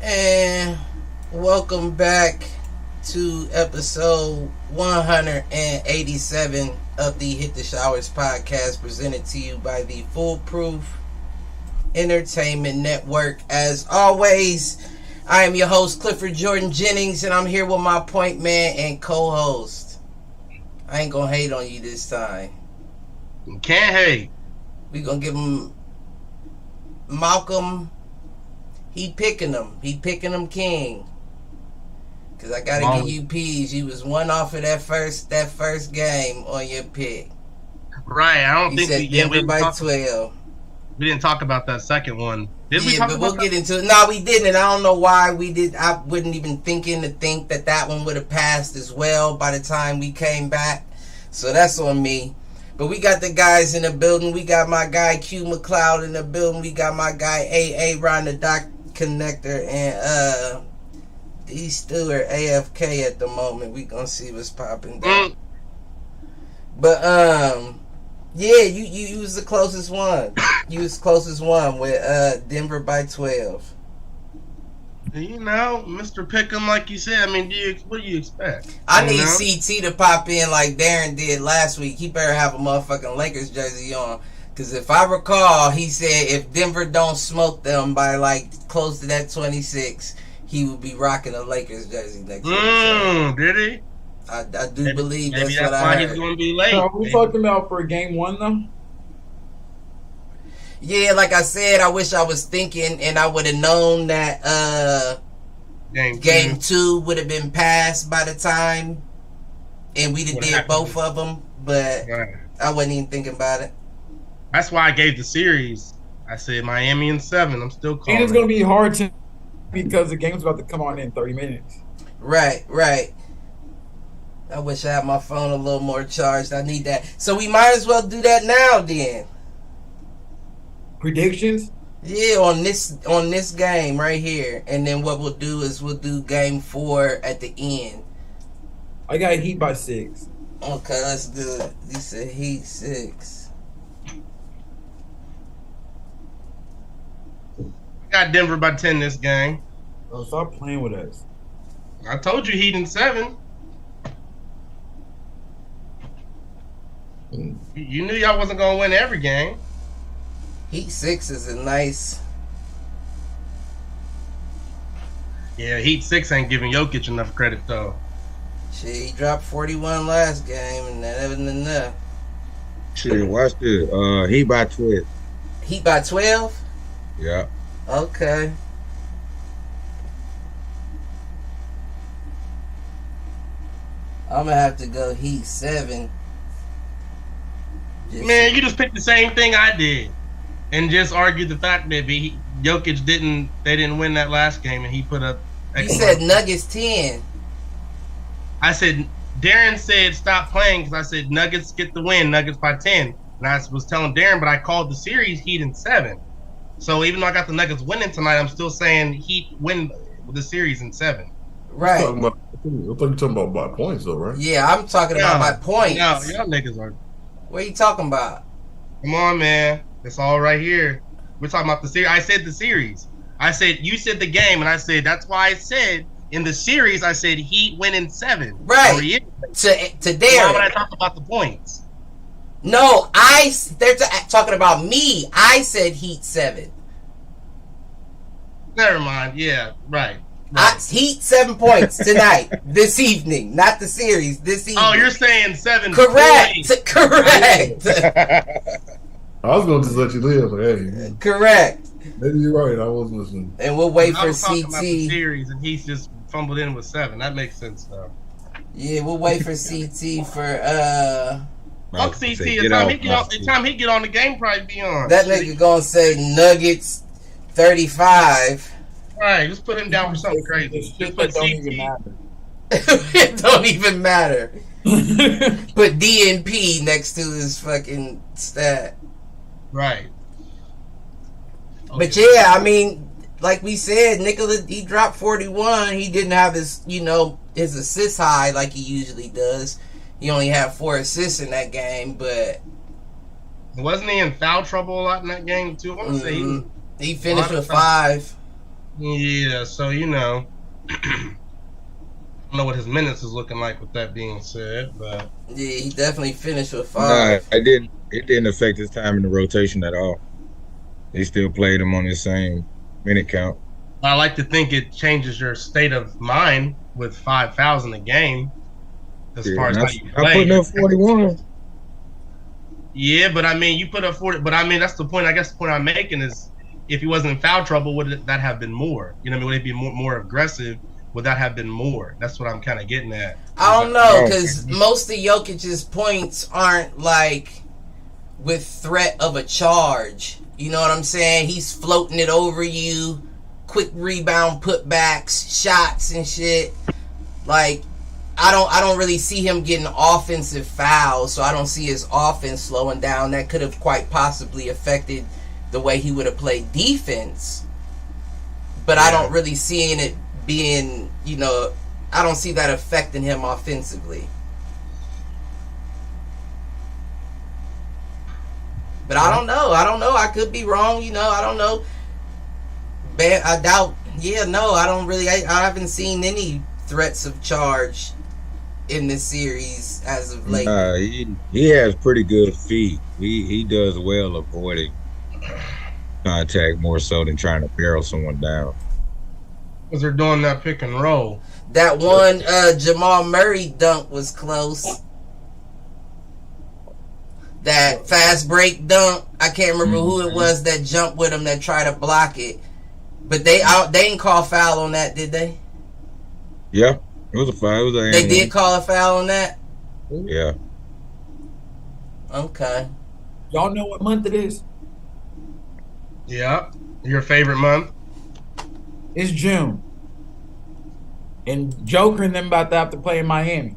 And welcome back to episode 187 of the Hit the Showers podcast, presented to you by the Foolproof Entertainment Network. As always, I am your host, Clifford Jordan Jennings, and I'm here with my point man and co-host. I ain't gonna hate on you this time. You can't hate. We gonna give him Malcolm. He picking them king. Cause I gotta give you peas. You was one off of that first game on your pick. Right. I don't think said Denver by 12. We didn't talk about that second one. Did we talk but about we'll get into it. No, we didn't. I don't know why we did. I wouldn't even think that one would have passed as well by the time we came back. So that's on me. But we got the guys in the building. We got my guy Q McLeod in the building. We got my guy AA Ron the Doc Connector, and D Stewart AFK at the moment. We gonna see what's popping down. But yeah, you was the closest one. You was the closest one with Denver by 12. You know, Mr. Pick'em, like you said. I mean, what do you expect? I need CT to pop in like Darren did last week. He better have a motherfucking Lakers jersey on. Because if I recall, he said if Denver don't smoke them by like close to that 26, he would be rocking a Lakers jersey next week. So did he? I do believe maybe that's what I heard. Maybe that's why he's going to be late. So are we talking about for game one, though? Yeah, like I said, I wish I was thinking and I would have known that game two would have been passed by the time and we'd have did both of them, but I wasn't even thinking about it. That's why I gave the series. I said Miami in 7. I'm still calling. And it's going to be hard to because the game's about to come on in 30 minutes. Right. I wish I had my phone a little more charged. I need that. So we might as well do that now then. Predictions? Yeah, on this game right here. And then what we'll do is we'll do game 4 at the end. I got Heat by 6. Okay, let's do it. You said Heat 6. Got Denver by 10 this game. Oh, stop playing with us. I told you Heat in 7. You knew y'all wasn't going to win every game. Heat 6 is a nice... Yeah, Heat 6 ain't giving Jokic enough credit, though. Shit, he dropped 41 last game, and that wasn't enough. Shit, watch this. Heat by 12. Heat by 12? Yeah. Okay. I'm gonna have to go Heat 7. Man, you just picked the same thing I did, and just argued the fact that Jokic didn't win that last game, and he put up. You said Nuggets 10. I said Darren said stop playing because I said Nuggets get the win, Nuggets by 10, and I was telling Darren, but I called the series Heat in 7. So even though I got the Nuggets winning tonight, I'm still saying Heat win the series in 7. Right. I thought you're talking about by points, though, right? Yeah, I'm talking about my points. No, y'all niggas are. What are you talking about? Come on, man. It's all right here. We're talking about the series. I said the series. I said you said the game, and I said that's why I said in the series I said Heat win in 7. Right. To Darren. Why would I talk about the points? No, they're talking about me. I said Heat 7. Never mind. Yeah, right. Heat 7 points tonight, this evening, not the series. This evening. Oh, you're saying 7. Correct. Correct. I was going to just let you live, but hey, Correct. maybe you're right. I wasn't listening. And we'll wait I for was talking about the CT. series, and he's just fumbled in with 7. That makes sense, though. Yeah, we'll wait for CT for Fuck CT. The time he get on the game, probably be on. that nigga gonna say Nuggets 35. Right, just put him down for something crazy. This shit Just put that don't CT. even matter. It don't even matter. Put DNP next to his fucking stat. Right. But yeah, I mean, like we said, Nikola, he dropped 41. He didn't have his, his assist high like he usually does. He only had 4 assists in that game, but Wasn't he in foul trouble a lot in that game too? I want to say he finished with 5. Yeah, so I don't know what his minutes is looking like with that being said, but Yeah, he definitely finished with 5. Nah, it didn't. It didn't affect his time in the rotation at all. They still played him on the same minute count. I like to think it changes your state of mind with 5 fouls in the game as far as how you I'm play. putting up 41. Yeah, but I mean, you put up 40. But I mean, that's the point. I guess the point I'm making is, if he wasn't in foul trouble, would that have been more? You know what I mean? Would it be more aggressive? Would that have been more? That's what I'm kind of getting at. I don't know, because most of Jokic's points aren't like with threat of a charge. You know what I'm saying? He's floating it over you, quick rebound putbacks, shots and shit. Like, I don't really see him getting offensive fouls, so I don't see his offense slowing down. That could have quite possibly affected the way he would have played defense. But I don't really see it being, I don't see that affecting him offensively. But I don't know. I could be wrong. I don't know. I doubt. Yeah, no, I don't really. I haven't seen any threats of charge in this series as of late. He has pretty good feet. He does well avoiding contact more so than trying to barrel someone down. Because they're doing that pick and roll. That one Jamal Murray dunk was close. That fast break dunk, I can't remember who it was that jumped with him that tried to block it. But they didn't call foul on that, did they? Yeah, it was a foul. They did call a foul on that? Yeah. Okay. Y'all know what month it is? Yeah. Your favorite month? It's June. And Joker and them about to have to play in Miami.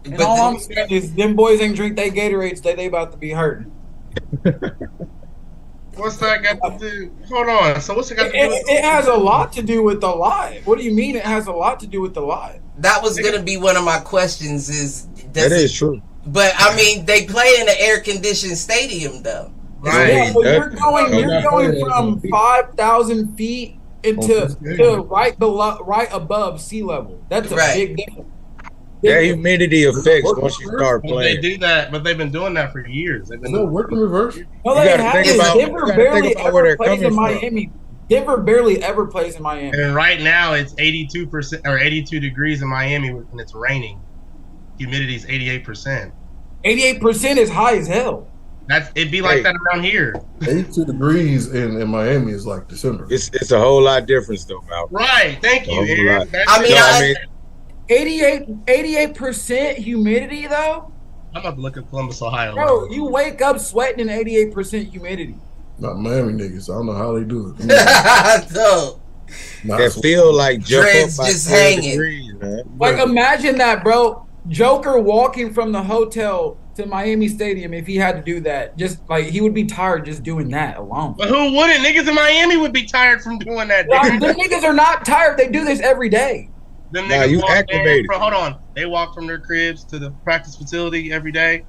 And all I'm saying is them boys ain't drink they Gatorades, they about to be hurting. What's that got to do? Hold on. So what's it got to do with It has a lot to do with the live. What do you mean it has a lot to do with the live? That was going to be one of my questions That is true. But, I mean, they play in an air-conditioned stadium, though. Right. Yeah, so you're going from 5,000 feet to right above sea level. That's a big difference. That humidity affects once you start Well, playing. they do that, but they've been doing that for years. They've been working reverse. No, they haven't. Denver barely ever plays in from. Miami. Denver barely ever plays in Miami. And right now it's 82% or 82 degrees in Miami and it's raining. Humidity is 88%. 88% is high as hell. It'd be like that around here. 82 degrees in Miami is like December. It's a whole lot different though, Malcolm. Right. Thank you, Aaron. 88% humidity though? I'm about to look at Columbus, Ohio. Bro, you wake up sweating in 88% humidity. Not Miami niggas. I don't know how they do it. So, That feel like jump dreads up by just 10 hanging. degrees, man. Like imagine that, bro. Joker walking from the hotel to Miami Stadium, if he had to do that, just like he would be tired just doing that alone. But who wouldn't? Niggas in Miami would be tired from doing that. The niggas are not tired. They do this every day. Them Nah, niggas you walk activated. hold on. They walk from their cribs to the practice facility every day.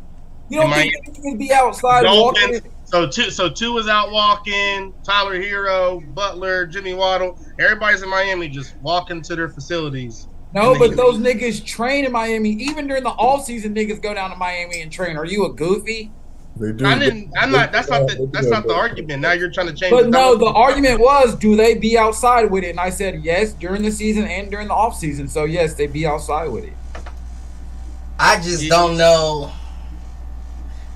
You don't think they can be outside Dolphins. walking? So two is out walking. Tyler Hero, Butler, Jimmy Waddle. Everybody's in Miami just walking to their facilities. No, but those niggas train in Miami. Even during the off season, niggas go down to Miami and train. Are you a goofy? They do. That's not the argument. Now you're trying to change. But no, the argument was, do they be outside with it? And I said yes, during the season and during the off season. So yes, they be outside with it. I just don't know.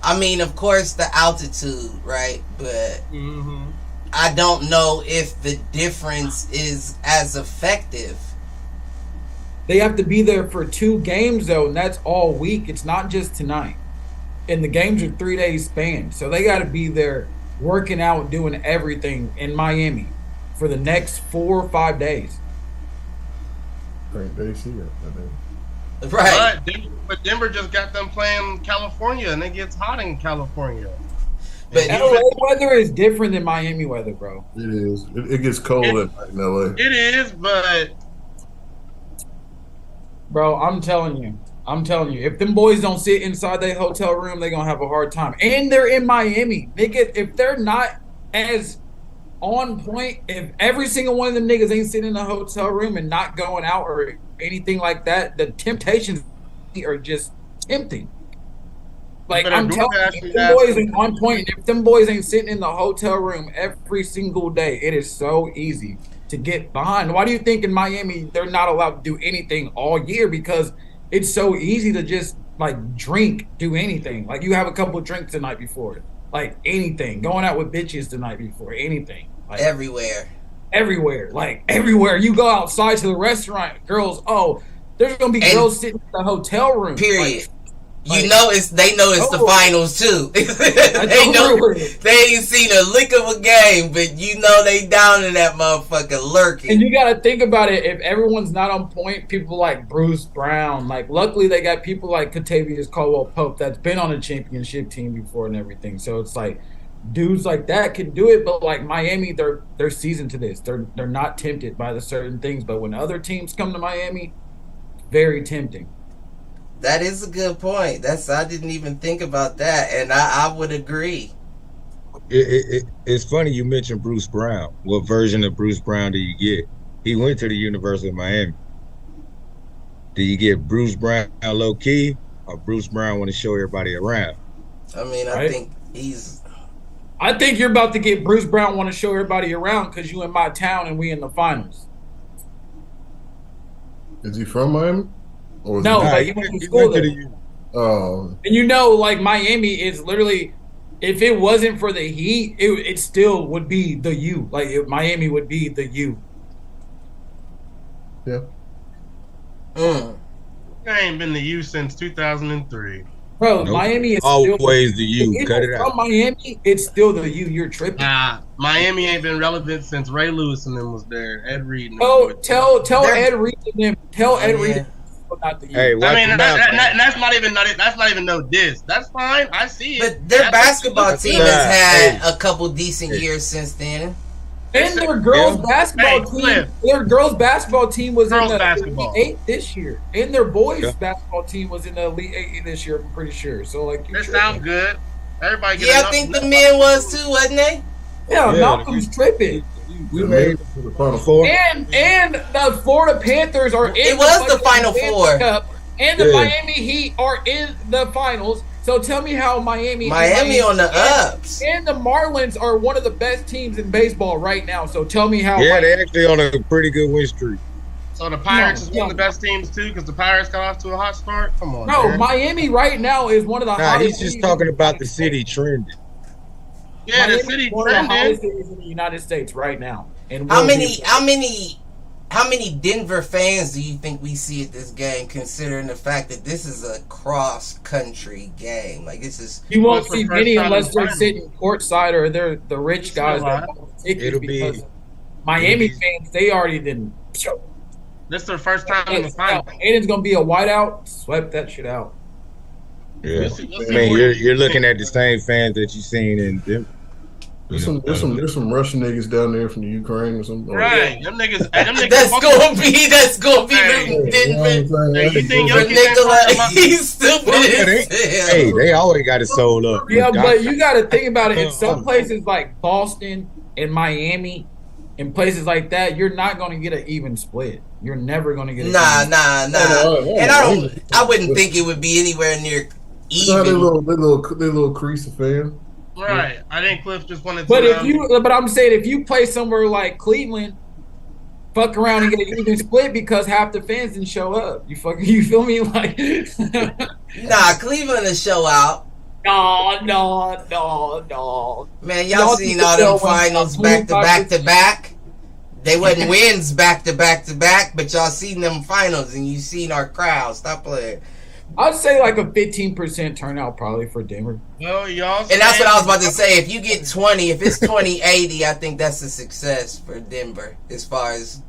I mean, of course, the altitude, right? But Mm-hmm. I don't know if the difference is as effective. They have to be there for 2 games though, and that's all week. It's not just tonight. And the games are 3 days span, so they got to be there working out, doing everything in Miami for the next 4 or 5 days. Think they see it. I think. Right. But Denver just got them playing California, and it gets hot in California. But LA weather is different than Miami weather, bro. It is. It gets cold at night in LA. It is, but Bro, I'm telling you, if them boys don't sit inside their hotel room, they're gonna have a hard time. And they're in Miami. Nigga, if they're not as on point, if every single one of them niggas ain't sitting in a hotel room and not going out or anything like that, the temptations are just tempting. Like, Better I'm do telling that, you, if do them that. boys ain't on point, and if them boys ain't sitting in the hotel room every single day, it is so easy to get behind. Why do you think in Miami they're not allowed to do anything all year? Because it's so easy to just like drink, do anything. Like, you have a couple of drinks the night before, like anything. Going out with bitches the night before, anything. Like everywhere. like everywhere. You go outside to the restaurant, girls. Oh, there's gonna be And- girls sitting in the hotel room. Period. Like, They know it's the finals too. they know they ain't seen a lick of a game, but you know they down in that motherfucker lurking. And you got to think about it. If everyone's not on point, people like Bruce Brown, like luckily they got people like Kentavious Caldwell-Pope that's been on a championship team before and everything. So it's like dudes like that can do it. But like Miami, they're seasoned to this. They're not tempted by the certain things. But when other teams come to Miami, very tempting. That is a good point. I didn't even think about that, and I would agree. It's funny you mentioned Bruce Brown. What version of Bruce Brown do you get? He went to the University of Miami. Do you get Bruce Brown low key, or Bruce Brown want to show everybody around? I mean, I Right. think he's. I think you're about to get Bruce Brown want to show everybody around because you in my town and we in the finals. Is he from Miami? Or is No. he- Like, he went to school there. Oh, And you know, like Miami is literally, if it wasn't for the Heat, it still would be the U. Like Miami would be the U. yeah. I ain't been to you since 2003. Bro, Nope. Miami is Always still, the U. if Cut it's it from out. Miami, it's still the U. You're tripping. Miami ain't been relevant since Ray Lewis and them was there. Ed Reed. and Oh, them. tell They're- Ed Reed and them. Tell Ed Yeah. Reed not the U. Hey, watch I mean, your mouth, man. that's not even no diss. That's fine. I see it. But their That's basketball what you team do. has had Hey. a couple decent years since then. And their girls basketball Hey, team, Cliff. their girls basketball team was Girls in the basketball. Elite 8 this year. And their boys Yeah. basketball team was in the Elite 8 this year, I'm pretty sure. So like you That tripping. sounds good. Everybody get Yeah, I enough- think the men was too, wasn't they? Yeah, Yeah, Malcolm's tripping. We They made made it to the Final four. And the Florida Panthers are in It was the fucking Final Stanley Four. Cup, and the Yeah. Miami Heat are in the finals. So tell me how Miami On the and- ups. And the Marlins are one of the best teams in baseball right now. So tell me how Yeah, Miami- they actually on a pretty good win streak. So the Pirates is No. one of the best teams too, because the Pirates got off to a hot start. Come on, No, man. Miami right now is one of the Nah, hottest he's just teams talking in about the United city States. trending. Yeah, the Miami city is one of the hottest trending. cities in the United States right now. And How will be- How many Denver fans do you think we see at this game, considering the fact that this is a cross-country game? Like, this is... You won't What's the see first many time unless in they're finals? sitting courtside or they're the rich guys that It'll bought tickets It'll be- because Miami it'll be- fans, they already didn't. This is their first time in the And final. it's gonna be a whiteout. Swept that shit out. Yeah. You'll see I mean, more- you're looking at the same fans that you seen in Denver. There's some Russian niggas down there from the Ukraine or something. Right, them niggas. Them niggas That's fuck- gonna be Hey. rooting You know what I'm Denver saying? Hey, you think for Jokic ain't Nikola. talking about- He's stupid Yeah, they- as hell. Hey, they always got it sold up. Yeah, but you got to think about it. In some places like Boston and Miami, and places like that, you're not going to get an even split. You're never going to get. Nah. even. And I wouldn't think it would be anywhere near You know how they even. little crease of fan. Right, I think Cliff just wanted to. But I'm saying if you play somewhere like Cleveland, fuck around and get an even split because half the fans didn't show up. You feel me? Like, Nah, Cleveland will show out. No. Man, y'all seen all them finals back to back. They wasn't wins back to back, but y'all seen them finals and you seen our crowd. Stop playing. I'd say like a 15% turnout probably for Denver. Well, y'all. And that's what I was about to say. If you get 20, if it's 20-80, I think that's a success for Denver as far as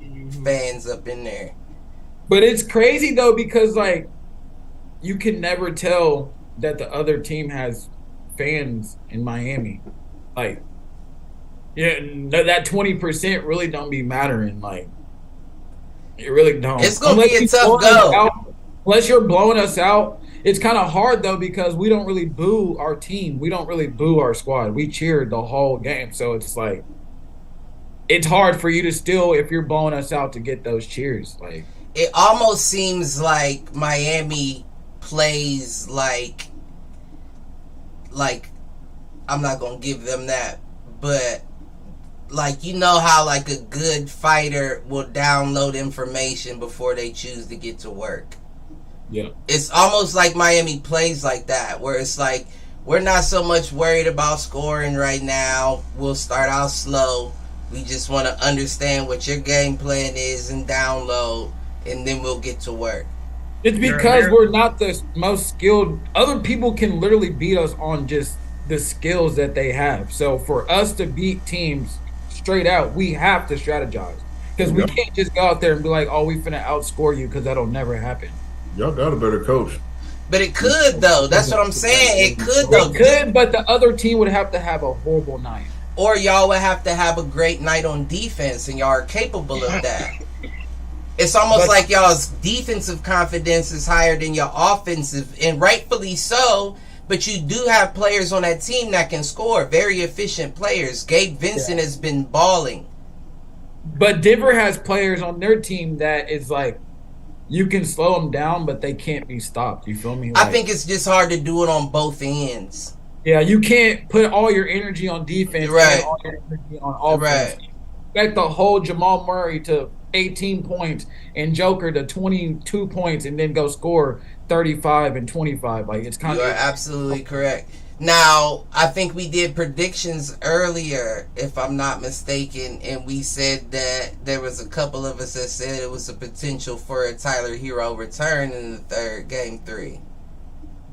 fans up in there. But it's crazy though because like you can never tell that the other team has fans in Miami. Like, yeah, that 20% really don't be mattering. Like, it really don't. It's gonna be a tough go. Unless you're blowing us out, it's kind of hard though because we don't really boo our team. We don't really boo our squad. We cheered the whole game, so it's like it's hard for you to still, if you're blowing us out, to get those cheers. Like, it almost seems like Miami plays like I'm not gonna give them that, but like, you know how like a good fighter will download information before they choose to get to work. Yeah, it's almost like Miami plays like that, where it's like we're not so much worried about scoring right now. We'll start out slow. We just want to understand what your game plan is and download, and then we'll get to work. It's because we're not the most skilled. Other people can literally beat us on just the skills that they have. So for us to beat teams straight out, we have to strategize. Because we can't just go out there and be like, oh, we finna outscore you, because that'll never happen. Y'all got a better coach. But it could, though. That's what I'm saying. It could, though. It could, but the other team would have to have a horrible night. Or y'all would have to have a great night on defense, and y'all are capable of that. It's almost like y'all's defensive confidence is higher than your offensive, and rightfully so, but you do have players on that team that can score, very efficient players. Gabe Vincent has been balling. But Denver has players on their team that is like, you can slow them down, but they can't be stopped. You feel me? Like, I think it's just hard to do it on both ends. Yeah, you can't put all your energy on defense and all your energy on offense. Right. Expect the whole Jamal Murray to 18 points and Joker to 22 points and then go score 35 and 25. Like, it's kind You of. are absolutely correct. Now, I think we did predictions earlier, if I'm not mistaken, and we said that there was a couple of us that said it was a potential for a Tyler Hero return in the third game 3.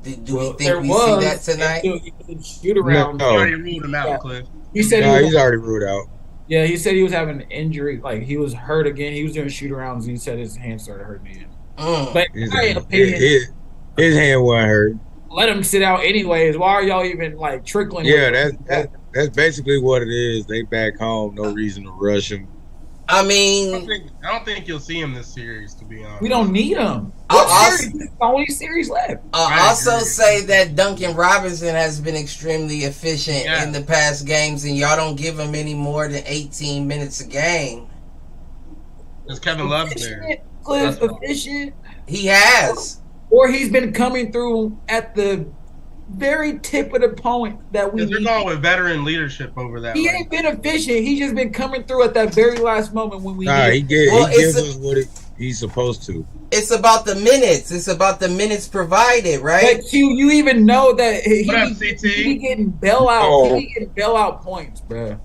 Do we think we see that tonight? Shoot around. You already ruled him out, Cliff. He said he's already ruled out. Yeah, he said he was having an injury, like he was hurt again. He was doing shoot arounds, and he said his hand started hurting again. But in my opinion, his hand wasn't hurt. Let him sit out anyways. Why are y'all even like trickling? Yeah, that's basically what it is. They back home, no reason to rush him. I mean, I don't think you'll see him this series, to be honest. We don't need him. Series? This is the only series left. I'll also say that Duncan Robinson has been extremely efficient in the past games, and y'all don't give him any more than 18 minutes a game. There's Kevin Love there. Cliff, efficient. He has. Or he's been coming through at the very tip of the point that we need. They're going with veteran leadership over that. He ain't been efficient. He's just been coming through at that very last moment when we need. He gives us what he's supposed to. It's about the minutes. It's about the minutes provided, right? But you even know that he be getting bailout. He be getting bailout points, bro.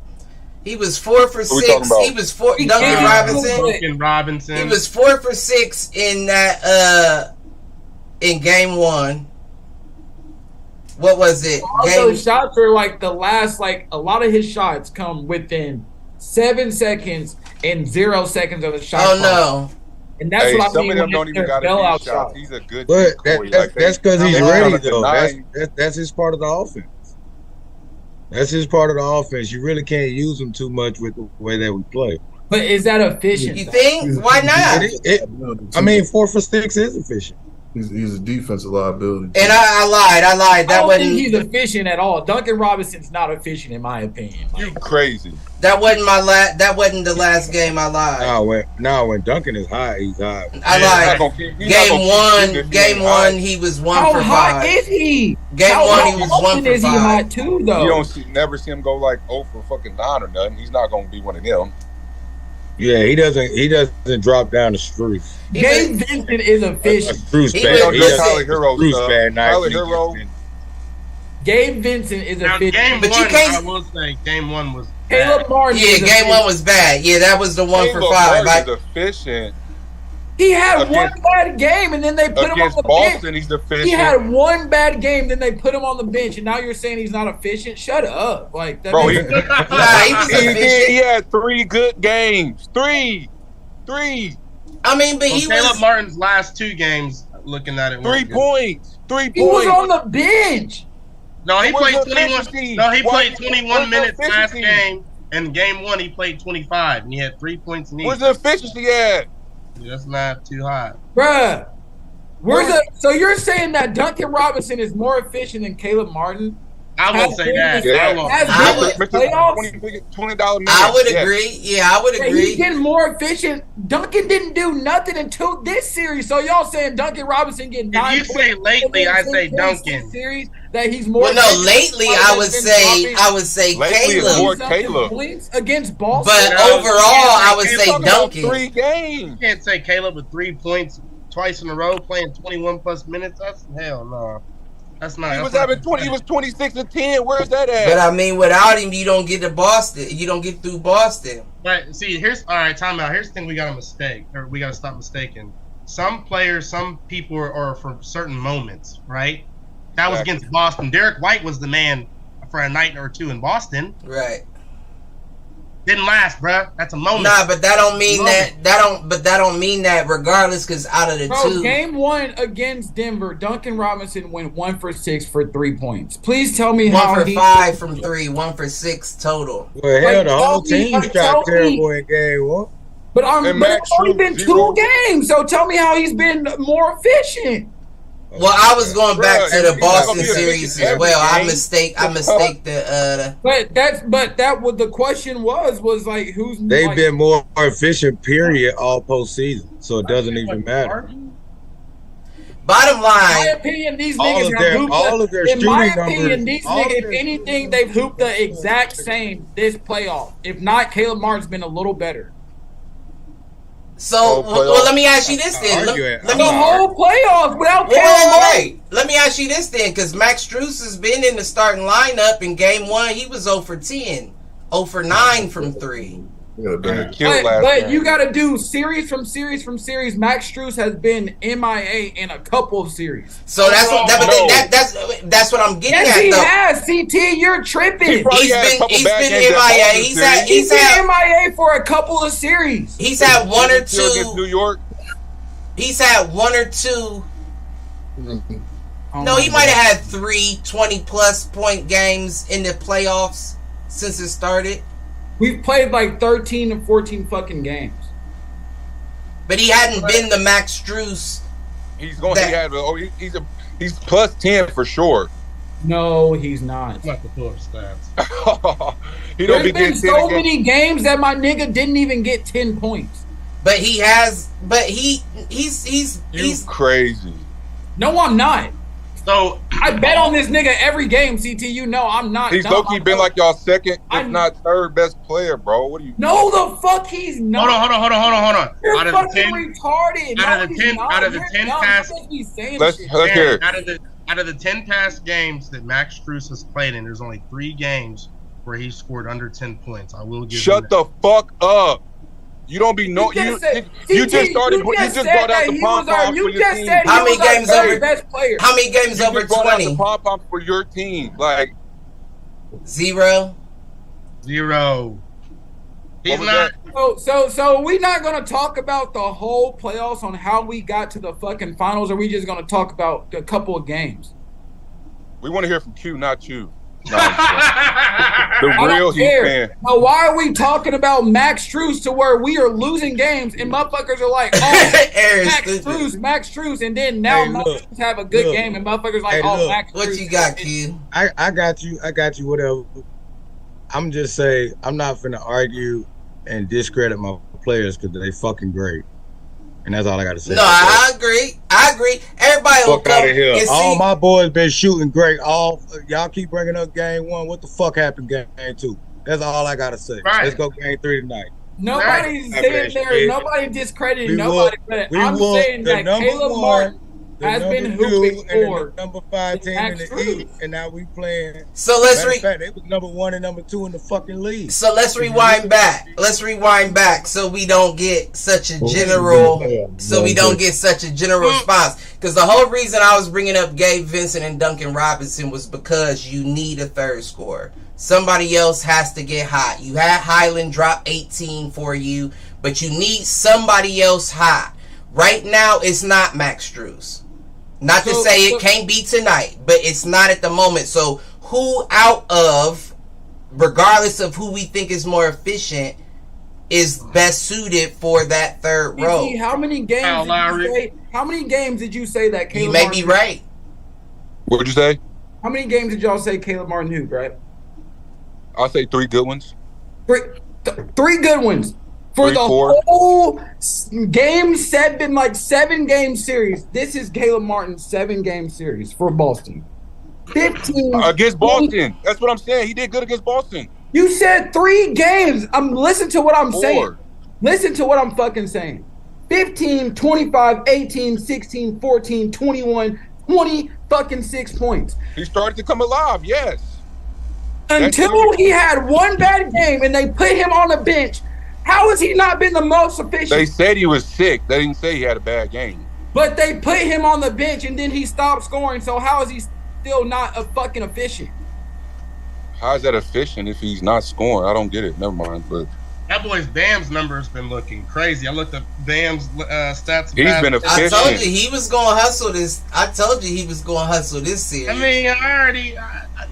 He was 4 for 6. He was 4. Duncan Robinson. He was 4 for 6 in that in game 1. What was it? Also, shots are like the last, like a lot of his shots come within 7 seconds and 0 seconds of a shot. Oh no! And that's what I mean. Some of them don't even got to be shots. He's a good. But that's because he's ready though. That's his part of the offense. That's his part of the offense. You really can't use him too much with the way that we play. But is that efficient? You think? Why not? I mean, 4 for 6 is efficient. He's a defensive liability. And I lied. I don't think he's efficient at all. Duncan Robinson's not efficient in my opinion. You crazy. That wasn't that wasn't the last game I lied. No, when Duncan is hot, he's hot. I lied. Game one, he was 1 for 5. How hot is he? Game 1, he was 1 for 5. Is he hot too, though? You never see him go like 0 for fucking 9 or nothing. He's not going to be one of them. Yeah, he doesn't drop down the Struce. Gabe Vincent is efficient. Tyler Hero. Gabe Vincent is Now, efficient. game But you one, can't- I will say, game one was Caleb Martin. Yeah, is game efficient. one was bad. Yeah, that was the 1 for 5. Caleb Martin is efficient. He had Against- one bad game, and then they put him on Against the Boston, bench. he's efficient. He had one bad game, then they put him on the bench, and now you're saying he's not efficient? Shut up. Like that. Bro, makes- Nah, he was efficient. he had 3 good games. Three. I mean, but Well, he Caleb was. Martin's last 2 games, looking at it, 3 weren't good. points. 3 he was points. on the bench. No, he Where's played the 21. efficiency? No, he Why- played 21 where's the minutes last efficiency? game. And game 1, he played 25, and he had 3 points in each. Where's the efficiency at? That's not too high. Bruh. So you're saying that Duncan Robinson is more efficient than Caleb Martin? I will say that. Yeah. I will. Has I been would- in the playoffs? $20 man. I would Yeah. agree. Yeah, I would Yeah, he's agree. getting more efficient. Duncan didn't do nothing until this series. So y'all saying Duncan Robinson getting 9 If you say lately, I say Duncan. Series that he's more. Well, no, efficient lately than I would Ben say Roethlisberger. Caleb. Lately it's more Caleb. Points against Boston. But No, overall, yeah, I would he's say Talking about Duncan. 3 You games. can't say Caleb with 3 points twice in a row, playing 21 plus minutes. That's hell no. That's not. He that's was not having 20. He was 26 and 10. Where's that at? But I mean, without him, you don't get to Boston. You don't get through Boston. But see, here's all right. Time out. Here's the thing: we got to mistake, or we got to stop mistaking. Some players, some people are for certain moments, right? That was Exactly. against Boston. Derek White was the man for a night or 2 in Boston. Right. Didn't last, bruh. That's a moment. Nah, but that don't mean that. That don't mean that regardless. Because out of the Bro, two, game 1 against Denver, Duncan Robinson went 1 for 6 for 3 points. Please tell me 1 how for he 5 from 3, 1 for 6 total. Well, hell, Like, the whole tell me- team tell shot me- terrible in game 1. But And but Max it's only Strus, been 0. 2 games, so tell me how he's been more efficient. Well, I was going back to the Bruh, Boston he's not gonna be series efficient as well. I every mistake the. But that what the question was like who's They've like, been more efficient, period, all postseason. So it doesn't even matter. Bottom in my line, opinion, these All niggas of have their- hooped all of their in my shooting opinion, numbers- these all of niggas, if their anything, they've hooped the exact same this playoff. If not, Caleb Martin's been a little better. so well, let me ask you this then. Argue it. Let The me. whole playoff without Wait, Caleb Martin. wait. Let me ask you this then, because Max Strus has been in the starting lineup in game 1. He was 0 for 10, 0 for 9 from 3. Yeah, damn. Killed last But game. you got to do series from series from series. Max Strus has been MIA in a couple of series. So that's what that's what I'm getting Yes, at he though. has. CT, you're tripping. He probably He's had a been couple he's bad been games that MIA. Boston He's series. had He's been MIA for a couple of series. he's had 1 or Still against New 2. York. He's had 1 or 2. Oh No, my he might God. have had 3 20-plus point games in the playoffs since it started. We've played like 13 and 14 fucking games. But he hadn't been the Max Strus. He's going. That- He had. Oh, he's plus 10 for sure. No, he's not. I'm about to pull up stats. He don't There's be been getting 10 so a game. many games that my nigga didn't even get 10 points. But he has. But he's You crazy. No, I'm not. So I bet on this nigga every game, CT. You know I'm not. He's dumb. low key been like y'all second, I'm- if not third best player, bro. What are you? No, the fuck he's not. hold on. You're Out of fucking the 10, retarded. out No, of the he's 10 not. out of the You're 10 dumb. pass- You just be saying Let's shit. hear it. out of the 10 past games that Max Strus has played in, there's only 3 games where he scored under 10 points. I will give Shut him the fuck up. You don't be no. You You just said- you CT, just started. You just just said brought out that the he pom was our- poms you for your just team. said he How many was our games third over- best player. How many games You over just brought out the 20? pom poms for your team. Like 0. 0. He's What was not. So we're not gonna talk about the whole playoffs on how we got to the fucking finals, or we just gonna talk about a couple of games? we want to hear from Q, not you. No, I'm sorry. The I real don't Heat care. fan. Now, why are we talking about Max Strus to where we are losing games and motherfuckers are like, oh, Aaron, Max Strus, and then now Hey, Max look. Strus have a good Look. game and motherfuckers like, Hey, oh, look. Max What Strus. you got, kid? I got you, whatever. I'm just saying, I'm not finna argue and discredit my players because they fucking great. And that's all I got to say. No, I agree. Everybody will Fuck come out of here. and All see. my boys been shooting great. Y'all keep bringing up game 1. What the fuck happened game 2? That's all I gotta say. Right. Let's go game 3 tonight. Nobody's Right. saying there, nobody discrediting We nobody, won- but we I'm won saying the that number Caleb one- Martin, has been number hooping 2 and for the number 5 team in Max the Strus. East, and now we playing. So let's Matter of fact, they was number 1 and number 2 in the fucking league. So let's rewind back. Let's rewind back so we don't get such a general response. Because the whole reason I was bringing up Gabe Vincent and Duncan Robinson was because you need a third scorer. Somebody else has to get hot. You had Highland drop 18 for you, but you need somebody else hot. Right now, it's not Max Strus. Not to say it can't be tonight, but it's not at the moment. So who out of, regardless of who we think is more efficient, is best suited for that third row? How many games? How many games did you say that Caleb? You may be right. What'd you say? How many games did y'all say Caleb Martin hooped? Right. I'll say 3 good ones. Three good ones. For 3, the 4. whole game 7 game series, this is Caleb Martin's 7-game series for Boston. 15 Against Boston. That's what I'm saying. He did good against Boston. You said 3 games. Listen to what I'm 4. saying. Listen to what I'm fucking saying. 15, 25, 18, 16, 14, 21, 20 fucking 6 points. He started to come alive, yes. Until he had one bad game and they put him on the bench. How has he not been the most efficient? They said he was sick. They didn't say he had a bad game. But they put him on the bench and then he stopped scoring. So how is he still not a fucking efficient? How is that efficient if he's not scoring? I don't get it. Never mind. But That boy's Bam's number has been looking crazy. I looked at Bam's stats. he's been I efficient. told you he was going to hustle this. I told you he was going to hustle this series. I mean,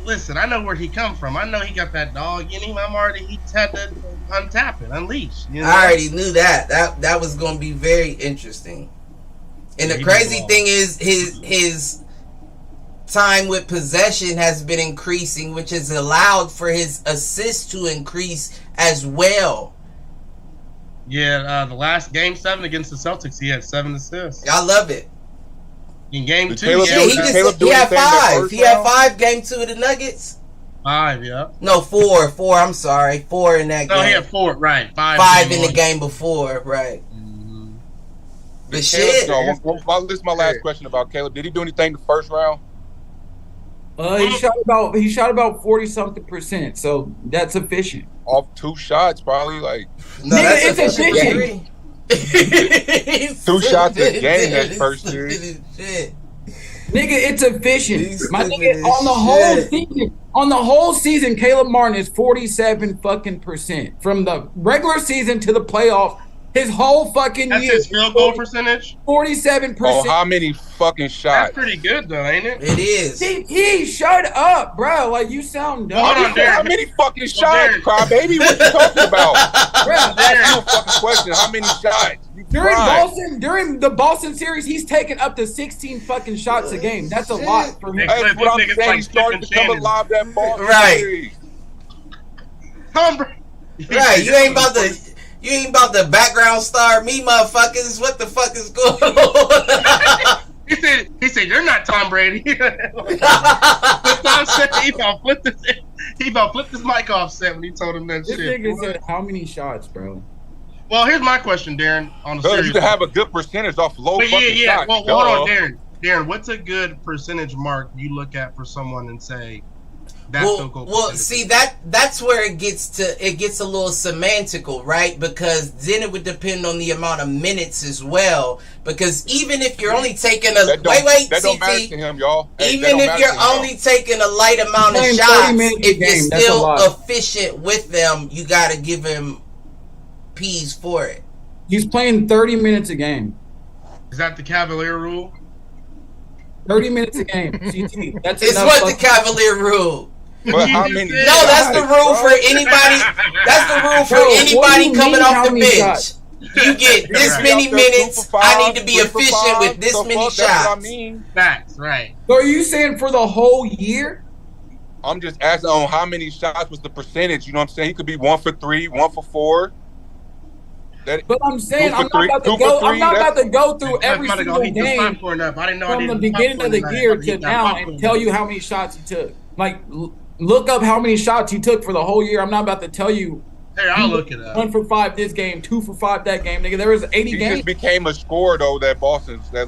listen, I know where he come from. I know he got that dog in him. He had to untap it, unleash. You know? I already knew that. That was going to be very interesting. And the crazy thing is his time with possession has been increasing, which has allowed for his assists to increase as well. Yeah, the last game 7 against the Celtics, he had 7 assists. I love it. In game Did 2, Caleb Yeah, do he anything had that 5. first He had round? 5 game 2 of the Nuggets. 5, yeah. No, 4. 4. I'm sorry, 4 in that No, game. he had 4, right. 5 in the game before, right? Mm-hmm. But shit. This is my last question about Caleb. Did he do anything the first round? He shot about 40-something%, so that's efficient. Off 2 shots, probably like No, Nigga, that's it's efficient. 2 shots a game that first series. Shit. Nigga, it's efficient. He's My stupid nigga, as on the whole shit. season, Caleb Martin is 47% from the regular season to the playoff. His whole fucking That's year, his field goal percentage? 47%. on how many fucking That's shots? pretty good, though, ain't it? It is. He shut up, bro. Like, you sound dumb. Hold on, Derek. How many fucking shots, Derek. crybaby? What you talking about? Bro, Ask you a fucking question. How many shots? You during cried. during the Boston series, he's taken up to 16 fucking shots a game. That's a lot for him. That's what I'm Niggas saying. like He started to Stephen come Shannon. alive that ball. Right. Tom Brady. Right, you ain't about to background star me, motherfuckers. What the fuck is going on? He said, you're not Tom Brady. Tom said he about flip this mic off set when he told him that This shit. nigga said how many shots, bro? Well, here's my question, Darren, on the Cause series. you can have a good percentage off low But fucking shots. Well, hold on, Darren. Darren, what's a good percentage mark you look at for someone and say that's so cool? Well, see that's where it gets a little semantical, right? Because then it would depend on the amount of minutes as well. Because even if you're only taking That don't matter to CT, him, y'all. Hey, even if you're only taking a light amount of Playing 30 shots, minutes a if game, you're that's a still lot. efficient with them, you got to give him P's for it. He's playing 30 minutes a game. Is that the Cavalier rule? 30 minutes a game. CT. That's It's enough what the fucking- Cavalier rule. But how many? No, that's the rule for anybody. That's the rule for Bro, what do anybody you coming mean off how the many bench. shots? You get this Be many out there minutes. 2 for 5, I need to be 3 for efficient 5, with this so many fuck, that's what I shots. mean. Facts, right. So are you saying for the whole year? I'm just asking on how many shots was the percentage. You know what I'm saying? He could be 1 for 3, 1 for 4. That But I'm saying 2 I'm for not about to 2 go. for I'm 3, not about that's- to go through every He single just game popcorn up. I didn't know I from the needed beginning of the popcorn year tonight. to now and tell you how many shots he took. Like, look up how many shots he took for the whole year. I'm not about to tell you Hey, I'll look it up. 1 for 5 this game, 2 for 5 that game, nigga. There was 80 He games. just became a scorer though. That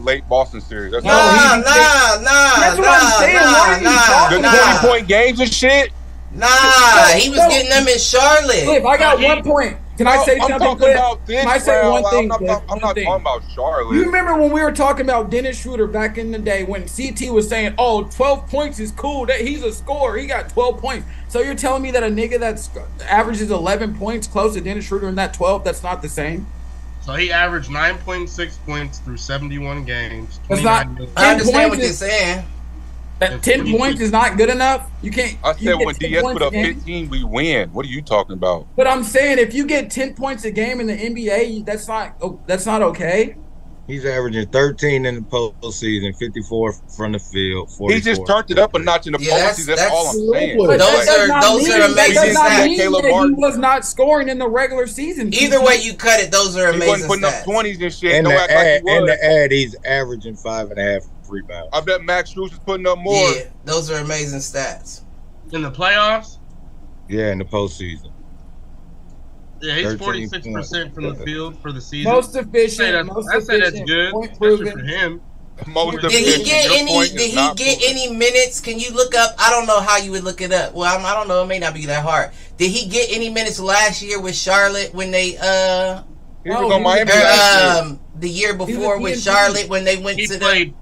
late Boston series. That's No, all. he- That's what I'm saying. What are you talking The about? 20-point games and shit. He was getting them in Charlotte. Cliff, I got 1 point. Can I say I'm something, talking Cliff? about this Can I say round. one thing, I'm Cliff? not One talking thing. about Charlotte. You remember when we were talking about Dennis Schroeder back in the day when CT was saying, oh, 12 points is cool, that he's a scorer, he got 12 points. So you're telling me that a nigga that averages 11 points close to Dennis Schroeder in that 12, that's not the same? So he averaged 9.6 points through 71 games. That's not- 29 I understand what points you're is- saying. That 10 points is not good enough? You can't. I you said get when 10 DS points put a up game? 15, we win. What are you talking about? But I'm saying if you get 10 points a game in the NBA, that's not okay. He's averaging 13 in the postseason, 54 from the field. 44. He just turned it up a notch in the Yeah, postseason. That's all I'm saying. But Those that does are- not those mean- are that amazing does not stats. mean Caleb that he Martin. was not scoring in the regular season. Either way you cut it, those are He wasn't amazing putting up stats. 20s and shit. And Don't the act like ad, he and was. the ad, he's averaging 5.5 rebounds. I bet Max Strus is putting up more. Yeah, those are amazing stats. in the playoffs. Yeah, in the postseason. Yeah, he's 13 46% from the field for the season. Most I'd say efficient, most that's efficient, good, point especially for proven. him. Most Did he efficient. get Your any? point Did is he not get proven. any minutes? Can you look up? I don't know how you would look it up. Well, I don't know. It may not be that hard. Did he get any minutes last year with Charlotte when they He was No, on he Miami was- last year. the year was before a with DNP. Charlotte when they went He to the played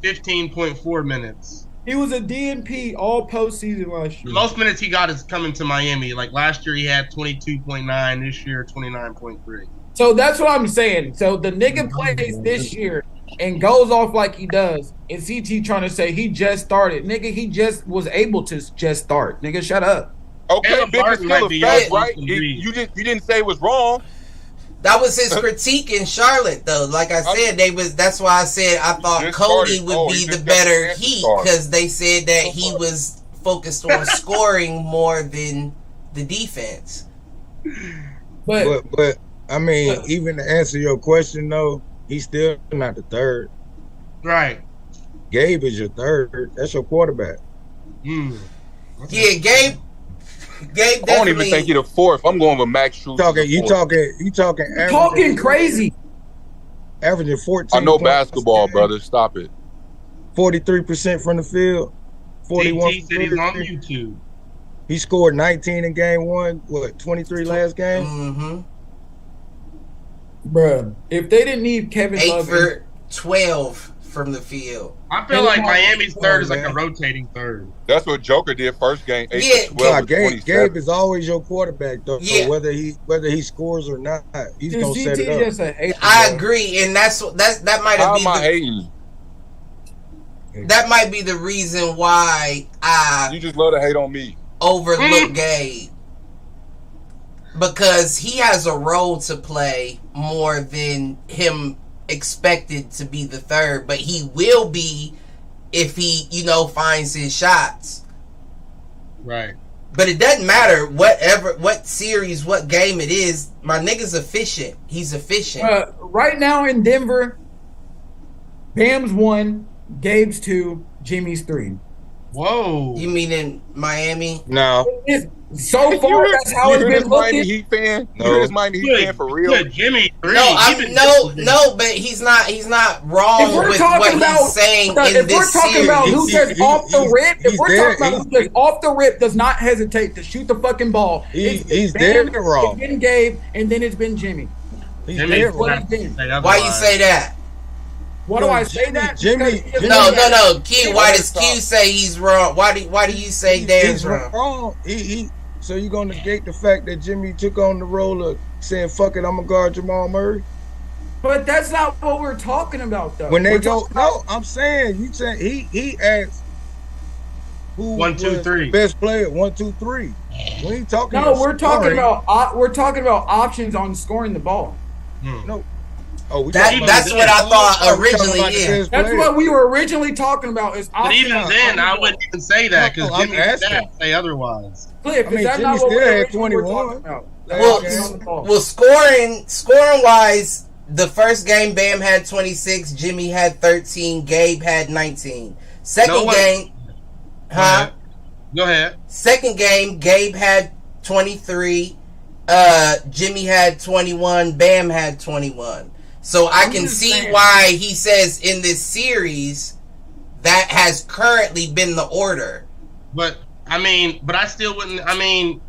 15.4 minutes. He was a DNP all postseason last The year. most minutes he got is coming to Miami. Like last year, he had 22.9. This year, 29.3. So that's what I'm saying. So the nigga plays this year and goes off like he does, and CT trying to say he just started. Nigga, he just was able to just start. Nigga, shut up. Okay, Caleb big is Martin still might a be fact, your right? Austin Reeves. You didn't say it was wrong. That was his critique in Charlotte, though. Like I said, that's why I said I thought Just Cody started. would Oh, be he the just got better the chance to Heat start. because they said that So he far. was focused on scoring more than the defense. But I mean, even to answer your question though, he's still not the third. Right. Gabe is your third. That's your quarterback. Mm. Yeah, Gabe I don't definitely. even think he's the fourth. I'm going with Max Strus. You talking Talking crazy. averaging 14. I know points, basketball, brother. Stop it. 43% from the field. 41. TT said he's on YouTube. He scored 19 in game one. What, 23 last game? Mm-hmm. Bruh, if they didn't need Kevin 8 Love, for 12 from the field. I feel Hey, like come Miami's on, third is like man. a rotating third. That's what Joker did first game. 8 Yeah. for 12 Nah, with Gabe 27. is always your quarterback though. Yeah. So whether he scores or not, he's dude, gonna set CT it up. just a hater. I bro. agree, and that might How have am I been hating? that might be the reason why I You just love to hate on me. overlook Gabe, because he has a role to play more than him expected to be the third, but he will be if he finds his shots. Right. But it doesn't matter what series, what game it is. My nigga's efficient. He's efficient. Right now in Denver, Bam's 1, Gabe's 2, Jimmy's 3. Whoa. You mean in Miami? No, So far, that's how it's You been this Miami looking. Heat fan? No. You hear this Miami Heat fan for real? Good, Jimmy. Three. No, but he's not wrong If we're with talking what about- he's saying in If we're this talking series. about who just off the rip, if he's we're there. talking about who just off the rip does not hesitate to shoot the fucking ball, he's Bam, dead wrong. It's been Gabe, and then it's been Jimmy. He's Jimmy, dead what wrong. he did. Why you say that? Why do I say that? Jimmy- Because- Jimmy- No. Q, why does Stop. Q say he's wrong? Why do you say Dan's wrong? So you gonna negate the fact that Jimmy took on the role of saying "fuck it, I'm gonna guard Jamal Murray"? But that's not what we're talking about, though. When they We're go, talking no, I'm saying you said he asked who 1, 2, was 3. the best player. 1, 2, 3. We ain't talking. No, about we're talking scoring. about options on scoring the ball. No. Oh, we That's talking what I thought about- we talking originally. about the Yeah. best That's player. what we were originally talking about. Is But options even on then, the I ball. wouldn't even say that because No, I'm Jimmy's asking. stats say otherwise. Cliff, I mean, is that Jimmy not what still we had originally were 21. talking about? Well, Options on the ball. well, scoring wise, the first game Bam had 26, Jimmy had 13, Gabe had 19. Second No way. game, Go ahead. Second game, Gabe had 23, Jimmy had 21, Bam had 21. So I can see why he says in this series that has currently been the order. But I still wouldn't.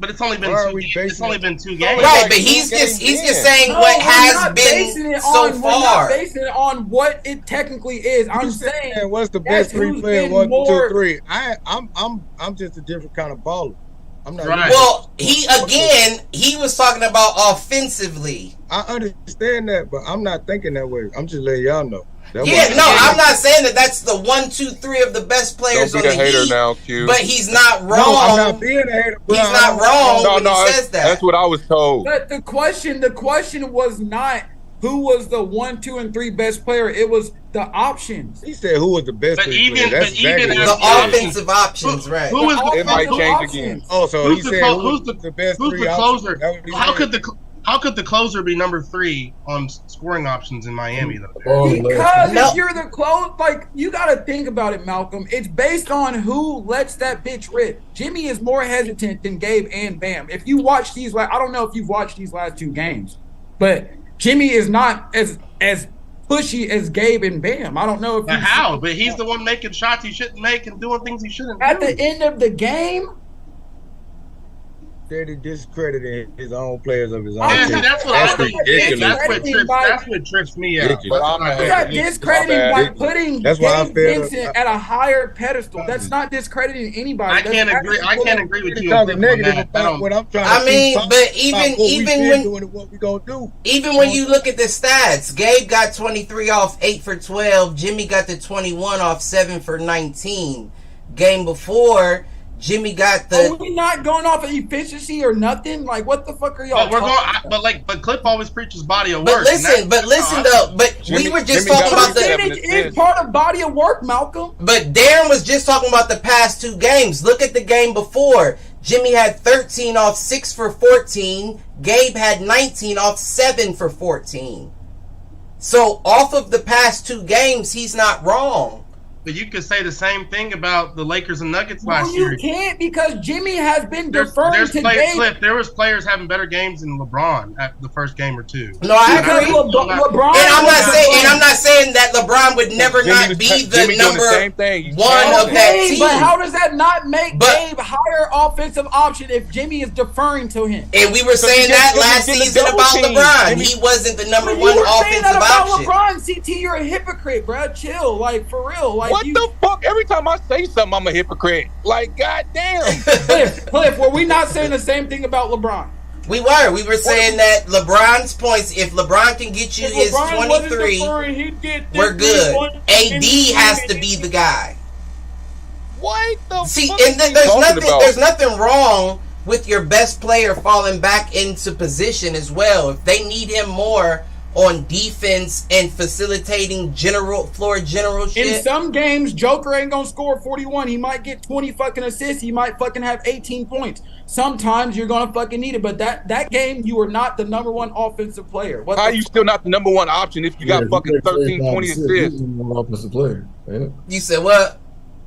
But it's only been it's only been 2 games. Right, but he's just saying what has been so far. We're not basing it on what it technically is. I'm saying what's the best 3 players? 1, 2, 3. I'm just a different kind of baller. I'm not. Right. Well, he was talking about offensively. I understand that, but I'm not thinking that way. I'm just letting y'all know. I'm not saying that that's the 1, 2, 3 of the best players on the Heat. Now, Q. But he's not wrong. No, I'm not being a hater. He's not wrong when he says that. That's what I was told. But the question was not who was the 1, 2, and 3 best player. It was the options. He said who was the best player. That's exactly the offensive options, right? Who is it might change again. Oh, so he said who's the best who's 3 the closer? options? How could the closer be number 3 on scoring options in Miami though? Because if you're the close, like you got to think about it, Malcolm. It's based on who lets that bitch rip. Jimmy is more hesitant than Gabe and Bam. If you watch these, I don't know if you've watched these last 2 games, but Jimmy is not as pushy as Gabe and Bam. I don't know if how, but he's the one making shots he shouldn't make and doing things he shouldn't do. At the end of the game, He discredited his own players of his own Yeah, team. that's what That's I think. ridiculous. That's what trips me out. Ridiculous. you got discrediting by putting That's why I Gabe feel- Vincent at a higher pedestal. That's not discrediting anybody. I can't agree with you. Talking on negative that. about what I'm trying to I mean, talk but about even what we been when doing and what we gonna do. even when you look at the stats, Gabe got 23 off 8 for 12. Jimmy got the 21 off 7 for 19. Game before, Jimmy got the. Are we not going off of efficiency or nothing? Like, what the fuck are y'all? But we're going. But Cliff always preaches body of work. But listen though. But we were just talking about the. Percentage is part of body of work, Malcolm. But Darren was just talking about the past 2 games. Look at the game before. Jimmy had 13 off 6 for 14. Gabe had 19 off 7 for 14. So off of the past 2 games, he's not wrong. But you could say the same thing about the Lakers and Nuggets last year. year. You can't, because Jimmy has been deferring to Gabe. Cliff, there was players having better games than LeBron at the first game or 2. No, I agree. LeBron, and I'm not saying that LeBron would never not be the number 1 of that team. But how does that not make Gabe higher offensive option if Jimmy is deferring to him? And we were saying that last season about LeBron. He wasn't the number 1 offensive option. LeBron, CT, you're a hypocrite, bro. Chill, like for real. Like, what the fuck? Every time I say something, I'm a hypocrite. Like, goddamn. Cliff, were we not saying the same thing about LeBron? We were saying that LeBron's points, if LeBron can get you his 23, we're good. AD has to be the guy. What the See, fuck and there's nothing wrong with your best player falling back into position as well. If they need him more on defense and facilitating floor general shit. In some games, Joker ain't gonna score 41. He might get 20 fucking assists. He might fucking have 18 points. Sometimes you're gonna fucking need it. But that game, you were not the number 1 offensive player. How are you still not the number 1 option if you got fucking 13, 20 assists? You're offensive player, ain't it? You said what?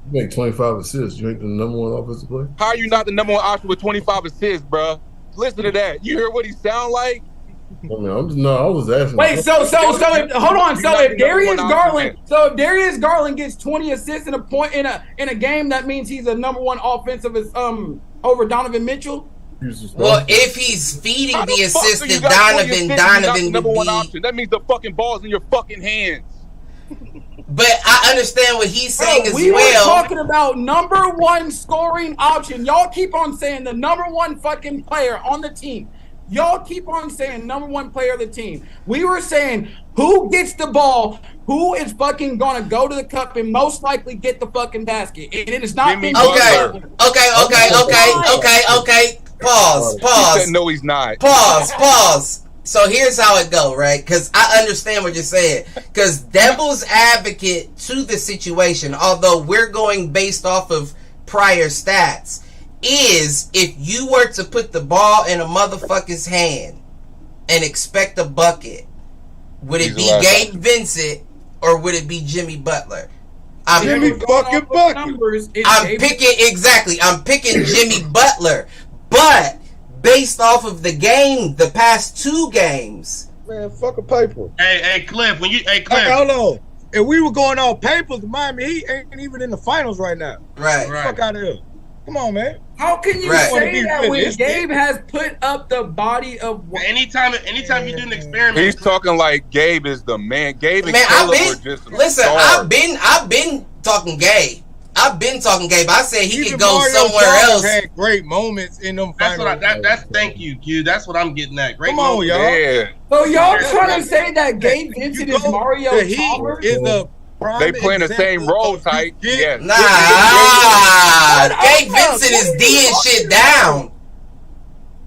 You make 25 assists. You ain't the number 1 offensive player. How are you not the number 1 option with 25 assists, bro? Listen to that. You hear what he sound like? I mean, I was asking. Wait, so hold on. So if Darius Garland gets 20 assists in a point in a game, that means he's a number 1 offensive over Donovan Mitchell. Well, if he's feeding the assist to Donovan number would 1 be. option. That means the fucking ball's in your fucking hands. But I understand what he's saying as well. We were talking about number 1 scoring option. Y'all keep on saying the number 1 fucking player on the team. Y'all keep on saying number 1 player of the team. We were saying who gets the ball, who is fucking gonna go to the cup and most likely get the fucking basket. And it is not Okay. Pause. He said no, he's not. Pause. So here's how it go, right? Because I understand what you're saying. Because devil's advocate to the situation, although we're going based off of prior stats, is if you were to put the ball in a motherfucker's hand and expect a bucket, would it be Gabe Vincent or would it be Jimmy Butler? Jimmy fucking Bucket. I'm picking Jimmy Butler, but based off of the game, the past 2 games. Man, fuck a paper. Hey, Cliff, Hey, hold on. If we were going off papers, Miami Heat ain't even in the finals right now. Right. Fuck out of here. Come on, man. How can you Right. say that when Realistic. Gabe has put up the body of anytime you do an experiment, He's talking like Gabe is the man. Gabe and Man, Caleb are just some listen, stars. I've been talking Gabe. I said he Even could go Mario somewhere Chalmers else. had great moments in them that's finals. what that's thank you, Q. That's what I'm getting at. Great Come on, moment. y'all. Yeah, So y'all trying to say that Gabe Vincent is You go- Mario the Heat Chalmers? is a prime they playing the same example role of type. you get- Yes. Nah, Gabe What Vincent is are you D'ing talking shit about? down.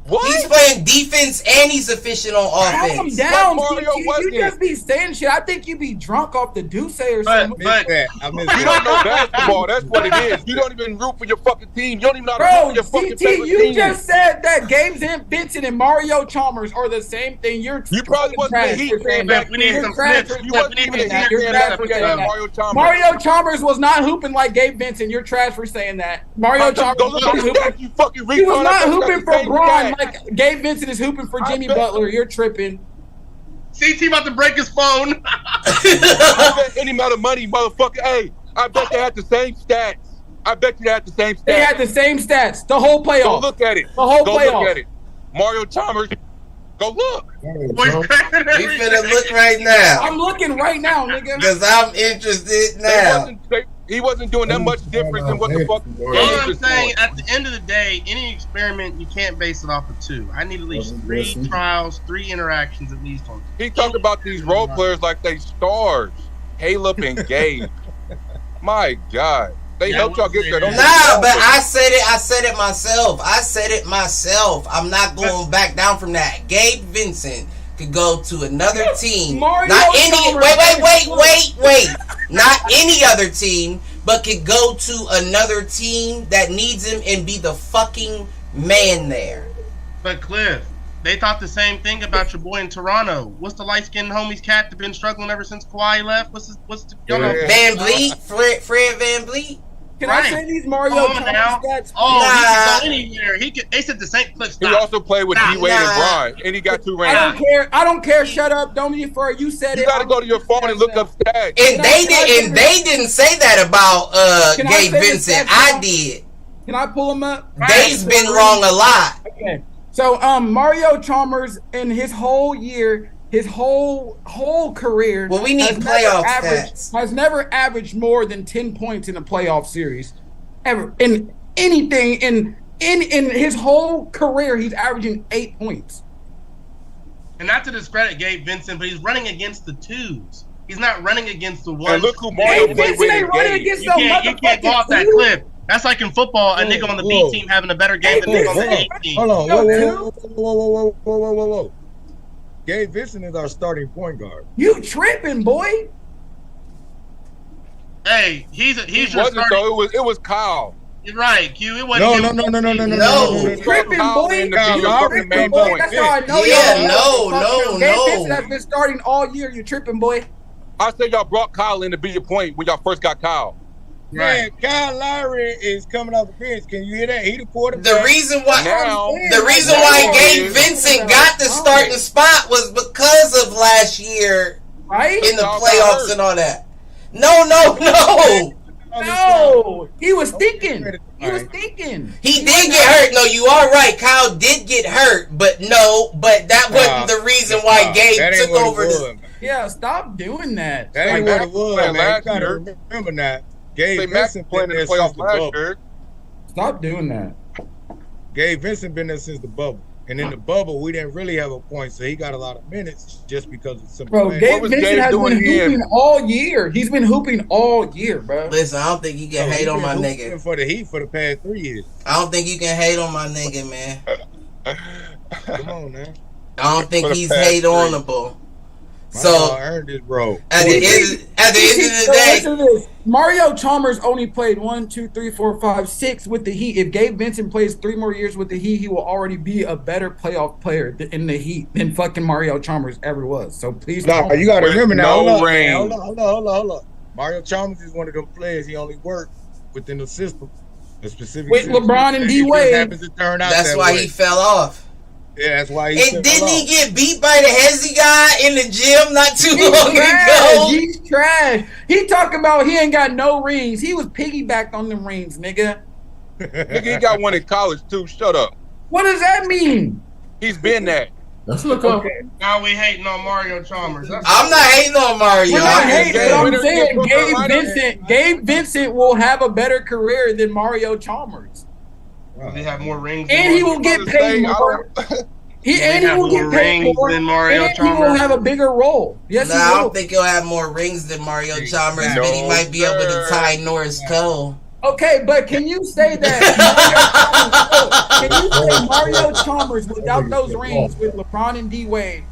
What? He's playing defense and he's efficient on Calm offense. down, Mario CT. wasn't. You just be saying shit. I think you be drunk off the Duce or But- something. I missed that. I missed You that. don't know basketball. That's what it is. You don't even root for your fucking team. You don't even know how to root Bro, for your fucking CT, favorite you team. just said that Gabe Vincent and Mario Chalmers are the same thing. You probably wasn't trash a Heat for fan saying back that. We need You're some trash snitch. for You saying wasn't even a that. Heat You're fan trash that for forget saying about that. Mario Chalmers. Mario Chalmers was not hooping like Gabe Vincent. You're trash for saying that. Mario Chalmers Go was look not at the hooping. stats, you fucking retard. He was not I bet you hooping got for the same Braun stats. like Gabe Vincent is hooping for Jimmy bet- Butler. You're tripping. CT about to break his phone. I bet any amount of money, motherfucker. Hey, I bet they had the same stats. I bet you they had the same stats. They had the same stats the whole Go playoff. look at it. The whole Go playoff. look at it. Mario Chalmers. Go look. Boy's We finna look right now I'm looking right now, nigga. because I'm interested now. He wasn't doing that much different than what the fuck. All I'm saying, at the end of the day, any experiment, you can't base it off of 2. I need at least 3 trials, 3 interactions at least on. He talked about these role players like they stars. Caleb and Gabe. My God. They helped y'all get there. Don't Nah, but I said it myself. I'm not going back down from that. Gabe Vincent could go to another team. Mario Not any Chalmers. wait. Not any other team, but could go to another team that needs him and be the fucking man there. But Cliff, they thought the same thing about your boy in Toronto. What's the light-skinned homie's cat that been struggling ever since Kawhi left? Y'all know? Yeah. Van Vliet, Fred Van Vliet. Can Right. I say these Mario Come on Chalmers now. stats? Oh, Nah. he can go anywhere. They said the same Cliff. He Stop. also played with Nah, D-Wade and nah. Bron, and he got 2 I don't rings. care. I don't care. Shut up. Don't need for you said You it. got to go to your phone and look up stats. And they didn't say that about Can I Gabe say this Vincent. stat I now? did. Can I pull him up? Dave's been wrong a lot. Okay. So Mario Chalmers in his whole year, his whole career. Well, we need has never playoff averaged- stats. Has never averaged more than 10 points in a playoff series, ever in anything. In his whole career, he's averaging 8 points. And not to discredit Gabe Vincent, but he's running against the 2s. He's not running against the 1s. And look who Mario Gabe played Vincent with ain't in running Gabe. against You no can't go off that motherfucking clip. That's like in football, a nigga on the B Whoa. team having a better game than the nigga on the A team. Hold on. No, Whoa. Gabe Vincent is our starting point guard. You tripping, boy? Hey, he's It your wasn't starting. though. It was Kyle. You're right, Q. It wasn't. No. Tripping, Kyle boy. in the Kyle video Lowry fucking main Boy, point. that's how I know Yeah, y'all. no. Gabe Vincent has been starting all year. You tripping, boy? I said y'all brought Kyle in to be your point when y'all first got Kyle. Man, Kyle Lowry is coming off the bench. Can you hear that? He the quarterback. The reason why Now, Gabe Vincent got the starting spot was because of last year Right? in the Y'all got playoffs hurt. and all that. No. No, he was thinking. He was thinking. He did get hurt. No, you are right. Kyle did get hurt, but that wasn't the reason why Gabe that ain't took what it over was, the. man. Yeah, stop doing that. That ain't Like what it was, Max man. You last gotta year. remember that. Say Gabe Max Vincent playing been in there the since playoffs the last bubble. year. Stop doing that. Gabe Vincent been there since the bubble. And in the bubble, we didn't really have a point, so he got a lot of minutes just because of some. Bro, things. Gabe was Vincent Gabe has doing been here? hooping all year. He's been hooping all year, bro. Listen, I don't think you can So hate he on been my hooping nigga. for the Heat for the past 3 years. I don't think you can hate on my nigga, man. Come on, man. I don't think For the he's past hate onable. My So dog earned his role. at the end of the So day, listen to this. Mario Chalmers only played 1, 2, 3, 4, 5, 6 with the Heat. If Gabe Vincent plays 3 more years with the Heat, he will already be a better playoff player in the Heat than fucking Mario Chalmers ever was. So please, No, you got to With remember now. no Hold on, ring. hold on. Mario Chalmers is one of them players. He only worked within the system A specific with LeBron and D Wade. Happens to turn out That's that why way. he fell off. Yeah, that's why he. And didn't he get beat by the Hezzy guy in the gym not too He's long trash. ago? He's trash. He talking about he ain't got no rings. He was piggybacked on them rings, nigga. Nigga, he got one in college too. Shut up. What does that mean? He's been that. That's look up. Now we hating on Mario Chalmers. I'm not hating on Mario. We're not I'm hating, just but I'm Winner saying against Gabe Carolina. Vincent. Gabe Vincent will have a better career than Mario Chalmers, Does he have more rings? and he will get paid more. He will get paid more, than Mario and he will Chalmers. have a bigger role. Yes, I he don't will. think he'll have more rings than Mario Chalmers, No, but he might be able to sir. tie Norris Cole. Okay, but can you say that Mario Chalmers without those rings with LeBron and D Wade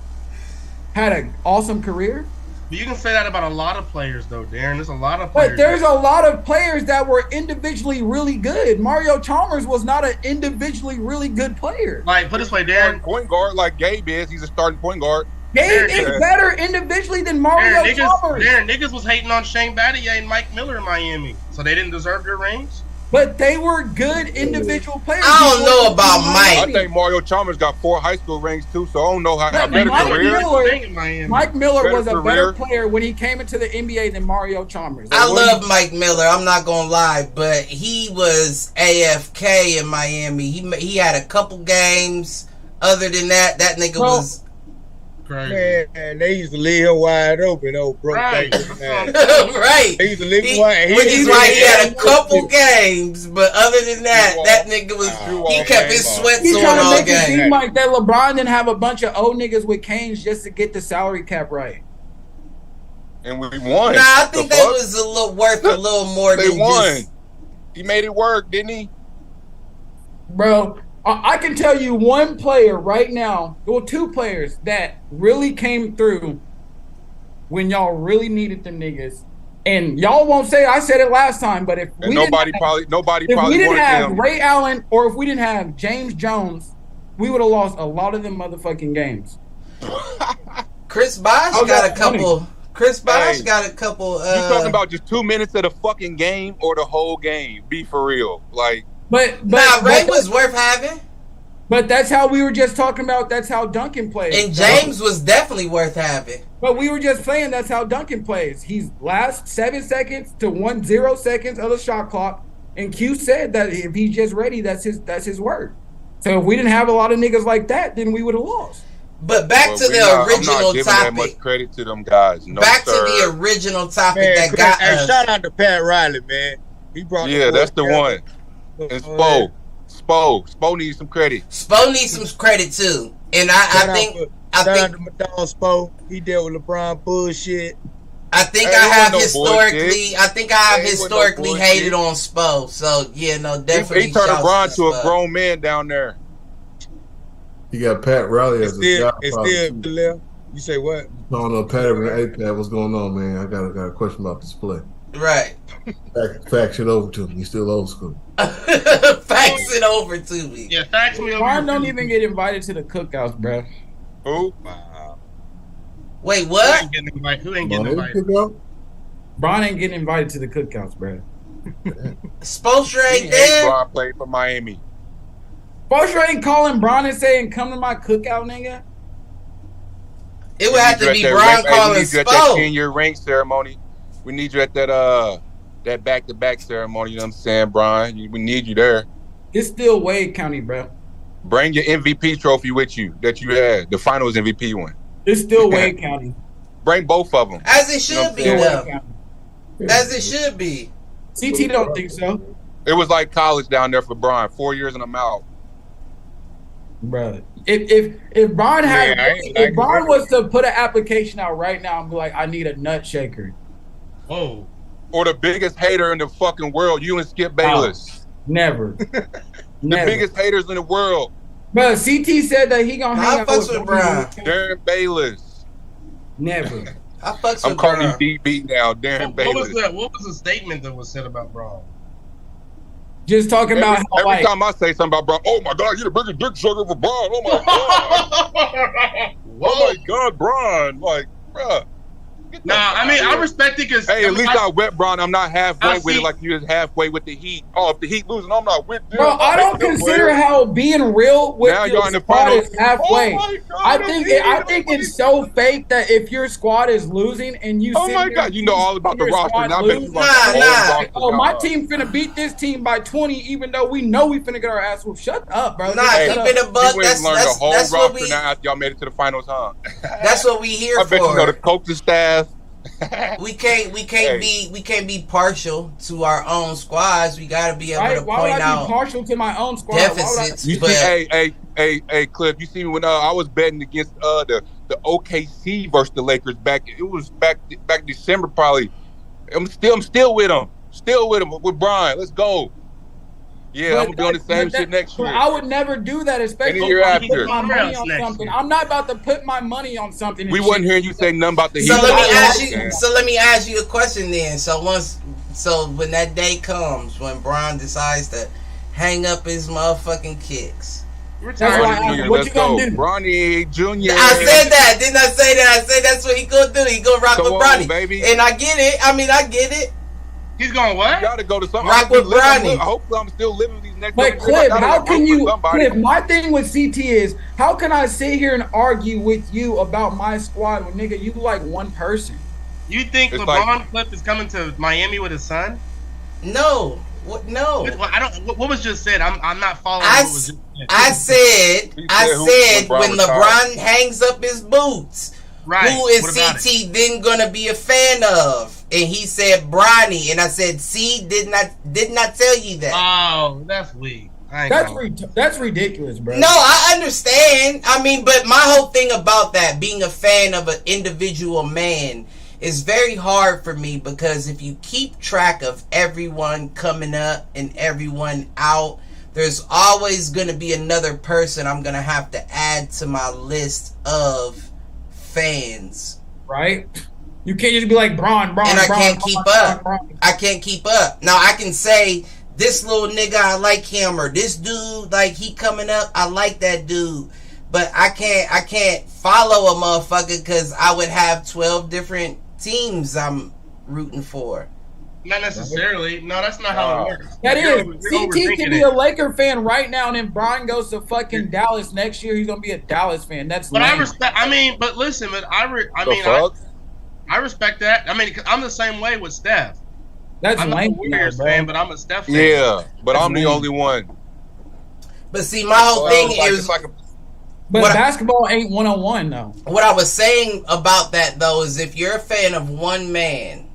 had an awesome career? But you can say that about a lot of players, though, Darren. There's a lot of players. But there's a lot of players that were individually really good. Mario Chalmers was not an individually really good player. Like, put it this way, Starting Darren. point guard like Gabe is. He's a starting point guard. Gabe Darren- is better individually than Mario Chalmers. Niggas was hating on Shane Battier and Mike Miller in Miami, so they didn't deserve their rings. But they were good individual players. I don't know about I Mike. think Mario Chalmers got 4 high school rings too, so I don't know how But better Mike career. Miller- Thing in Miami. Mike Miller Better was a career. better player when he came into the NBA than Mario Chalmers. I love Mike Miller. I'm not gonna lie, but he was AFK in Miami. He had a couple games. Other than that, that nigga Well, was Crazy. Man, they used to leave him wide open, old broke Right. back looking ass. right. They used to leave him He, wide. which is why he had a couple games, but other than that, that nigga was he kept his sweats He's on trying to all make it game. seem like that LeBron didn't have a bunch of old niggas with canes just to get the salary cap right. And we won. Nah, I think The that fuck? was a little worth a little more They than won. just. He made it work, didn't he? Bro, I can tell you one player right now, well, 2 players that really came through when y'all really needed them niggas. And y'all won't say I said it last time, but if And we nobody didn't probably have wanted him. Ray Allen or if we didn't have James Jones, we would have lost a lot of them motherfucking games. Chris Bosh Oh, got a that's funny. couple. Chris Bosh Hey, got a couple. You talking about just 2 minutes of the fucking game or the whole game? Be for real. Like, But Nah, Ray was worth having, But that's how we were just talking about. That's how Duncan plays. and James was definitely worth having. But we were just saying that's how Duncan plays. He's last 7 seconds to 0 seconds of the shot clock. And Q said that if he's just ready, that's his word. So if we didn't have a lot of niggas like that, then we would have lost. But back to the I'm original not giving that topic. much credit to them guys. No, Back to sir. the original topic Man, that got hey, us. shout out to Pat Riley, man. He brought Yeah, that's the one. one. And Spo needs some credit. Spo needs some credit too, and I think Shout out to my dog Spo. He dealt with LeBron bullshit. I Hey, have it wasn't no historically, bullshit. I think I have Hey, it wasn't no historically bullshit. hated on Spo. So yeah, no, definitely. He turned shouts LeBron to a Spo. grown man down there. He got Pat Riley It's as a still, job. it's still left. You say what? I don't know, Pat and APAT, what's going on, man? I got a question about this play. Right. Fax it over to me. He's still old school. Fax it over to me. Yeah, fax me over. Brian your don't feelings. even get invited to the cookouts, bro. Who? Wait, Who what? ain't getting invited? Who ain't Come getting on, invited? pick up. Brian ain't getting invited to the cookouts, bro. Spoelstra He ain't hates there. Bron played for Miami. Bosher ain't calling Brian and saying, "Come to my cookout, nigga." It would have to be Hey, Brian we calling need you at that Spo. 10-year ring ceremony. We need you at that back-to-back ceremony. You know what I'm saying, Brian? We need you there. It's still Wade County, bro. Bring your MVP trophy with you that you had, the Finals MVP one. It's still Wade County. Bring both of them. As it should be, Still Wade though. County. As it should be. CT don't think so, It was like college down there for Brian. 4 years and I'm out. bro. If Brian had, Yeah, I ain't if like Brian it. was to put an application out right now and be like, "I need a nut shaker," Whoa. Or the biggest hater in the fucking world, you and Skip Bayless. never, The never. biggest haters in the world. But CT said that he gonna Nah, hang I out fucks with Brian. Darren Bayless. Never. I fucks I'm with calling Brian. you DB now, Darren What was Bayless. that? What was the statement that was said about Braun? Just talking Every, about how, every like, time I say something about Brian, oh my God, you're the biggest dick sucker for Brian. Oh my God. Oh my God, Brian. Like, bruh, get Nah, I mean, I respect it because Hey, at least I wet Bron. I'm not halfway with see- it like you is halfway with the Heat. Oh, if the Heat losing, I'm not with them. Bro, I don't consider how being real with Now your y'all in the squad finals. is halfway. Oh my God, I the think Heat, it's so fake that if your squad is losing and you Oh sit my there God, and you know all about the your roster. squad Now I bet you lose, about Nah, the whole nah. roster. oh, my now. team finna beat this team by 20, even though we know we finna get our ass whooped. Shut up, bro. Nah, Just Hey, shut keep up. it a You buck. went and learned the whole That's what roster we. now after y'all made it to the finals, huh? That's what we here I bet you know the for. coaching staff. We can't be partial to our own squads. We got to be able Right? to Why would point I be out partial to my own squad? Why would I- deficits. You see, But hey, Cliff. You see me when I was betting against the OKC versus the Lakers back. It was back December probably. I'm still with them. Still with them with Brian. Let's go. Yeah, But I'm gonna be on the that- same but shit that- next but year. I would never do that, especially Any year if I after. put my money on Next something. year. I'm not about to put my money on something. and We shit. wasn't hearing you say nothing about the so Heat. let me Yeah. ask you. So let me ask you a question then. So when that day comes, when Bron decides to hang up his motherfucking kicks, That's why I Bronny asked, Jr., what let's you gonna go. do? Bronny Jr. I said that. Didn't I say that? I said that's what he gonna do. He gonna rock Come with on, Bronny, baby. and I get it. I mean, I get it. He's going You what? gotta go to something. Rock with Bronny. Hopefully, I'm still living these next. But couple years. Cliff, I gotta how root can for you? somebody. Cliff, my thing with CT is, how can I sit here and argue with you about my squad when nigga you like one person? You think It's LeBron Cliff is coming to Miami with his son? No, what? No. Well, I don't. What was just said? I'm not following. I what was just said. I said He when said when LeBron LeBron hangs up his boots, Right. who is What about it? CT then gonna be a fan of? And he said Bronny, and I said, see, did not tell you that. Oh, that's weak. I ain't That's ridiculous, bro. No, I understand. I mean, but my whole thing about that, being a fan of an individual man, is very hard for me because if you keep track of everyone coming up and everyone out, there's always going to be another person I'm going to have to add to my list of fans. Right? You can't just be like Bron, And I can't keep up. I can't keep up. Now, I can say, this little nigga, I like him, or this dude, like, he coming up, I like that dude. But I can't follow a motherfucker because I would have 12 different teams I'm rooting for. Not necessarily. No, that's not how it works. That You're is, overthinking CT can be it. a Laker fan right now, and then Brian goes to fucking Dallas next year. He's gonna be a Dallas fan. That's But I lame. respect. I mean, but listen, but I respect that. I mean, 'cause I'm the same way with Steph. That's I'm not a lame, Warriors bro. fan, but I'm a Steph fan. Yeah, but That's I'm the lame. only one. But see, my whole thing is, it's like a, But What I- basketball ain't 101 though. what I was saying about that though is if you're a fan of one man,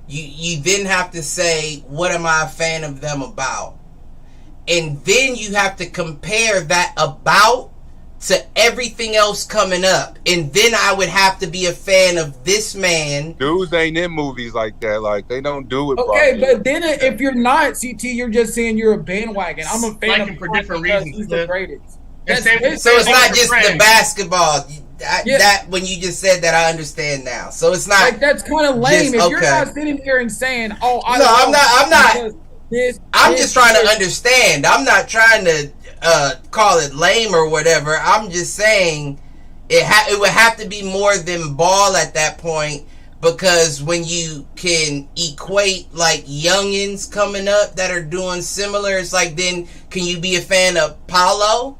you then have to say, what am I a fan of them about? And then you have to compare that about to everything else coming up. And then I would have to be a fan of this man. dudes ain't in movies like that. Like they don't do it. Okay, properly. but then if you're not CT, you're just saying you're a bandwagon. I'm a fan Like of him for Bron different because reasons, he's the Cliff. greatest. And That's same- it. So it's not just the friends. basketball. Yeah. That when you just said that, I understand now. So it's not. Like that's kind of lame. Just- If you're okay. not sitting here and saying, "Oh, I No, love I'm not. because this, I'm this, just trying to this." understand. I'm not trying to call it lame or whatever. I'm just saying it would have to be more than ball at that point, because when you can equate like youngins coming up that are doing similar, it's like, then can you be a fan of Paulo?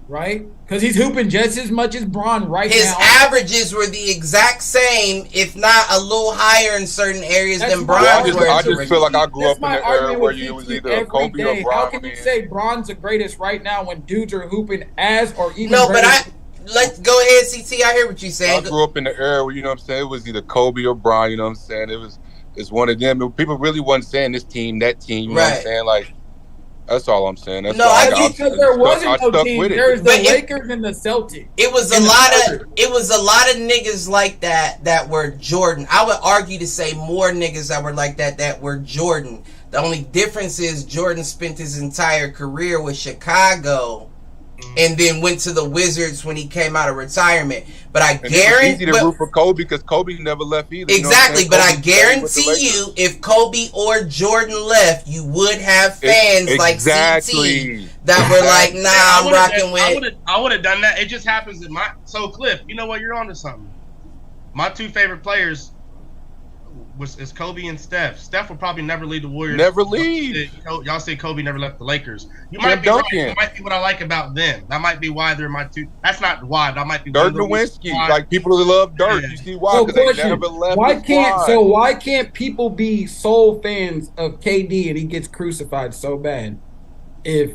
Right? Because he's hooping just as much as Bron right His now. averages were the exact same, if not a little higher in certain areas That's than my Bron's argument. were. I just feel like I grew That's up in my the era argument where with you was CT either a every Kobe or day. Bron. How can you say Bron's the greatest right now when dudes are hooping as or even No, but greater? let's go ahead, CT. I hear what you're I saying. grew up in the era where, you know what I'm saying, it was either Kobe or Bron, you know what I'm saying? It's one of them. People really wasn't saying this team, that team, you know what I'm Right. saying? Like, that's all I'm saying. That's No, why I Because there wasn't no stuck team. with it. There's the But it- Lakers and the Celtics. It was a And the lot of Chargers. niggas like that were Jordan. I would argue to say more niggas that were like that were Jordan. The only difference is Jordan spent his entire career with Chicago and then went to the Wizards when he came out of retirement. But I And it was easy guarantee to root for Kobe because Kobe never left either. you know what I'm exactly, saying? but I Kobe stayed with the guarantee Lakers. you, if Kobe or Jordan left, you would have fans like Exactly. CT that were like, nah, I I'm would've rocking done- with. I would have done that. It just happens in my. So Cliff, you know what? You're onto something. my two favorite players is Kobe and Steph. Steph will probably never leave the Warriors. Never leave. Y'all say Kobe never left the Lakers. You Tim might be right. Duncan. That might be what I like about them. That might be why they're my two. That's not why. That might be Dirk one of the reasons Nowitzki, why. like people that love Dirk. Yeah. You see why? So Because they question, never left. why can't people be sole fans of KD and he gets crucified so bad? If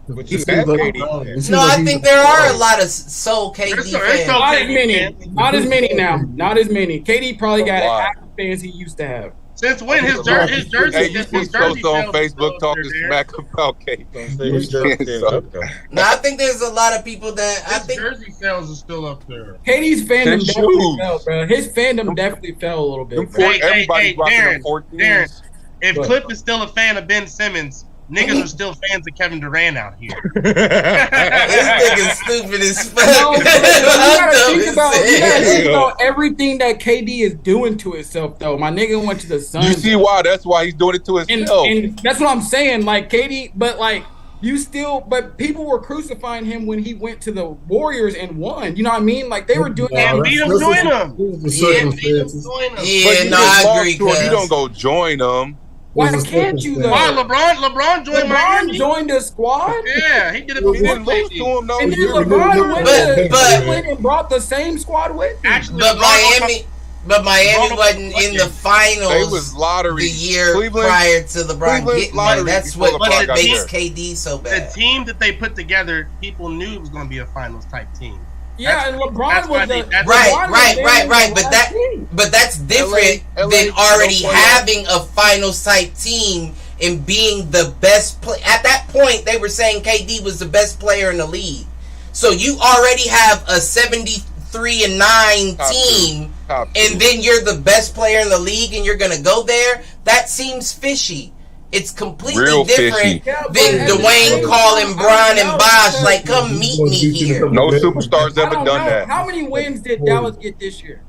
But It you seems have like- KD. it seems No, like I he's- think there are a lot of soul KD There's fans. so- not as many, not as many now, not as many. KD probably got Why? half the fans he used to have. Since when his Hey, jersey, you see Sosa on Facebook talking smack. smack about KD. Don't say his jersey is up, though. No, I think there's a lot of people that I His think. jersey sales are still up there. KD's fandom His definitely shoes. fell, bro. His fandom definitely fell a little Them bit. Bro. four- everybody's rocking them 14s. Darren, if What? Cliff is still a fan of Ben Simmons, niggas are still fans of Kevin Durant out here. This nigga's stupid as fuck. No, but you I'm gotta dumb think as about, you hell. gotta think about everything that KD is doing to itself, though. My nigga went to the You Suns, see why? That's why he's doing it to and, himself. and that's what I'm saying. Like KD, but like you still, but people were crucifying him when he went to the Warriors and won. You know what I mean? Like they were doing And that. beat him, That's join just- him. this is the Yeah, beat him, circumstances. join him. But Yeah, you no, just I lost agree. to him. You Cuz. don't go join them. Why This is can't you though? Why LeBron joined LeBron Miami? joined the squad, Yeah, he did it He before didn't lose to KD. him, though. and then Yeah, LeBron went but- to but- Cleveland and brought the same squad with him. Actually, But Miami LeBron wasn't in the They finals was lottery. the year Cleveland- prior to LeBron Cleveland getting lottery there. That's before what LeBron got makes there. KD so the bad. team that they put together, people knew it was going to be a finals type team. Yeah, and that's LeBron why was they- the that's- Right, LeBron was right, there right, in right, the but last that- team. But that's different LA than already no playoff. having a finals type team and being the best play. At that point, they were saying KD was the best player in the league. So you already have a 73-9 Top team, Top two. and then you're the best player in the league, and you're gonna go there. That seems fishy. It's completely Real different fishy. Yeah, but than at the Dwayne same calling time, Bron I and know Bosh because- like, "Come meet me here." No superstars I ever don't done know. that. How many wins did Dallas get this year?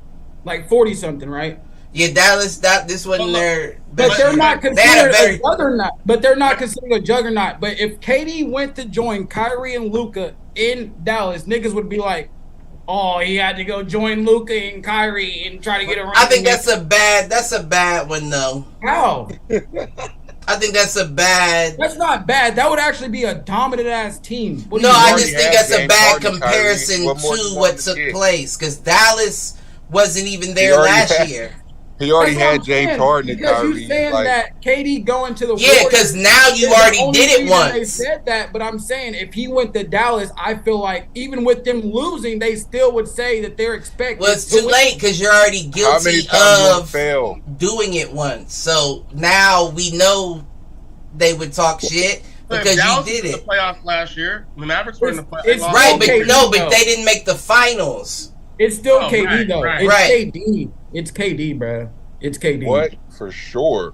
Like 40 something, right? Yeah, Dallas. This wasn't their. But they're not They had a considered very- a juggernaut. But they're not considered a juggernaut. But if KD went to join Kyrie and Luka in Dallas, niggas would be like, "Oh, he had to go join Luka and Kyrie and try to get around." I think that's a bad one though. how. I think that's a bad. That's not bad. That would actually be a dominant ass team. What do No, you I want? just already think have that's a James bad Harden, comparison Kyrie. What more to do you what want to took get? place because Dallas wasn't even there already last had- year. He already That's what had I'm James saying, Harden and because Kyrie. you saying Like, that KD going to the Yeah, Warriors, because now you is the already only did it reason They once. said that, but I'm saying if he went to Dallas, I feel like even with them losing, they still would say that they're expected. Well, it's to too win. late because you're already how many guilty times you of fail? doing it once. So now we know they would talk shit But because you Dallas did was in it. the playoffs last year. The Mavericks were in the playoffs. It's Right, but Okay, no, though. but they didn't make the finals. It's still Oh, KD right, though. right. It's Right. KD. It's KD, bro. It's KD. What? For sure.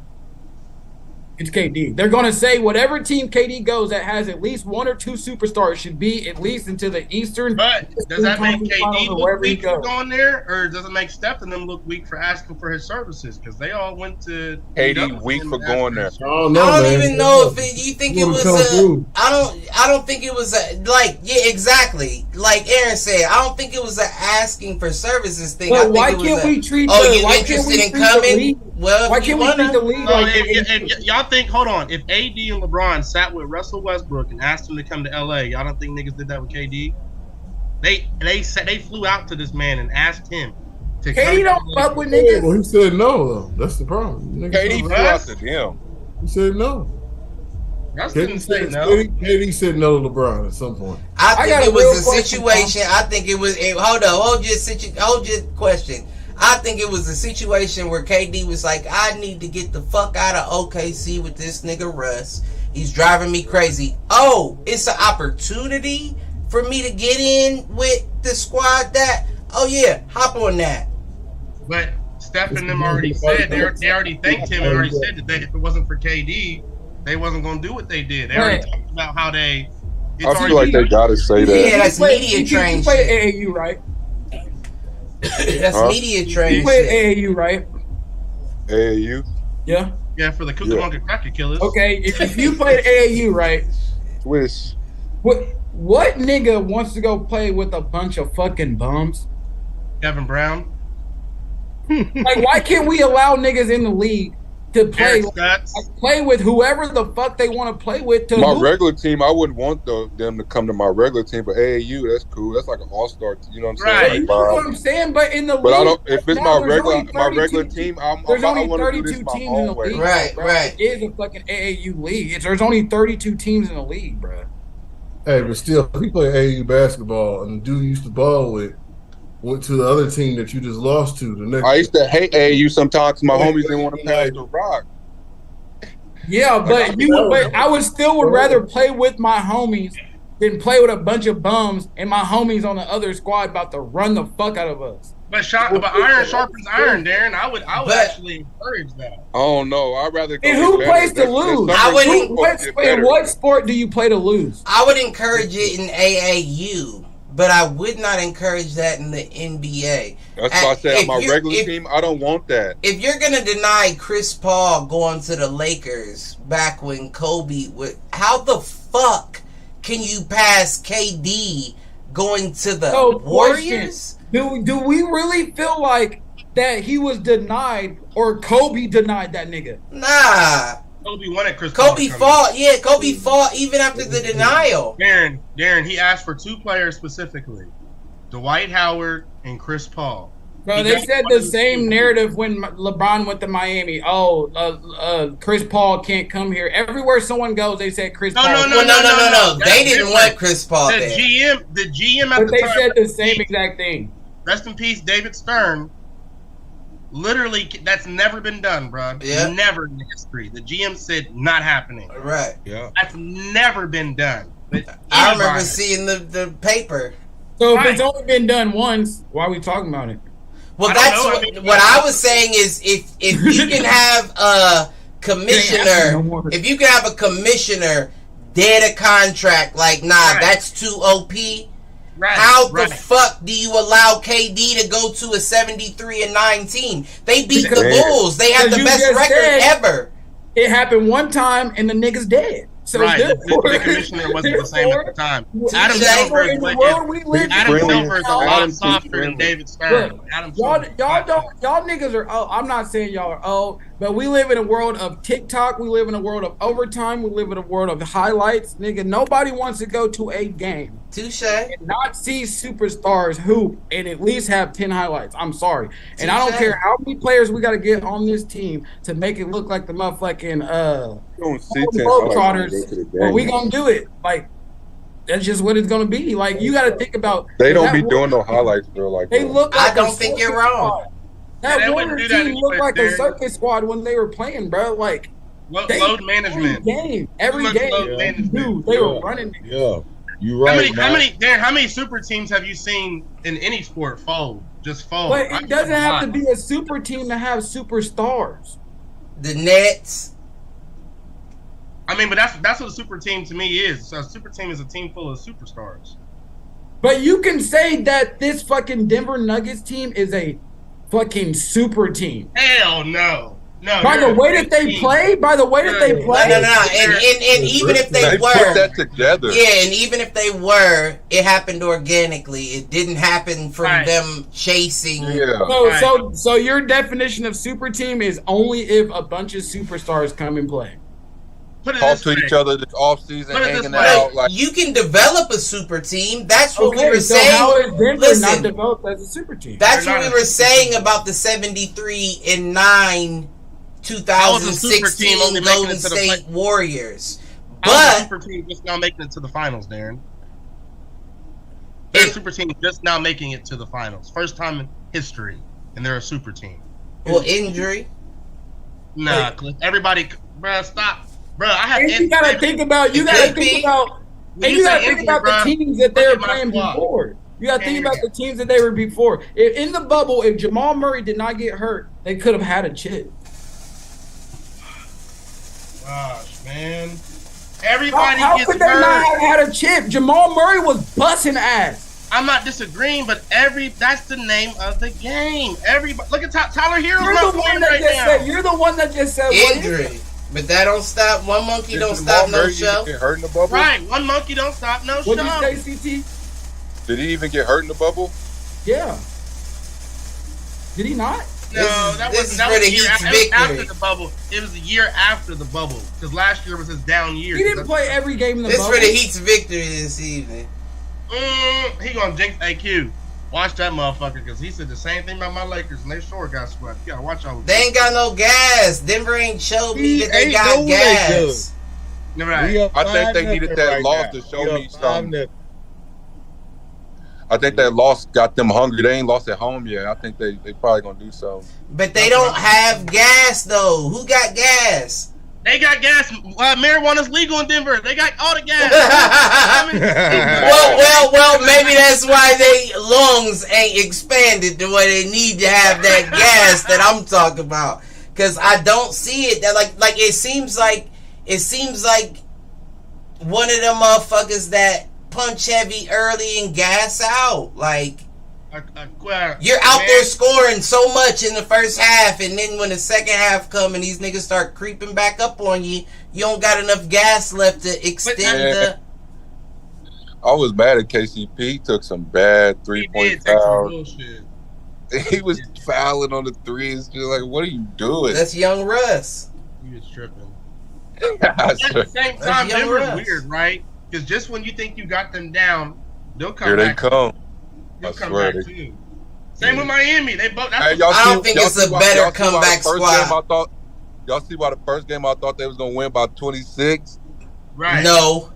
It's KD. They're gonna say whatever team KD goes that has at least one or two superstars should be at least into the Eastern. But does that make KD Finals or look wherever he weak for goes. going there, or does it make Steph and them look weak for asking for his services? Because they all went to KD weak for going there. I don't know, I don't man. even know if it, you think You it wanna was come a. through. I don't think it was a like. Yeah, exactly. Like Aaron said, I don't think it was a asking for services thing. I But think why it was can't a, we treat? Oh, the, you why can't interested we in treat the coming? league- Well, Why if you can't we treat wanna. the league No, like? if y'all think, hold on, if AD and LeBron sat with Russell Westbrook and asked him to come to LA, y'all don't think niggas did that with KD? They flew out to this man and asked him to come. KD don't fuck with Yeah, niggas. well, he said no, though. That's the problem. Nigga KD said flew out to them. He said no. Russ didn't say no. KD said no to LeBron at some point. I think got a it was real a question, situation. I think it was. Hold your question. I think it was a situation where KD was like, I need to get the fuck out of OKC with this nigga Russ. He's driving me crazy. Oh, it's an opportunity for me to get in with the squad that. Oh yeah, hop on that. But Steph and them already said they already thanked him and already said that if it wasn't for KD, they wasn't gonna do what they did. They already Right. talked about how they. It's I feel like they gotta say that. Yeah, that's media You train play shit. AAU, right? That's Huh? media You train play shit. AAU, right? AAU. Yeah. Yeah, for the Cucamonga Cracker Killers. Okay. If you played AAU, right? Swiss. What nigga wants to go play with a bunch of fucking bums? Kevin Brown. Like, why can't we allow niggas in the league to play Eric Stutz. play with whoever the fuck they want to play with? To My hoop? regular team, I wouldn't want them to come to my regular team, but AAU, that's cool. That's like an all-star. You know what I'm saying? Right. You Like, know what I'm saying? But in the but I league, don't. If it's now my there's only regular 32 team, there's only I want to do 32 this my teams in the own way. league. Right, bro. right. It is a fucking AAU league. There's only 32 teams in the league, bro. Hey, but still, if you play AAU basketball and the dude you used to ball with went to the other team that you just lost to the next. I used to hate AAU sometimes 'cause my homies didn't want to pass the rock. Yeah, but I would still would rather play with my homies than play with a bunch of bums and my homies on the other squad about to run the fuck out of us. But iron sharpens iron, Darren. I would But- actually encourage that. I don't know. I'd rather go. And get who better. plays to There's lose? some I reasons wouldn't- you're supposed to get better. In what sport do you play to lose? I would encourage it in AAU, but I would not encourage that in the NBA. That's why I said If on my you're- regular if- team, I don't want that. If you're gonna deny Chris Paul going to the Lakers back when Kobe would, how the fuck can you pass KD going to the No, Warriors? Do we really feel like that he was denied or Kobe denied that nigga? Nah, Kobe wanted Chris Paul Kobe to come fought. Yeah, Kobe fought even after the denial. in. Darren, he asked for two players specifically: Dwight Howard and Chris Paul. Bro, He they got said one the of the same two. narrative when LeBron went to Miami. Chris Paul can't come here. Everywhere someone goes, they said Chris No, Paul. no, no, Well, no. They That's didn't different. want Chris Paul The there. GM at But the they time. said the same exact thing. Rest in peace, David Stern. Literally, that's never been done, bro. Yeah. Never in history. The GM said not happening. Right. Yeah. That's never been done. But I remember anybody- seeing the paper. So if Right. it's only been done once, why are we talking about it? Well, I don't that's know. I what, mean, what I was saying is if you can have a commissioner, No more. if you can have a commissioner dead a contract, like nah, Right. that's too OP. Right, How right. the fuck do you allow KD to go to a 73-19? They beat the Because- Bulls. They had the because you best just record said- ever. It happened one time and the nigga's dead. So Right, therefore, the commissioner wasn't the same at the time. Adam Therefore, Silver in is the like world we live in, Adam Friendly. Silver is a now, lot Adam softer than friendly. David Stern. Look, Adam y'all Silver- niggas are old. I'm not saying y'all are old, but we live in a world of TikTok. We live in a world of overtime. We live in a world of highlights. Nigga, nobody wants to go to a game Touche. and not see superstars hoop and at least have 10 highlights. I'm sorry. And I don't Touche. care how many players we got to get on this team to make it look like the motherfucking You don't see the 10 Globetrotters, highlights when you go to the but we game. gonna do it. Like that's just what it's gonna be. Like you got to think about. They don't that be War- doing no highlights, bro. Like They that. look. I Like don't a think you're circus wrong. squad. That they Warrior wouldn't do that team looked anyway, like a Darren. circus squad when they were playing, bro. Like they, Load management. every Too much game, load management. dude, they were Yeah. running. Yeah. You right. How many super teams have you seen in any sport fold? Just fold. But I've it doesn't seen a have lot. to be a super team to have superstars. The Nets. I mean, but that's what a super team to me is. So a super team is a team full of superstars. But you can say that this fucking Denver Nuggets team is a fucking super team. Hell no. No. By the they're a way that great they team. play, by the way that they No, play. No. And even if they They put were, that together. yeah, and even if they were, it happened organically. It didn't happen from Right. them chasing. Yeah. So your definition of super team is only if a bunch of superstars come and play. Put it Talk this to way. each other this off season, Put it this hanging way. out. Like You can develop a super team. That's what we were so saying. how is Denver Listen. not developed as a super team? That's They're what not we a were super saying team. about the 73-9 was a super team 2016 only making Golden it to the State Warriors. I was a But super team just now making it to the finals, Darren. They're a super team just now making it to the finals. First time in history. And they're a super team. well, injury. Nah, Cliff. Everybody, bruh, stop. Bruh, I have And you gotta think about When you gotta say think injury, about bruh, the teams that they look were at my playing squad. before. You gotta think Can't about hear the teams that they were before. In the bubble, if Jamal Murray did not get hurt, they could have had a chip. Gosh, man. Everybody How gets could they not hurt. have had a chip? Jamal Murray was busting ass. I'm not disagreeing, but that's the name of the game. Everybody, look at Tyler Hero's You're not the one playing that right just now. said. You're the one that just said what is Injury. it? But that don't stop. One monkey did don't Jamal stop no Murray show. even get hurt in the bubble? Right, one monkey don't stop no What show. did you say, CT? Did he even get hurt in the bubble? Yeah. Did he not? No, that this was is that for was the a year Heat's after victory. the bubble. It was the year after the bubble because last year was his down year. He didn't play every game in the This bubble. for the Heat's victory this evening. He gonna jinx AQ. Watch that motherfucker because he said the same thing about my Lakers and they sure got swept. You gotta watch out. They ain't got no gas. Denver ain't showed me that they Ain't got no way gas. Right. We up I think they 5-0 needed that right loss now. to show We me up something. 5-0. I think that loss got them hungry. They ain't lost at home yet. I think they probably gonna do so. But they don't have gas though. Who got gas? They got gas. Marijuana's legal in Denver. They got all the gas. well, maybe that's why they lungs ain't expanded the way they need to have that gas that I'm talking about. Cause I don't see it. That like it seems like one of them motherfuckers that punch heavy early and gas out. Like you're out there scoring so much in the first half, and then when the second half come and these niggas start creeping back up on you, you don't got enough gas left to extend the. I was mad at KCP. He took some bad 3-point fouls. He was fouling on the threes. Just like, what are you doing? That's young Russ. He was tripping. I At the same time, young Denver's Russ. weird, right? Because just when you think you got them down, they'll come Here they back. come. They'll I come swear back they- too. Same with Miami. They both. Hey, I don't think it's a better comeback squad. Y'all see why the first game I thought they was gonna win by 26? right. No,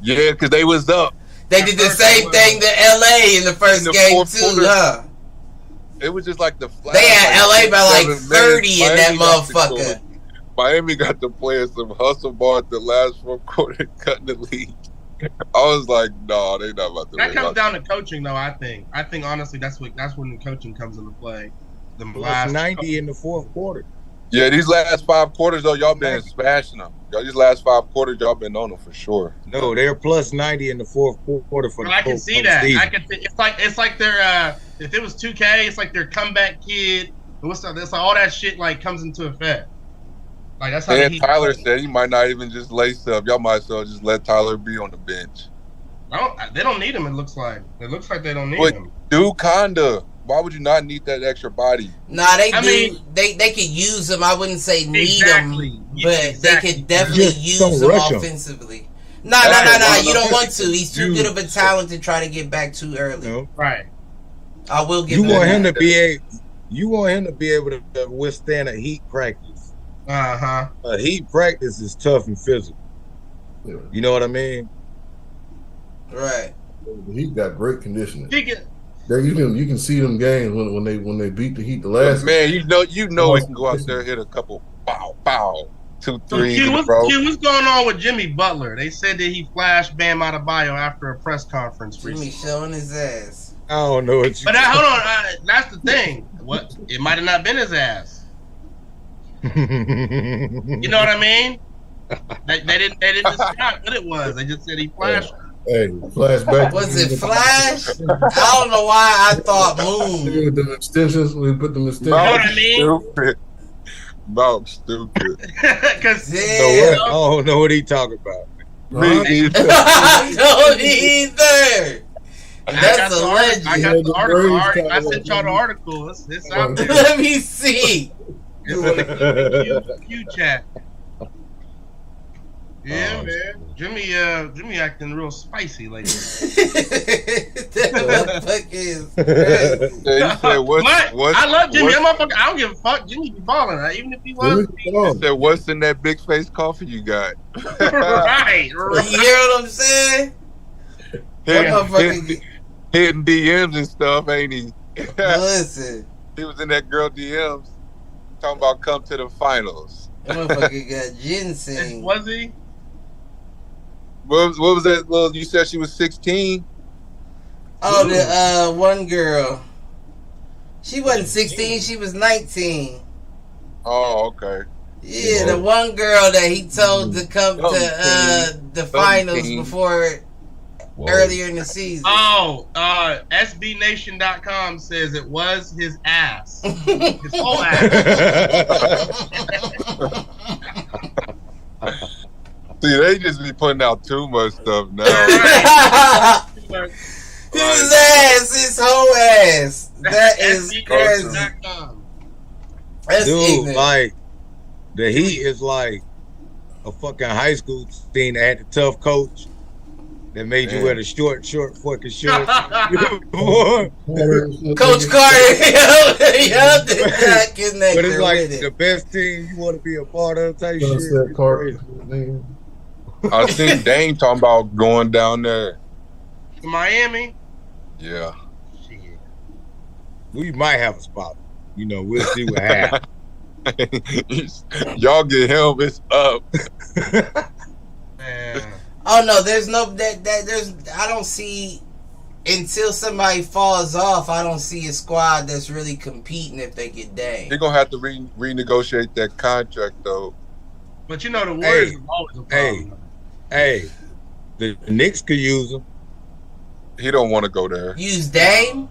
Yeah, because they was up. they did the same thing to LA in the first In the game fourth too, quarter. huh? It was just like the They had LA by like 7 minutes. 30 in that Miami got to motherfucker. go. Miami got to play some hustle ball at the last 4 quarter, cutting the lead. I was like, no, they not about to That win. comes down to coaching, though. I think honestly, that's when the coaching comes into play. The Plus last 90 in the fourth quarter. Yeah, these last 5 quarters though, y'all been smashing them. Y'all these last 5 quarters, y'all been on them for sure. No, they're plus 90 in the fourth quarter for Well, the I can whole see that. season. I can. It's like their if it was 2K, it's like their comeback kid. That's like all that shit like comes into effect. Like that's how. And the Heat Tyler play. said he might not even just lace up. Y'all might as well just let Tyler be on the bench. They don't need him. It looks like they don't need But him. do kinda. Why would you not need that extra body? Nah, they I do. mean- they could use them. I wouldn't say need Exactly. them, Yeah, but exactly. they could definitely Just use don't them rush 'em. offensively. Nah. Right. You don't want to. He's too You- good of a talent to try to get back too early. No. Right. I will give You him want that. him to be able to withstand a heat practice. Uh-huh. A heat practice is tough and physical. Yeah. You know what I mean? Right. He got great conditioning. He get, You can see them games when they beat the Heat the last. Man, you know he can go out there and hit a couple bow, 2 so 3s Q, in a what's row. going on with Jimmy Butler? They said that he flashed Bam Adebayo after a press conference Jimmy recently. showing his ass. I don't know what you. But hold on, that's the thing. What it might have not been his ass. You know what I mean? They didn't describe what it was. They just said he flashed. Hey, flashback. Was it Flash? I don't know why I thought Moon. With them extensions, we put them extensions. know what I mean? Stupid. Mouth stupid. Because So Damn. what? I don't know what he talking about. Me either. I don't either. That's a I legend. got the article. I sent y'all the article. It's out there. Let me see. It's in the Q chat. Yeah, Oh, man. Jimmy acting real spicy lately. That fuck is crazy. Yeah, he said, what's, I love Jimmy. what's- That motherfucker. I don't give a fuck. Jimmy be balling. Even if he was. He said, what's in that big face coffee you got? right. You hear what I'm saying? That motherfucker. Hitting DMs and stuff, ain't he? Listen, He was in that girl DMs talking about come to the finals. that motherfucker got ginseng. Was he? What was that little, you said she was 16? Oh, the one girl. She wasn't 16. She was 19. Oh, okay. Yeah, the one girl that he told to come to the finals 17. before earlier in the season. Oh, SBNation.com says it was his ass. His whole ass. See, they just be putting out too much stuff now. His ass, his whole ass. That is crazy. SBNation.com. That's Dude, ignorant. like the Heat is like a fucking high school team that had the tough coach that made you wear the short fucking shorts. Coach Carter, yo, that connector But it's like with it. the best team you want to be a part of type shit. Sunset Carter. I seen Dame talking about going down there. To Miami. Yeah. Shit. We might have a spot. You know, we'll see what happens. Y'all get him, it's up. Man. Oh no, there's no there's I don't see until somebody falls off. I don't see a squad that's really competing if they get Dame. They're gonna have to renegotiate that contract though. But you know the Warriors Hey, is always a hey. problem. Hey, the Knicks could use him. He don't want to go there. Use Dame?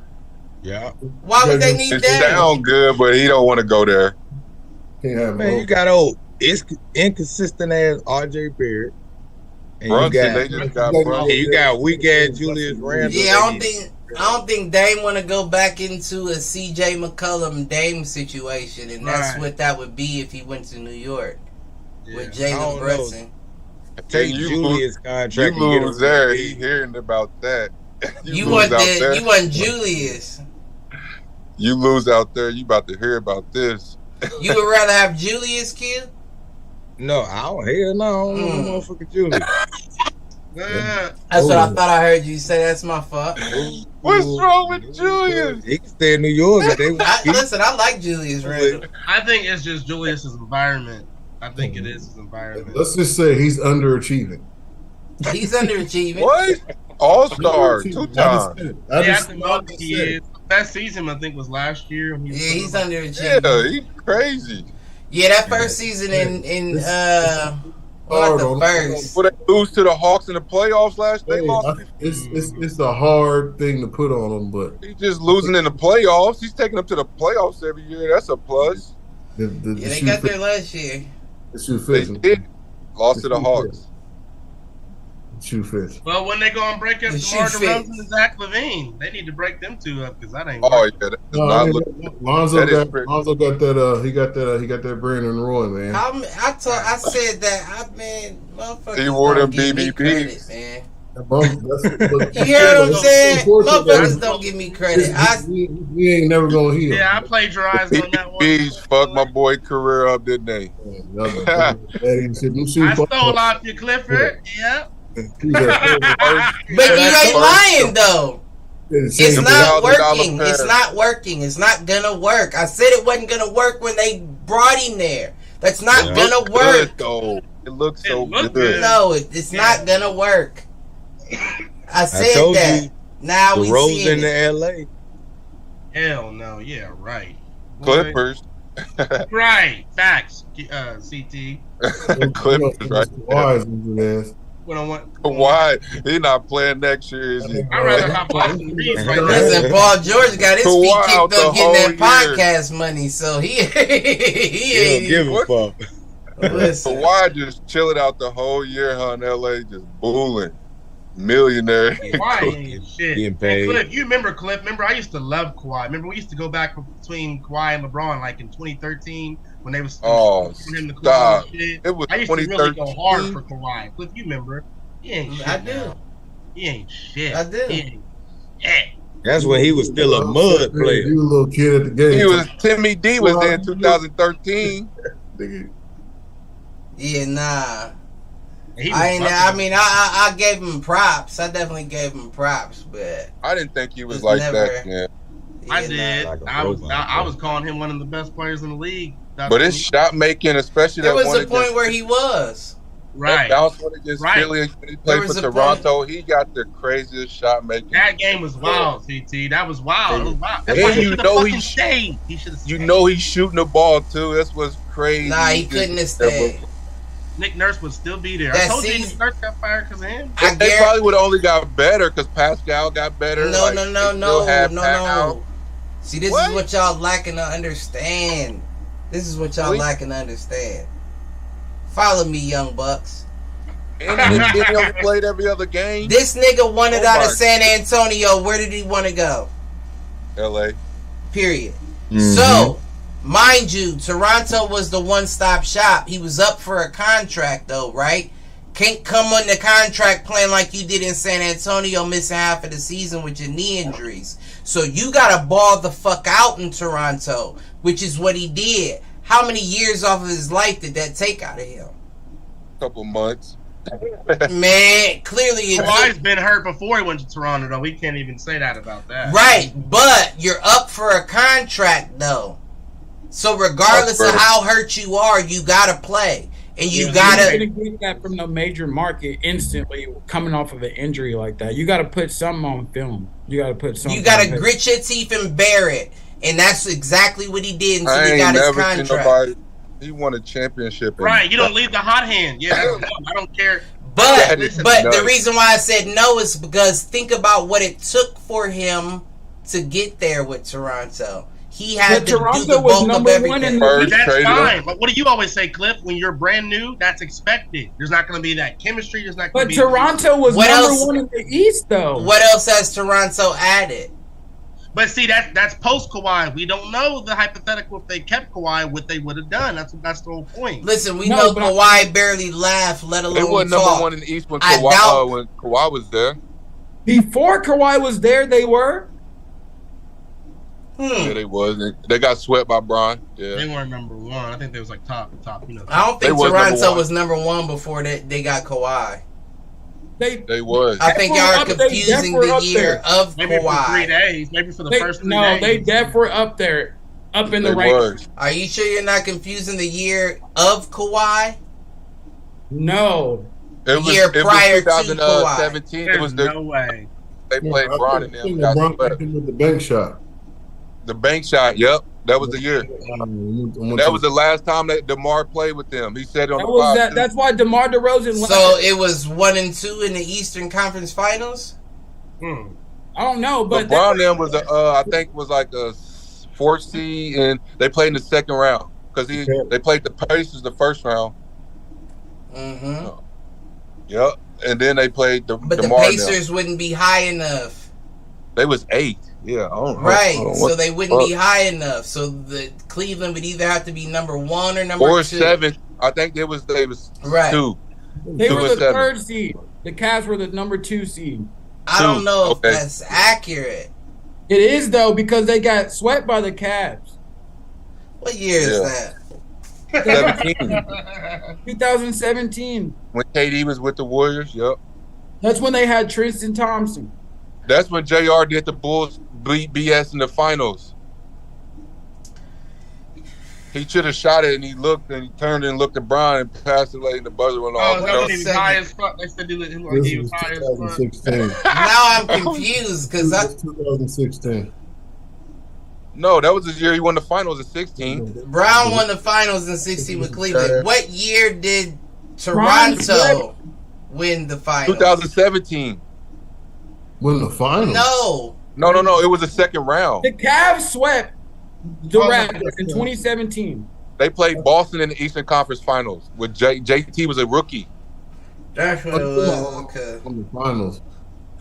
Yeah. Why would they need It Dame? sound good, but he don't want to go there. Can't have Man, you got it's inconsistent ass RJ Barrett. And Brunson, they just got Brunson. you got weak ass Julius Randle. Yeah, I don't think Dame want to go back into a CJ McCollum Dame situation, and that's Right. what that would be if he went to New York with I Jalen don't know. Brunson. Take You Julius contract. You and get lose him there. from He the hearing about that. You lose want out there. you want Julius. You lose out there. You about to hear about this. You would rather have Julius Q? No, I don't. Hell no, I don't want no motherfucking Julius. That's what I thought I heard you say. That's my fault. What's wrong with Julius? He can stay in New York. But they Listen, I like Julius Randle. I think it's just Julius's environment. I think it is his environment. Let's just say he's underachieving. He's underachieving. What? All-star, 2 times. I Yeah, just I think he is. Best season I think was last year. When he was Yeah, he's Yeah, underachieving. he's crazy. Yeah, that first season in not the first. When they lose to the Hawks in the playoffs last, they lost. It's a hard thing to put on him, but He's just losing in the playoffs. He's taking them to the playoffs every year. That's a plus. the Yeah, they shoe got fit- there last year. the shoe They fits him. did. Lost to the Hawks. Shoe fits. Well, when they go and break up The DeMar shoe DeRozan fits. and Zach LaVine, they need to break them two up because that ain't Oh working. yeah, that does No, not I mean, look. Lonzo that is got pretty- Lonzo got that. He got that Brandon Roy, man. I said that. Motherfuckers He wore don't them give me BBBs. credit, man. You You hear what I'm saying? Motherfuckers don't give me credit. We ain't never gonna heal. Yeah, I plagiarized on that one. Bees fucked my boy career up, didn't they? I stole off your Clifford. Yeah. But you ain't lying though. It's not working. $1,000 It's not working. It's not gonna work. I said it wasn't gonna work when they brought him there. That's not gonna work. Good, though. It looks so looked good. good. No, it's not gonna work. I said told that. you, Now the we Rose see in the it. LA. Hell no. Yeah, right. Clippers. Right. Facts. CT. Clippers, right? What I want. Why? He's not playing next year, is he? I'd rather have Boston Reeves right now. Listen, Paul George got his feet Kawhi out kicked up the getting that whole year. podcast money, so he He don't give a fuck. Listen, Kawhi just chilling out the whole year, huh, in LA, just booling. Millionaire. Kawhi ain't shit. Getting paid. And Cliff, you remember Cliff? Remember, I used to love Kawhi. Remember, we used to go back between Kawhi and LeBron, like in 2013 when they was Oh, giving him the stop. Kawhi shit. It was I used to really go 2013. hard for Kawhi. Cliff, you remember? He ain't shit. I do. now. He ain't shit. I do. He ain't shit. That's when he was still a mud He player. was a little kid at the game. He was Timmy D was there in 2013. yeah, nah. He was I mean, I gave him props. I definitely gave him props, but I didn't think he was It's like never- that, man. I yeah, did. Like a I was robot, I was calling him one of the best players in the league. But his shot making, especially There that was one a point where he was. right. That bounce one against Right. Philly when he There played was for a Toronto, he got the craziest shot making. That game was wild, CT. That was wild. It was wild. That's And why he you should know have he fucking sh- stayed. He should have. You know he's shooting the ball too. That's what's crazy. Nah, he couldn't have stayed. Nick Nurse would still be there. That I told you season- Nick Nurse got fired because of him. I They guarantee. probably would have only got better because Pascal got better. No, Like, no, they no, still no, had no, Pascal. no. See, this What? is what y'all lacking to understand. This is what y'all Really? lacking to understand. Follow me, young bucks. And he only played every other game. This nigga wanted Oh out of my San Antonio. Where did he want to go? LA. Period. Mhm. So, Mind you, Toronto was the one-stop shop. He was up for a contract, though, right? Can't come on the contract playing like you did in San Antonio, missing half of the season with your knee injuries. So you got to ball the fuck out in Toronto, which is what he did. How many years off of his life did that take out of him? Couple months. Man, clearly it Kawhi's been hurt before he went to Toronto, though. We can't even say that about that. Right, but you're up for a contract, though. So regardless of how hurt you are, you got to play. And you gotta get that from the major market instantly coming off of an injury like that. You gotta put something on film. You gotta put something. You gotta grit your teeth and bear it, and that's exactly what he did until he got his contract. He won a championship. Right, you don't leave the hot hand. Yeah, I don't care. But the reason why I said no is because think about what it took for him to get there with Toronto. He had to do the bulk of everything. That's fine. But what do you always say, Cliff? When you're brand new, that's expected. There's not going to be that chemistry. There's not going to be. But Toronto was number one in the East, though. What else has Toronto added? But see, that's post Kawhi. We don't know the hypothetical if they kept Kawhi, what they would have done. That's the whole point. Listen, we know Kawhi barely laughed, let alone talk. They weren't number one in the East when Kawhi was there. Before Kawhi was there, they were. Yeah, they was. They got swept by Bron. Yeah, they weren't number one. I think they was like top. You know, I don't think Toronto was number one before they got Kawhi. They was. I think y'all are confusing the year of maybe Kawhi. For 3 days, maybe for the first 3 days. No, they def were up there, up in the rankings. Are you sure you're not confusing the year of Kawhi? No. The year prior to 2017. Kawhi. It was no way. They played Bron and them. With the bank shot. The bank shot. Yep, that was the year. That was the last time that DeMar played with them. He said on the podcast. That's why DeMar DeRozan. So it was 1 and 2 in the Eastern Conference Finals. I don't know, but Bron them was I think was like a 4th seed, and they played in the second round because they played the Pacers the first round. Yep, and then they played the. But DeMar the Pacers wouldn't be high enough. They was 8. Yeah, right. So they wouldn't be high enough. So the Cleveland would either have to be number 1 or number 2. Or 7. I think they was right. 2. They were the 3rd seed. The Cavs were the number 2 seed. I don't know if that's accurate. It is though because they got swept by the Cavs. What year is that? 2017. When KD was with the Warriors. Yep. That's when they had Tristan Thompson. That's when JR did the Bulls beat BS in the finals. He should have shot it, and he looked, and he turned and looked at Bron and passed it late, and the buzzer went off. Oh, he was high as fuck. They said he was high as fuck. Now I'm confused because that's 2016. No, that was the year he won the finals in 16. Brown won the finals in 16 with Cleveland. What year did Toronto win the finals? 2017. Win the finals? No. It was the second round. The Cavs swept the Raptors in 2017. They played Boston in the Eastern Conference Finals with JT was a rookie. That's what it was. Okay. The finals.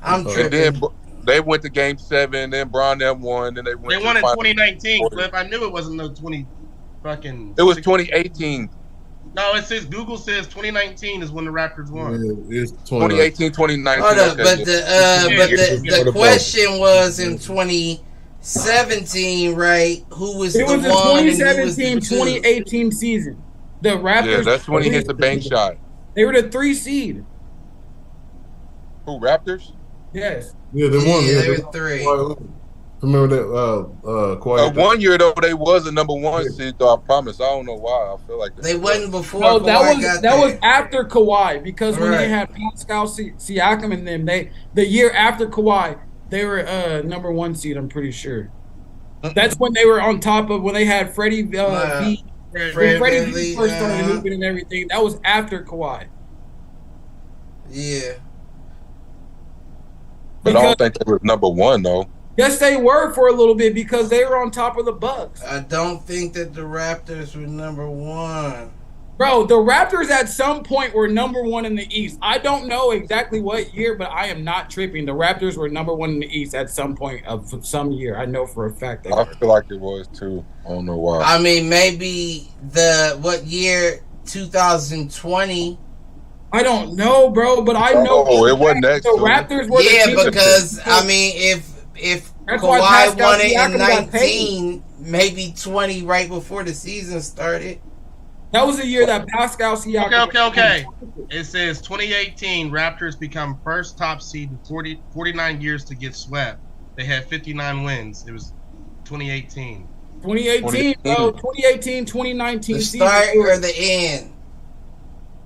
I'm tripping. And then they went to Game 7. Then Bron them won. Then they won in 2019. Cliff, I knew it wasn't no 20 fucking. It was 2018. No, it says Google says 2019 is when the Raptors won. Yeah, it's 2018, 2019. Hold up, but the question was in 2017, right? Who was the one? It was the 2017-2018 season. The Raptors. Yeah, that's when he hit the bank shot. They were the 3 seed. Who, Raptors? Yes. Yeah, they won. Yeah, they were 3. Remember that? Quiet. 1 year though, they was the number 1 seed. Though I promise, I don't know why. I feel like they wasn't before. No, that was after Kawhi because when they had Pascal Siakam and them, the year after Kawhi, they were number 1 seed. I'm pretty sure. That's when they were on top of when they had Freddie V. When Freddie V first started hooping and everything. That was after Kawhi. Yeah. But I don't think they were number 1 though. Yes, they were for a little bit because they were on top of the Bucks. I don't think that the Raptors were number 1. Bro, the Raptors at some point were number one in the East. I don't know exactly what year, but I am not tripping. The Raptors were number one in the East at some point of some year. I know for a fact that. I feel like it was too. I don't know why. I mean, maybe what year? 2020. I don't know, bro, but I know it wasn't that the soon. Raptors were the Yeah, team because I mean, if That's why Kawhi Pascal won it Siakam in got paid. 19, maybe 20 right before the season started. that was the year that Pascal Siakam. Okay. It says 2018 Raptors become first top seed in 49 years to get swept. They had 59 wins. It was 2018. 2018, bro. 2018, 2019 The season. start or the end?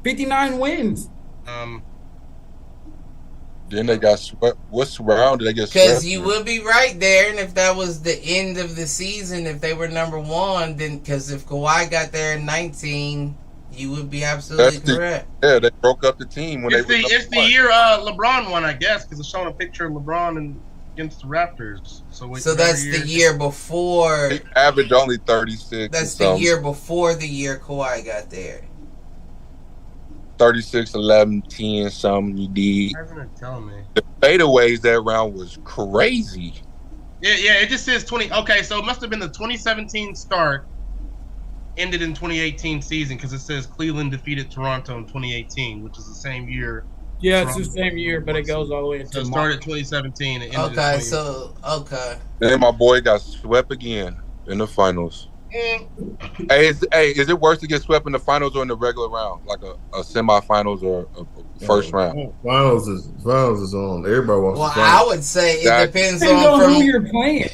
59 wins. Then they got swept. What's round did they get Because swept? you would be right there, and if that was the end of the season, if they were number one, then because if Kawhi got there in 19, you would be absolutely correct. Yeah, they broke up the team when It's they were the year LeBron won, I guess, because it's showing a picture of LeBron against the Raptors. So that's the year before. They averaged only 36. That's the year before the year Kawhi got there. 36, 11, 10, something you did. Why isn't it telling me? The fadeaways that round was crazy. Yeah, it just says 20. Okay, so it must have been the 2017 start, ended in 2018 season, because it says Cleveland defeated Toronto in 2018, which is the same year. Yeah, it's the same year, but it goes all the way into So it started 2017. It ended Okay, in so Then my boy got swept again in the finals. Hey, is it worse to get swept in the finals or in the regular round, like a semifinals or a first round? Finals is on. Everybody wants well, to I would say it depends on who from you're playing.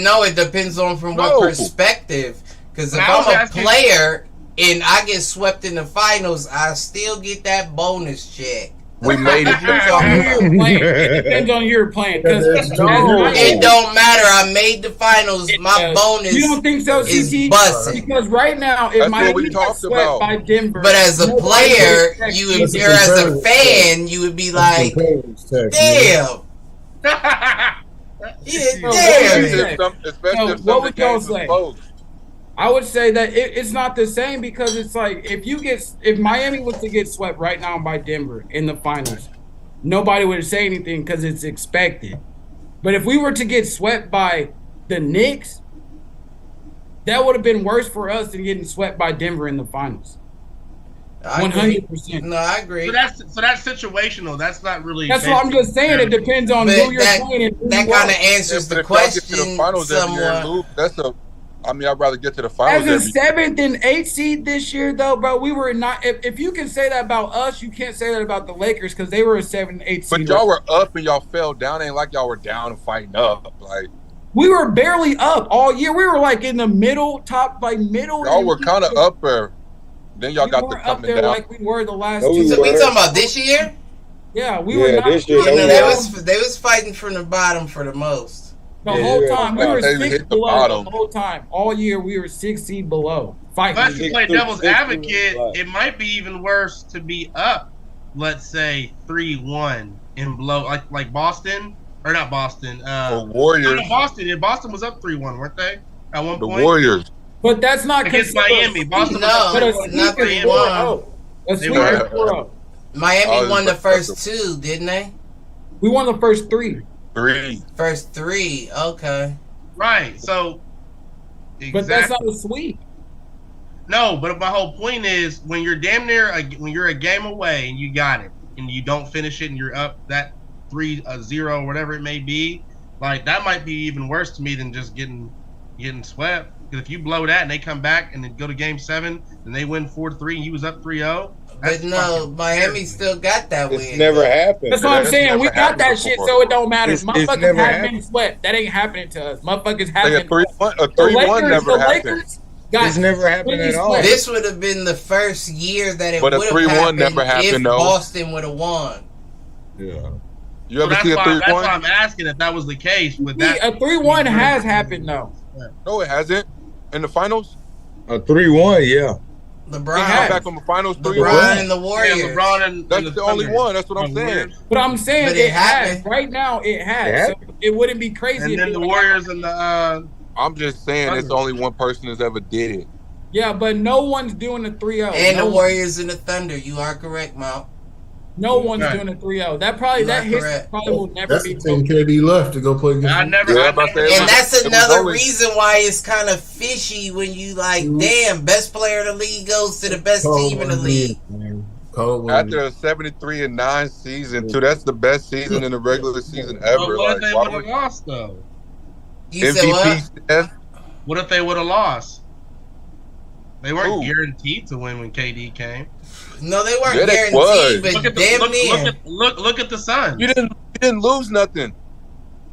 No, it depends on from what perspective. Because if I was I'm a asking- player and I get swept in the finals, I still get that bonus check. We made it. It depends on who you're playing. Because It don't matter. I made the finals. My bonus you don't think so, is CT? busting. Because right now, if That's what we Miami got talked swept about. by Denver, But as a nobody player, would expect you CT. would, or as a fan, you would be like, damn. Especially So, if some what of would the y'all games was say? close. I would say that it's not the same because it's like if Miami was to get swept right now by Denver in the finals, nobody would say anything because it's expected. But if we were to get swept by the Knicks, that would have been worse for us than getting swept by Denver in the finals. 100%. No, I agree. So that's situational. That's not really. That's what I'm just saying. It depends on But who you're that- playing. And who That you kind of are. answers But the if y'all get to question the finals every year and somewhat. lose, I'd rather get to the finals As a every 7th and 8th seed this year, though, bro, we were not. If you can say that about us, you can't say that about the Lakers because they were a 7 and 8 seed. But y'all were up and y'all fell down. Ain't like y'all were down and fighting up. Like We were barely up all year. We were like in the middle. y'all were kind of up there. Then y'all got the weren't up coming there down. like we were the last No, two. So we talking about this year? Yeah, we Yeah, were not. this year, You know, no, they was fighting from the bottom for the most. The Yeah, whole yeah. time we were They 6 hit the below. bottom. The whole time, all year we were 6 seed below. But Fighting. to play Six- devil's six- advocate, right. it might be even worse to be up, let's say 3-1 and blow like Boston or not Boston. For Warriors, Not Boston. Yeah, Boston was up 3-1, weren't they? At one the point. Warriors. But that's not Against considered- Miami. Boston No, was But a up sweep 3-1. not is 3-1. 4-0. A They sweep were. is 4-0. Miami Oh, won the it's first two, didn't they? We won the first 3. 3. First three. Okay. Right. So But that's not a sweep. No, but my whole point is when you're damn near when you're a game away and you got it and you don't finish it and you're up that 3-0 or whatever it may be, like that might be even worse to me than just getting swept. Because if you blow that and they come back and then go to game 7 and they win 4-3 and you was up 3-0, But no, Miami still got that It's win. never happened. That's what I'm That's saying. never We got happened that shit, before. so it don't matter. It's Motherfuckers never have happened. been swept. That ain't happening to us. Motherfuckers Like haven't. a 3-1 never happened. Lakers got It's never happened completely at all. swept. This would have been the first year that it But a would have 3-1 happened never happened, if though. Boston would have won. Yeah. You ever that's see a why 3-1? I'm asking if that was the case with that. A 3-1 has happened though. No, it hasn't. In the finals? A 3-1, yeah. LeBron, has. Back on the finals, 3-1. LeBron and the Yeah, Warriors. LeBron and That's and the only Thunder. one. That's what I'm saying. Warriors. But I'm saying But it it has. happened. Right now it has. It So it wouldn't be crazy And if then it the would Warriors and the I'm just saying it's only one person that's ever did it. Yeah, but no one's doing the 3-0. And no the Warriors and the Thunder. You are correct, Mount. No one's Right. doing a 3-0. That history correct. probably will never That's be the team broken. KD left to go play against. I never. Yeah, I I'm about to never say, And that's it was another always- reason why it's kind of fishy when you like, damn, best player of the league goes to the best team in the league. After a 73-9 season, too, that's the best season in the regular season But ever. what if Like, they why would would have lost though? You said what? MVP Steph? What if they would have lost? They weren't Who? guaranteed to win when KD came. No, they weren't Yeah, they guaranteed, was. but Look at damn the near. look at the Suns. You didn't lose nothing.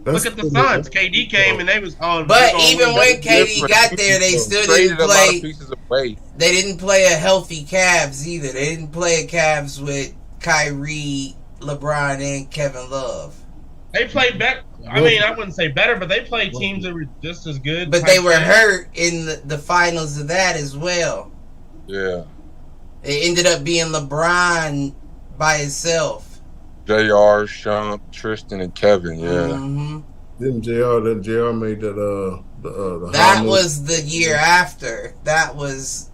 Look at the Suns. KD came and they was on. But they even gonna when win. KD got there, they still Traded didn't a lot of play. pieces away. They didn't play a healthy Cavs either. They didn't play a Cavs with Kyrie, LeBron, and Kevin Love. They played better. I mean, I wouldn't say better, but they played teams that were just as good. But they were hurt in the finals of that as well. Yeah. It ended up being LeBron by himself. JR, Shump, Tristan, and Kevin. Yeah. Mhm. Didn't JR made that the That high was the year after. That was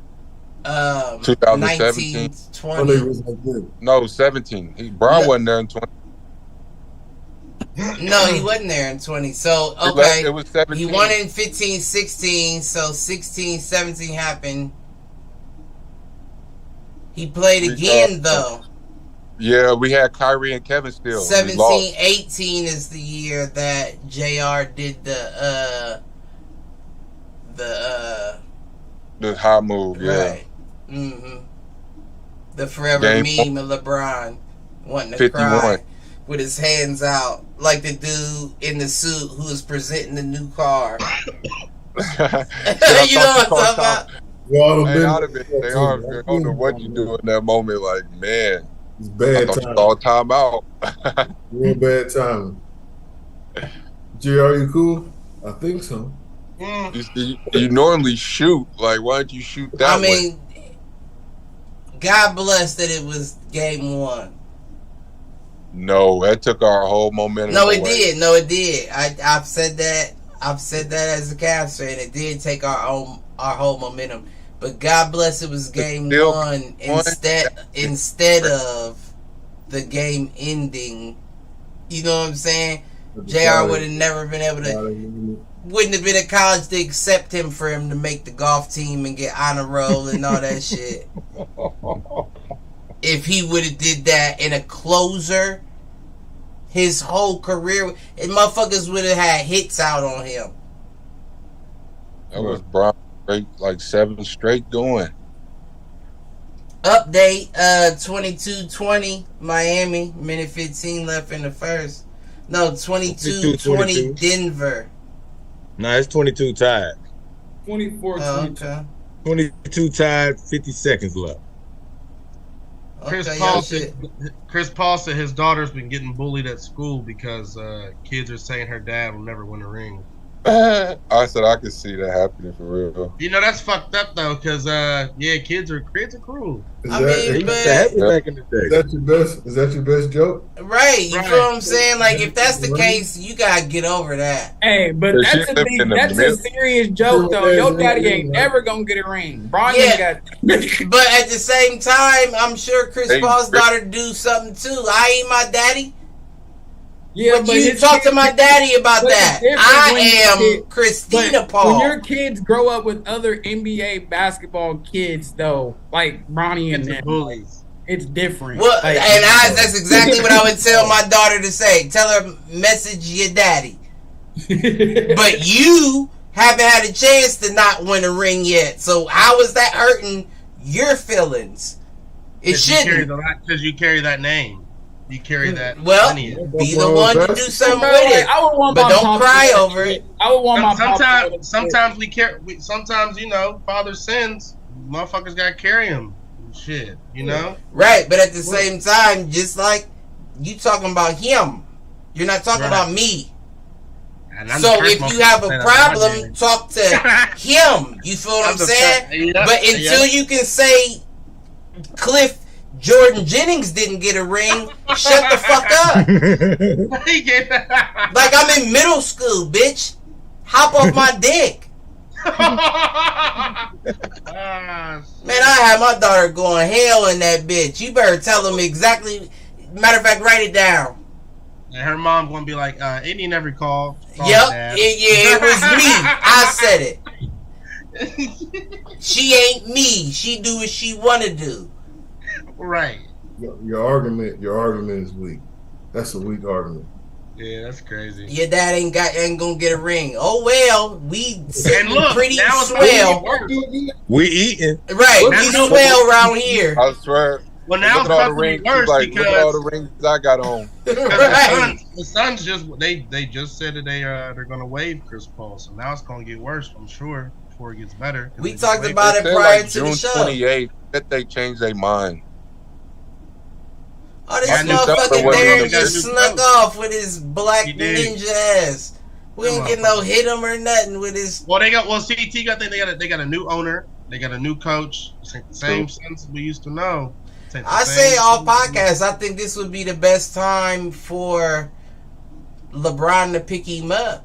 2017. 1920. was like that. No, 17. Brown wasn't there in 20. No, he wasn't there in 20. So, It okay. was 17. He won in 15, 16. So 16, 17 happened. He played again, though. Yeah, we had Kyrie and Kevin still. We 17, lost. 18 is the year that JR did the The high move, yeah. right. Mm-hmm. The forever Game meme of LeBron wanting to 51. cry with his hands out, like the dude in the suit who was presenting the new car. You You know what I'm talking about? We all They been- ought to be. They are. I don't know what you do in that moment. Like, man, It's I bad thought you time. all time out. Real bad time. JR, you cool? I think so. You normally shoot. Like, why don't you shoot that I mean, God bless that it was game one. No, that took our whole momentum. No, it away. did. No, it did. I've said that. I've said that as a Cavs fan. It did take our whole momentum. But God bless it was game Still one instead of the game ending. You know what I'm saying? JR would have never been able to. Wouldn't have been at college to accept him for him to make the golf team and get honor roll and all that shit. If he would have did that in a closer, his whole career, and motherfuckers would have had hits out on him. That was Brown straight, like 7 straight going. Update, 22-20, Miami, minute 15 left in the first. No, 22-20, Denver. Nah, it's 22 tied. 24 Oh, 22. okay. 22 tied, 50 seconds left. Chris Okay, Paul y'all said. shit. Chris Paul said his daughter's been getting bullied at school because kids are saying her dad will never win a ring. I said I could see that happening for real. You know that's fucked up though, because kids are cruel. I mean, They used but- to have it back in the day. Is that your best joke? Right, you Right. feel what I'm saying? Like, if that's the case, you gotta get over that. Hey, but But that's she a lived thing. in the That's a middle. serious joke, though. Your daddy ain't never gonna get a ring. Brian ain't got. But at the same time, I'm sure Chris Hey, Paul's Chris- daughter do something too. I ain't my daddy. Yeah, but you his talk to kids- my daddy about but it's that. different I when you am get- Christina But Paul. when your kids grow up with other NBA basketball kids, though, like Ronnie and them, Bullies. it's different. Well, Like- that's exactly what I would tell my daughter to say. Tell her, message your daddy. But you haven't had a chance to not win a ring yet. So how is that hurting your feelings? It shouldn't. Because you carry that name. You carry that Well, lineage. be the one to do something Bro, with like, it. I would want But my don't pop cry to do over that it. shit. I would want my pop to do that Sometimes we care. Sometimes father sins. Motherfuckers gotta carry him. Shit, you know. Right, but at the same time, just like you talking about him, you're not talking Right. about me. And I'm So the first if you motherfucker have to say a that about my problem, daddy. talk to him. You feel what I'm saying? But until you can say Cliff Jordan Jennings didn't get a ring, shut the fuck up. Like I'm in middle school, bitch. Hop off my dick. Man, I had my daughter going hell in that bitch. You better tell them exactly. Matter of fact, write it down. And her mom gonna be like, Indy never called. Yep, it was me. I said it. She ain't me. She do what she wanna do. Right. Your argument is weak. That's a weak argument. Yeah, that's crazy. Your dad ain't gonna get a ring. Oh well, we sitting pretty now it's swell. We eating. Right, we swell around here. I swear. Well, now it's look at all the about to be rings. worse Like, look at all the because rings I got on. Right. the Suns just they just said that they're gonna waive Chris Paul, so now it's gonna get worse. I'm sure before it gets better. We talked about They it said, prior like, to the June show. 28th. Bet they changed their mind. Oh, this I knew motherfucking something wasn't Darren gonna just do snuck off with his black He did. ninja ass. We ain't get no hit him or nothing with his. Well, CT got they got a new owner, they got a new coach. It's the same Suns we used to know. It's the I same say all Suns. podcasts. I think this would be the best time for LeBron to pick him up.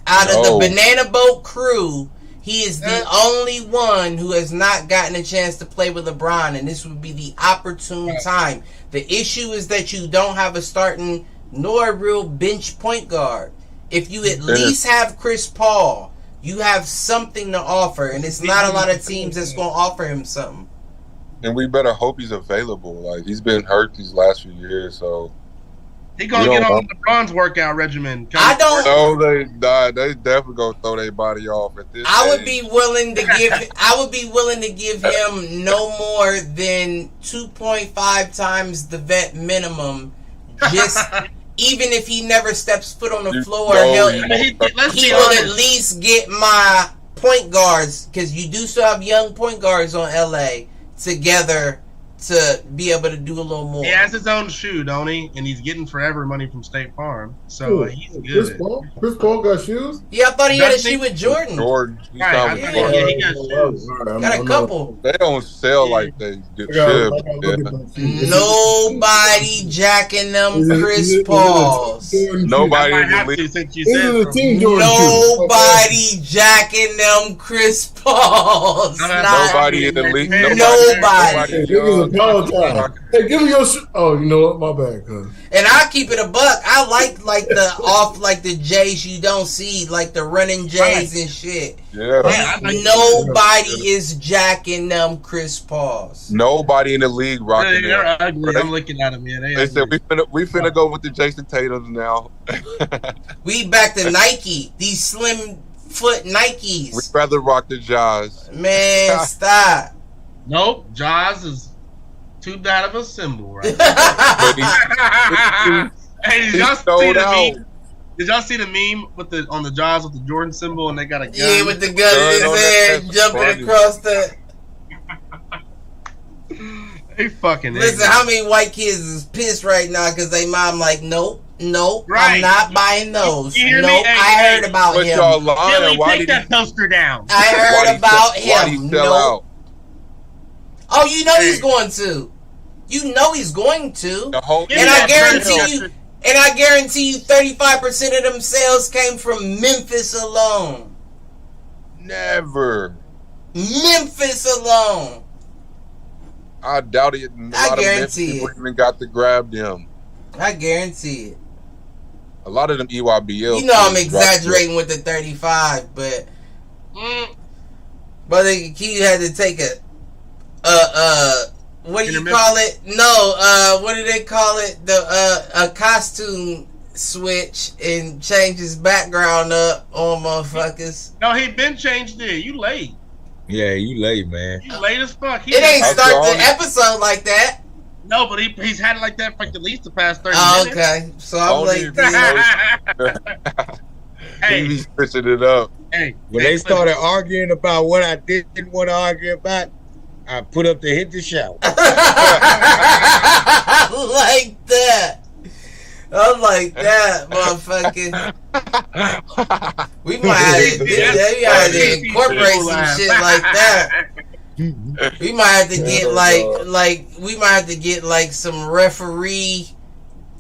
Out of No. the Banana Boat crew, he is the only one who has not gotten a chance to play with LeBron, and this would be the opportune time. The issue is that you don't have a starting nor a real bench point guard. If you at least have Chris Paul, you have something to offer, and it's not a lot of teams that's going to offer him something. And we better hope he's available. Like, he's been hurt these last few years, so. He gonna We get don't on LeBron's workout regimen. I don't. No, they definitely gonna throw their body off at this. I would age. be willing to give. I would be willing to give him no more than 2.5 times the vet minimum. Just even if he never steps foot on the floor, Let's he be will at honest. least get my point guards, because you do still have young point guards on LA together to be able to do a little more. He has his own shoe, don't he? And he's getting forever money from State Farm, so he's Chris good. Paul? Chris Paul got shoes? Yeah, I thought he had a Doesn't he? shoe with Jordan. Jordan. Right, I He's thought he got shoes. Got a couple. They don't sell like they should. Nobody jacking them Chris Pauls. Nobody I in might the have to league. since you These said are the so. team Jordan shoes. Nobody jacking them Chris Pauls. Nobody in the league. Nobody. Hey, niggas apologize. Hey, give me your shoe. Oh, you know what? My bad, cuz. And I keep it a buck. I like the off, like the J's you don't see, like the running J's and shit. Yeah. Yeah, I like Nobody is jacking them Chris Pauls. Nobody in the league rocking They're that. ugly. I'm looking at them. Yeah, They said we finna go with the Jason Tatums now. We back to Nike. These slim foot Nikes. We'd rather rock the Jaws. Man, stop. Nope, Jaws is too bad of a symbol, right? But Hey, did he y'all see sold the out. meme? Did y'all see the meme with the on the Jaws with the Jordan symbol and they got a gun? Yeah, with the gun Gun in on his that head, fence. jumping Funny. across the. They fucking Listen, ignorant. how many white kids is pissed right now because they mom like, nope, I'm Right. not buying those. You hear me? Nope, Hey, I hey, heard about But him. y'all lying. Billy, Why take did that poster down. I heard about Why him. he sell Nope. out? Oh, you know he's Hey. going to. You know he's going to. The whole Give And me I that guarantee shirt. you, and I guarantee you, 35% of them sales came from Memphis alone. never. Memphis alone. I doubt it. A I lot of guarantee people it. even got to grab them. I guarantee it. A lot of them E EYBL. You know I'm kids dropped it. exaggerating with the 35, but Mm, Brother Key had to take a what do you Intermission? call it? No, what do they call it? A costume switch and change his background up on motherfuckers. no, he been changed it. You late. Yeah, you late, man. You late as fuck. He It ain't I start saw the it. episode like that. No, but he's had it like that for at least the past 30 Oh, minutes. okay. So I'm Only late. if then. He hey, be switching it up. hey. When hey, they started arguing about what I didn't want to argue about, I put up to hit the shout. Like that. I'm like that, motherfucker. We might have to incorporate some shit like that. We might have to get we might have to get like some referee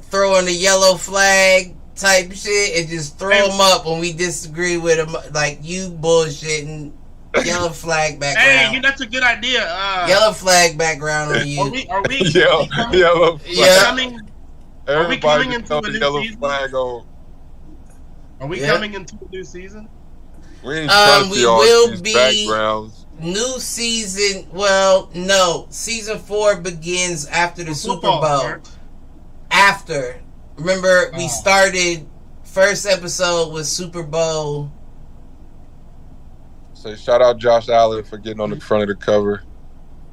throwing the yellow flag type shit and just throw them up when we disagree with them. Like, you bullshitting. Yellow flag Hey, background. that's a good idea. Yellow flag background on you. Are we Yellow Yeah. coming? Are we coming Everybody into throw a the new yellow season? flag on. Are we Yeah. coming into a new season? We ain't trying to We see all will these be- backgrounds. New season. Well, no. Season 4 begins after the Super Football Bowl. starts. After. Remember, we Oh. started. First episode was Super Bowl. So shout out Josh Allen for getting on the front of the cover.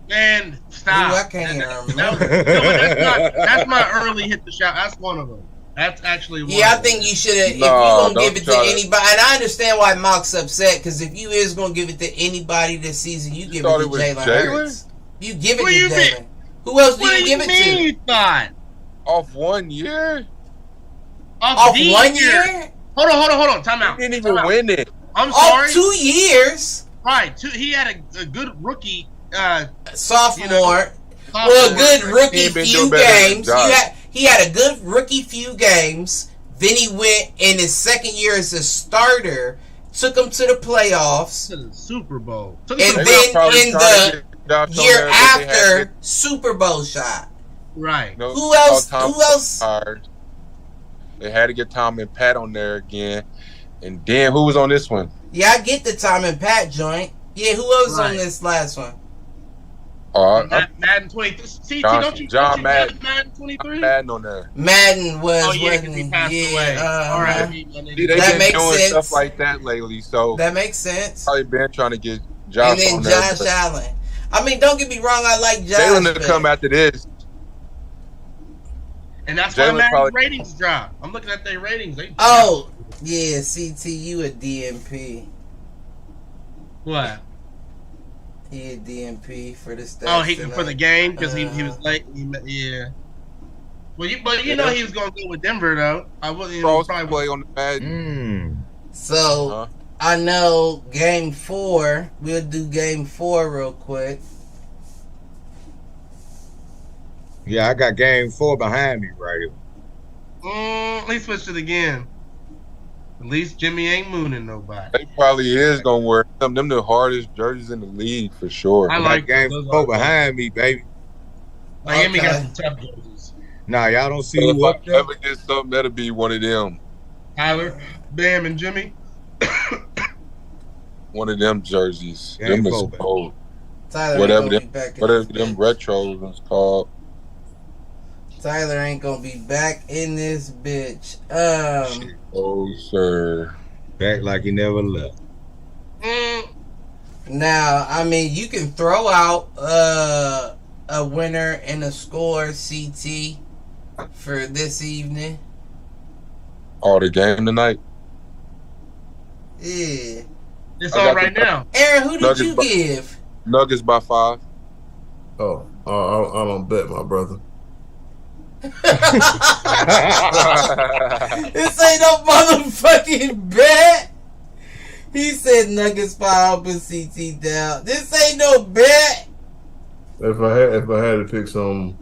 Man, stop. Ooh, I can't even That remember. that's my early hit the shot. That's one of them. That's actually one Yeah, I of them. think you should have. If you Nah, gonna don't give it to try to- anybody, and I understand why Mock's upset, because if you is gonna give it to anybody this season, you give it thought to it was Jalen Jalen? Hurts. You give it What to do you mean? Jalen. Who else do What you give it mean to? you thought? Off 1 year? Off the 1 year? Hold on. Time out. He didn't Time even out. win it. I'm Off sorry. 2 years? Right. He had a good rookie. Sophomore. Well, a sophomore. good He rookie ain't been few doing better than games. Josh. He had a good rookie few games. Then he went in his second year as a starter, took him to the playoffs. To the Super Bowl. Took And him to They then were probably in trying the to get Josh on year there, but they had after, to Super Bowl shot. right. get, you know, Who else- Tom who else- Tired. They had to get Tom and Pat on there again. And then who was on this one? Yeah, I get the Tom and Pat joint. Yeah, who else on Right. this last one? Oh, Madden 23. See, John- don't you John Madden Madden. 23? I'm Madden on there. Madden was. Oh yeah, because wasn't- he passed yeah, away. All right. See, my nigga. they've That been makes doing sense. stuff like that lately, so That makes sense. probably been trying to get Josh And then on there. Josh but Allen. I mean, don't get me wrong. I like Josh. Jalen to but- come after this. And that's why Jalen Madden's probably- ratings drop. I'm looking at their ratings. They Oh, yeah, CTU a DMP. what? He a DMP for the stats. Oh, he tonight. for the game because he was late. Yeah. Well, you know he was gonna go with Denver though. I wouldn't even Cross probably. play on the Madden. So Huh? I know game 4. We'll do game 4 real quick. Yeah, I got game 4 behind me right here. At least switch it again. At least Jimmy ain't mooning nobody. They probably is gonna wear them. Them the hardest jerseys in the league for sure. I I like got game those 4 are- behind me, baby. Miami got Okay. some tough jerseys. Nah, y'all don't see So who if up I there? ever get something, that'll be one of them. Tyler, Bam, and Jimmy. One of them jerseys. Game Them is 4, baby. cold. Tyler Whatever ain't gonna them- be back in Whatever this them bitch. retros is called. Tyler ain't gonna be back in this bitch. Oh, sir. Back like he never left. Now, I mean, you can throw out a winner and a score, CT, for this evening. Oh, the game tonight. Yeah. It's I on got right the- now. Aaron, who did Nuggets you bu- give? Nuggets by 5. Oh, I don't bet, my brother. This ain't no motherfucking bet. He said Nuggets 5 and CT down. This ain't no bet. If I had to pick some,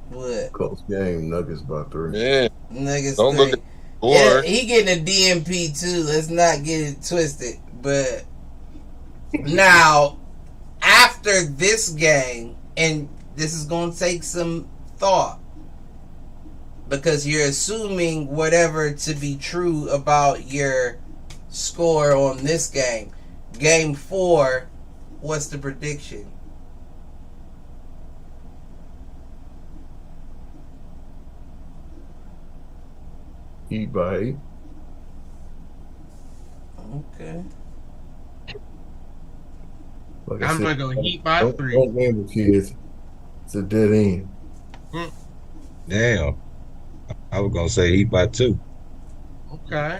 What? close game, Nuggets by 3. Man, Nuggets don't 3. look at the Yeah, score. he getting a DMP too. Let's not get it twisted. But now, after this game, and this is going to take some thought, because you're assuming whatever to be true about your score on this game. Game 4, what's the prediction? Heat by 8. Okay. Like I I'm said, gonna go Heat by don't 3. gamble, kids. It's a dead end. Damn. I was gonna say Heat by 2. Okay.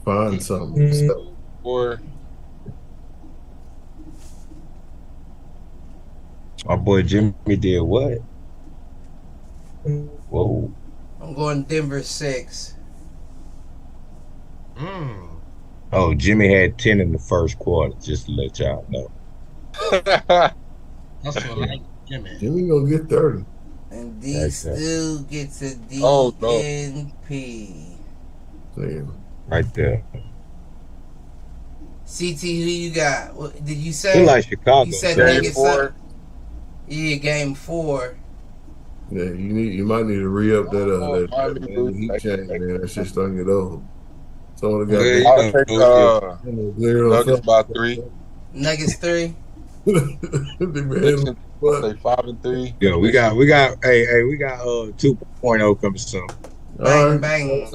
Find something. So, Or My boy Jimmy did what? Whoa. I'm going Denver 6. Oh, Jimmy had 10 in the first quarter, just to let y'all know. That's what I like, Jimmy. Jimmy gonna get 30. And D That's it. Stu gets a Oh, no. DNP. Damn. Right there. CT, who you got? What, did you He say? like Chicago. You said so- Game Nuggets 4. up? Yeah, game 4. Yeah, you might need to re-up that Miami that lose heat that chain, game. man. That shit starting to get old. Someone got Yeah, I'll you take know, Nuggets by 3. Nuggets 3. Knicks, What? say 5-3. Yeah, we got 2.0 coming soon. Bang, bang.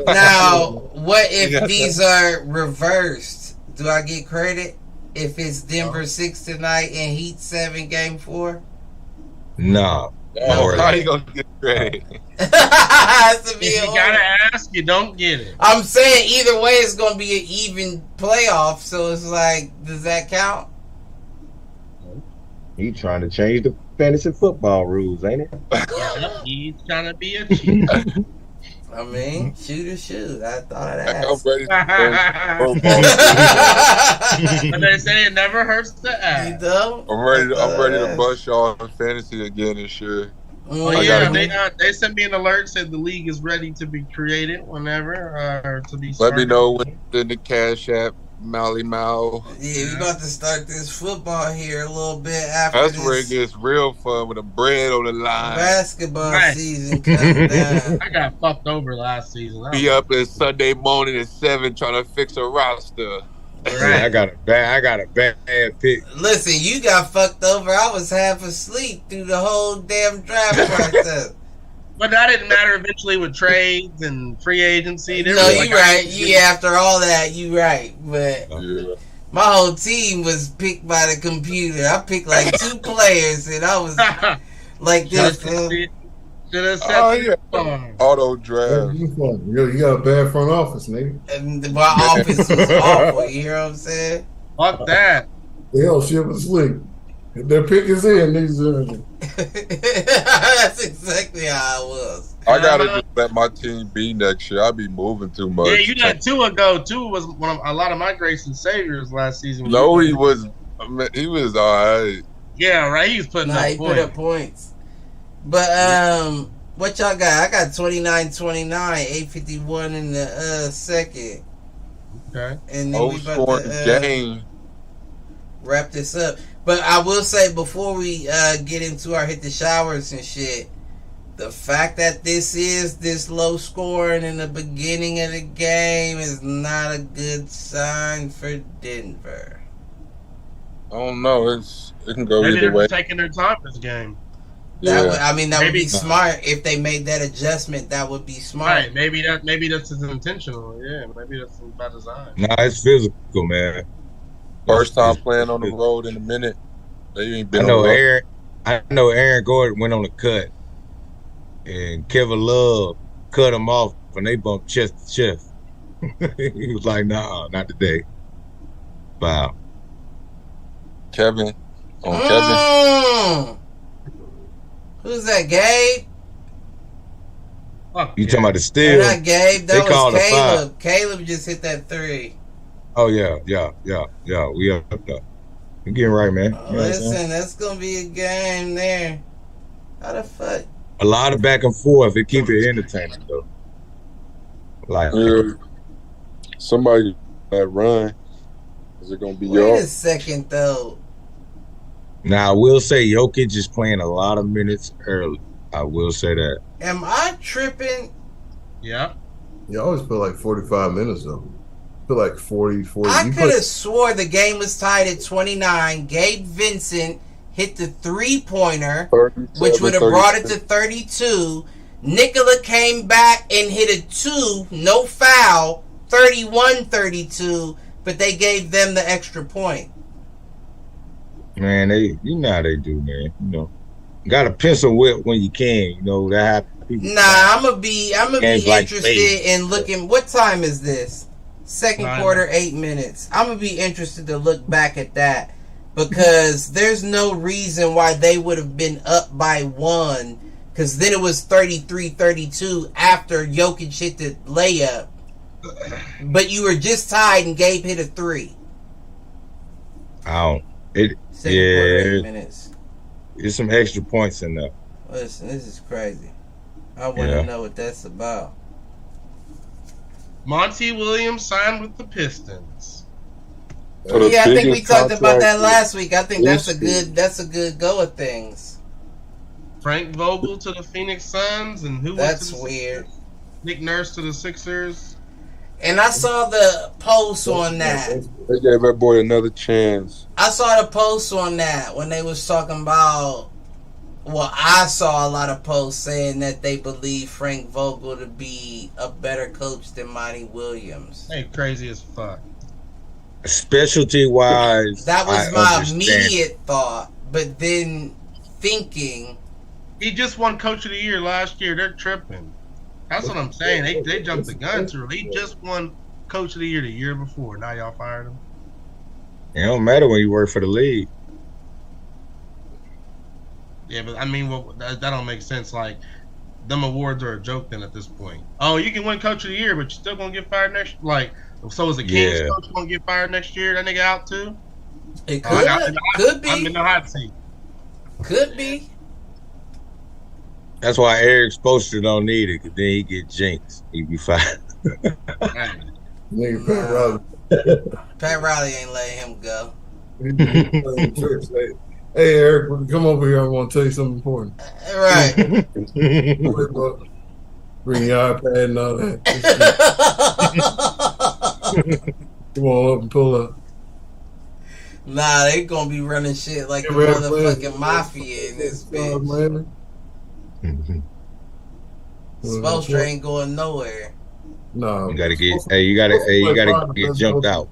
Now, what if these are reversed? Do I get credit if it's Denver 6 tonight and Heat 7 game 4? Nah. Oh, how you gonna get credit? Has to be If an you gotta order. ask, you don't get it. I'm saying either way it's going to be an even playoff, so it's like, does that count? He trying to change the fantasy football rules, ain't it? Yeah, he's trying to be a cheat. I mean, shoot or shoot. I thought I'd I'm ask. ready But they say it never hurts to You ask. don't? I'm ready to bust y'all on fantasy again this year. Oh I yeah, gotta- they sent me an alert said the league is ready to be created whenever or to be Let started. me know when in the Cash App, Mally Mal. Yeah, we about to start this football here a little bit after That's this where it gets real fun with the bread on the line. basketball Right. season comes down. I got fucked over last season. Be up at Sunday morning at 7 trying to fix a roster. Yeah, I got a bad pick. Listen, you got fucked over. I was half asleep through the whole damn draft process. But that didn't matter eventually with trades and free agency. There No, was you like- right. Yeah, after all that, you right. But Yeah. my whole team was picked by the computer. I picked like 2 players, and I was like this. Should have said Oh, yeah. phone. Auto draft. Yo, you got a bad front office, nigga. And my office was awful. You hear what I'm saying? Fuck that. The hell shit was slick. If their pick is in, niggas. That's exactly how it was. I gotta just let my team be next year. I be moving too much. Yeah, you let Tua go. Tua was one of a lot of my grace and saviors last season. No, he was alright. Yeah, right. He was putting Nah, up he put points. up points. But what y'all got? I got 29-29, 851 in the second. Okay. And then Oh, we about scoring to game. wrap this up. But I will say before we get into our hit the showers and shit, the fact that this is this low scoring in the beginning of the game is not a good sign for Denver. I don't know. It can go Maybe either they're way. taking their time this game. That Yeah. would, I mean, that would Maybe- be smart if they made that adjustment. That would be smart. Right. Maybe that's intentional. Yeah. Maybe that's by design. Nah, it's physical, man. First time playing on the road in a minute. They ain't I been know on the road. Aaron Gordon went on a cut, and Kevin Love cut him off when they bumped chest to chest. He was like, "Nah, not today." Wow. Kevin. On Kevin. Mm. Who's that, Gabe? Fuck You yeah. talking about the No, steal? not Gabe. They That called was a Caleb. Caleb just hit that 3. Oh yeah. We up there. You getting right, man. You know what I'm saying? Listen, that's gonna be a game there. How the fuck? A lot of back and forth. It keep it entertaining though. Like Yeah. Somebody that run. Is it gonna be Wait y'all? a second though. now, I will say Jokic is playing a lot of minutes early. I will say that. Am I tripping? Yeah. You always put like 45 minutes though. Put like 40. I You could put have swore the game was tied at 29. Gabe Vincent hit the 3-pointer, which would have brought it to 32. Nicola came back and hit a 2, no foul, 31-32, but they gave them the extra point. Man, you know how they do, man. You know, got a pencil whip when you can. You know that happens. Nah, I'm gonna be Games like interested spades. in looking. What time is this? Second 9. quarter, 8 minutes. I'm gonna be interested to look back at that because there's no reason why they would have been up by 1. Because then it was 33-32 after Jokic hit the layup, but you were just tied and Gabe hit a 3. I don't. It Second quarter, 8 Yeah. minutes. There's some extra points in there. Listen, this is crazy. I want to know what that's about. Monty Williams signed with the Pistons. Yeah, I think we talked about that last week. I think that's a good go of things. Frank Vogel to the Phoenix Suns, and who? That's weird. Nick Nurse to the Sixers. And I saw the post on that. They gave that boy another chance. I saw the post on that when they was talking about. Well, I saw a lot of posts saying that they believe Frank Vogel to be a better coach than Monty Williams. Hey, crazy as fuck. Specialty wise, that was my immediate thought. But then thinking, he just won Coach of the Year last year. They're tripping. That's what I'm saying. They jumped the gun to him. He just won Coach of the Year the year before. Now y'all fired him. It don't matter when you work for the league. Yeah, but I mean, well, that don't make sense. Like, them awards are a joke then at this point. Oh, you can win Coach of the Year, but you're still gonna get fired next. Like, so is the Kings coach gonna get fired next year? That nigga out too? It could be. I'm in the hot seat. Could be. That's why Eric Spoelstra don't need it, because then he get jinxed. He be fired. Nigga, Pat Riley. Pat Riley ain't letting him go. Hey, Eric, come over here. I want to tell you something important. Right. Bring your iPad and all that. Come on up and pull up. Nah, they gonna be running shit like the motherfucking mafia in this bitch. Spoelstra ain't going nowhere. No, you gotta get jumped out.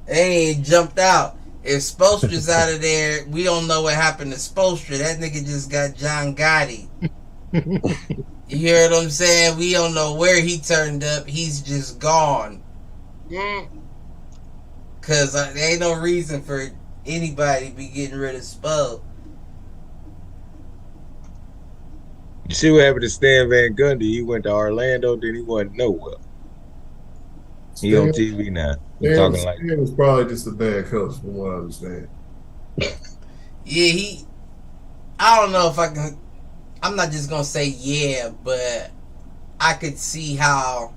They ain't jumped out. If Spoelstra's out of there, we don't know what happened to Spoelstra. That nigga just got John Gotti. You hear what I'm saying? We don't know where he turned up. He's just gone. Cause there ain't no reason for anybody to be getting rid of Spo. You see what happened to Stan Van Gundy? He went to Orlando, then he went nowhere. He on TV now. Stan was probably just a bad coach, from what I understand. Yeah, I don't know if I can. I'm not just gonna say yeah, but I could see how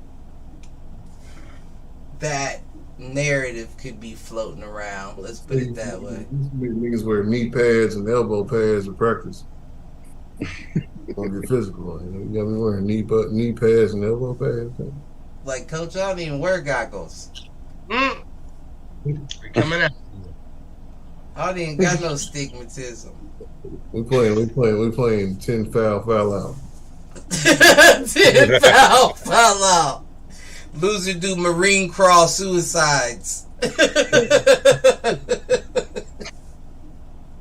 that narrative could be floating around. Let's put it that way. Niggas wear knee pads and elbow pads to practice. Gonna get physical. You got me wearing knee pads and elbow pads. Like, Coach, I don't even wear goggles. Coming out. I don't even got no stigmatism. We playing 10 foul out. 10 foul out. Loser do Marine crawl suicides.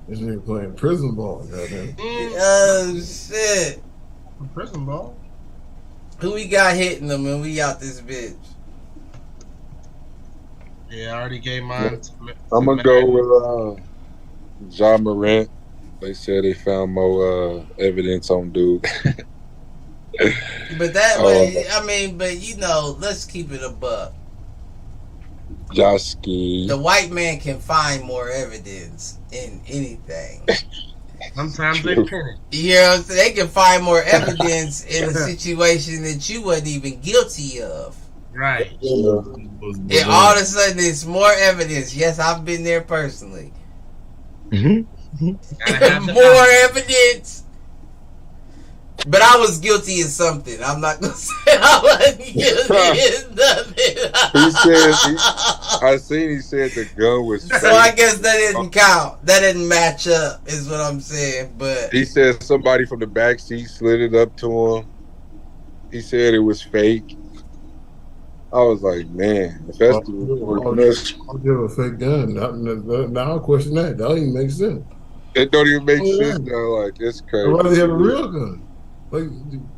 This nigga playing prison ball, goddamn. Oh shit. Prison ball. Who we got hitting them and we out this bitch? Yeah, I already gave mine. I'm gonna go with Ja Morant. They said they found more evidence on dude. But that way, I mean, but you know, let's keep it a buck. Joski. The white man can find more evidence in anything. Sometimes they can. You know what I'm saying? They can find more evidence in a situation that you wasn't even guilty of. Right. And all of a sudden, it's more evidence. Yes, I've been there personally. More evidence. But I was guilty of something. I'm not gonna say I wasn't guilty of nothing. I seen he said the gun was fake. So I guess that didn't count. That didn't match up, is what I'm saying. But he said somebody from the back seat slid it up to him. He said it was fake. I was like, man, if that's the report, I'll give a fake gun. Now I'll question that. That don't even make sense. It don't even make sense now. Like, it's crazy. I'd rather have a real gun. Like,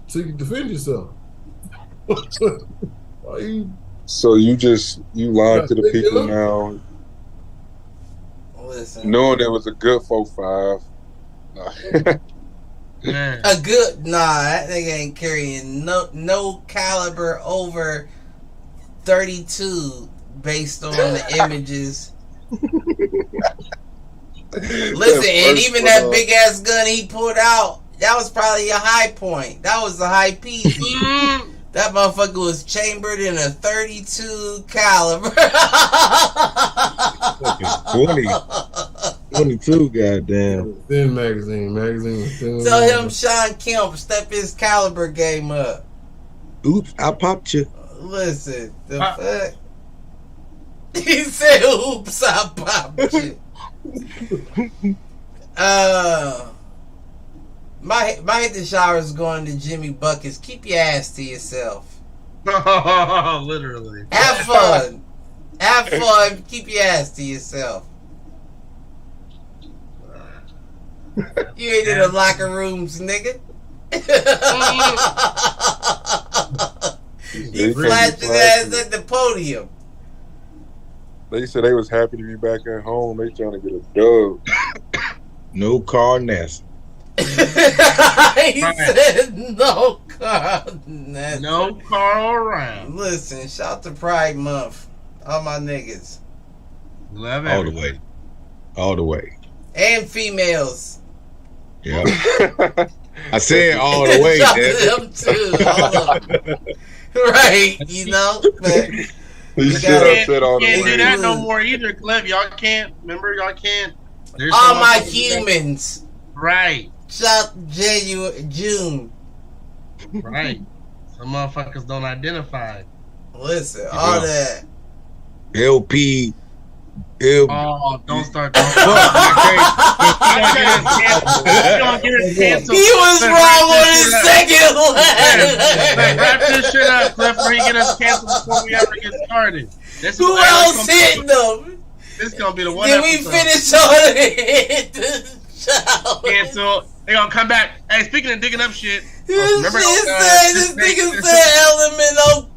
so you can defend yourself. Why you? So you lied to the people now. Listen, knowing there was a good 4.5. A good that nigga ain't carrying no caliber over 32 based on the images. Listen, and even that big ass gun he pulled out, that was probably a high point. That was a high piece. That motherfucker was chambered in a 32 caliber. 22, goddamn. Thin magazine was thin. Tell him Sean Kemp step his caliber game up. Oops, I popped you. Listen, the fuck? He said, oops, I popped you. My hit the shower is going to Jimmy Buckets. Keep your ass to yourself. Literally. Have fun. Have fun. Keep your ass to yourself. You ain't in the locker rooms, nigga. You flashed his ass at the podium. They said they was happy to be back at home. They trying to get a dub. No Carl Nassib. He said no Carl. No Carl around. Listen, shout to Pride Month. All my niggas. Love All the everybody. way. All the way. And females. Yeah. I said all the way. Shout to them too. All of them. Right, you know? But You gotta- said all the Can't do way. that no more either, Cliff. Y'all can't. Remember, y'all can't. There's all some my motherfuckers- humans. Right, Shout June. right. Some motherfuckers don't identify. Listen, all that. LP. Oh, don't start talking. You don't get us canceled. He was wrong on his second Wrap line. this shit up, Cliff, before you get us canceled before we ever get started. This Who is- else hit them? This is gonna be the one. Did we episode. finish on hit the show? Cancel. They gonna come back. Hey, speaking of digging up shit. This Remember shit how, said, this nigga said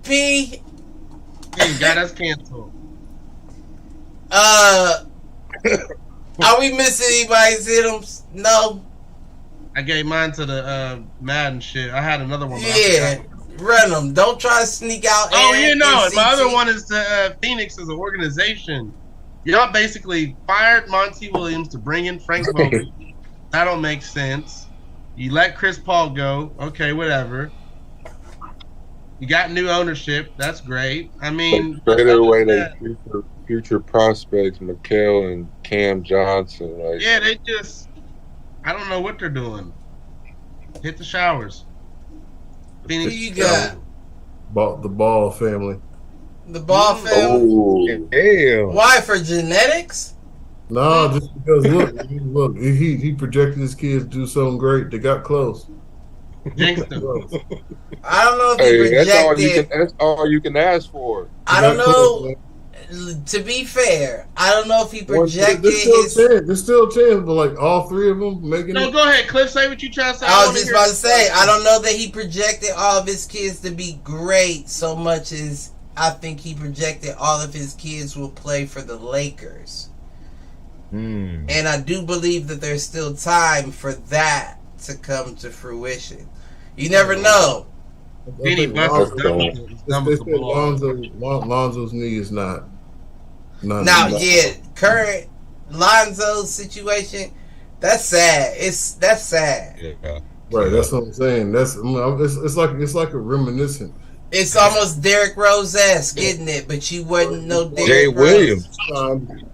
LMNOP. He got us canceled. Are we missing anybody's hit-ems? No. I gave mine to the Madden shit. I had another one. But I Yeah. forgot. Run them. Don't try to sneak out. Oh, and you know, NCT. my other one is the Phoenix as an organization. Y'all basically fired Monty Williams to bring in Frank Vogel. That don't make sense. You let Chris Paul go. Okay, whatever. You got new ownership. That's great. I mean, Straight away, yeah, they future prospects, McHale and Cam Johnson. Like, yeah, they just, I don't know what they're doing. Hit the showers. Who Phoenix. you got? Bought the Ball family. The Ball family? oh, Damn. Why, for genetics? No, just because look, he projected his kids to do something great. They got close. Jinxed them. Close. I don't know if hey, he projected. that's all you can ask for. I don't They got know. close, man. To be fair, I don't know if he Well, projected there's still his. a chance. There's still a chance, but like all three of them making No, it. go ahead, Cliff. Say what you trying to say. I wanna was just hear about to it. say, I don't know that he projected all of his kids to be great so much as I think he projected all of his kids will play for the Lakers. Hmm. And I do believe that there's still time for that to come to fruition. You never know. I Benny think Buckets Lonzo- dumb they as said the ball. Lonzo's knee is not. Now, not- yeah, current Lonzo situation, that's sad. That's sad. Yeah. Right, that's what I'm saying. It's like a reminiscent. It's almost Derrick Rose-esque, isn't it? But you wasn't no Derrick Jay Rose. Williams.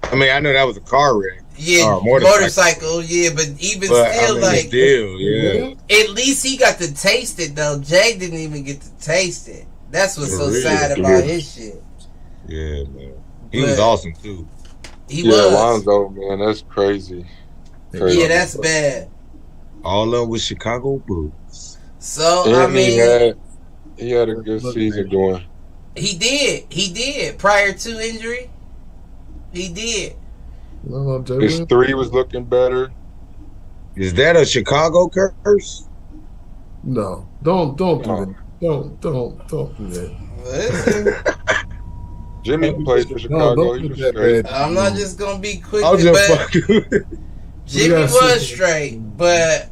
I mean, I know that was a car wreck, Yeah, motorcycle. Yeah, but even but still, I mean, like, still, yeah. at least he got to taste it, though. Jay didn't even get to taste it. That's what's so For real, sad dude. about his shit. Yeah, man. He was But awesome too. He Yeah, was. Lonzo, man, that's crazy. Crazy. Yeah, that's bad. All of them with Chicago Bulls. So, And I mean, he had a good season going. he did. Prior to injury, he did. No, Jay His Williams. three was looking better. Is that a Chicago curse? No, don't do No. that. Don't do that. Listen, Jimmy plays for Chicago. don't He put was that straight. bad. I'm not just gonna be quick, I was just but fucking. Jimmy gotta was see- straight. But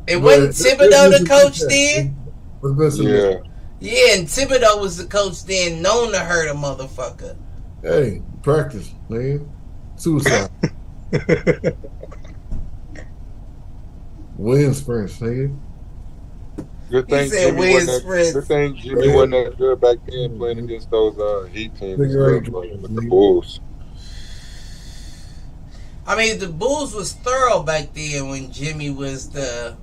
it But wasn't Thibodeau the coach then. What's missing? Yeah. Yeah, and Thibodeau was the coach then, known to hurt a motherfucker. Hey, practice, man. Suicide. Wind sprints, nigga. Good He thing said Jimmy wind wasn't that. sprints. Good thing Jimmy wasn't that good back then playing against those Heat teams and Figure stuff, eight like, with the nigga. Bulls. I mean, the Bulls was thorough back then when Jimmy was the.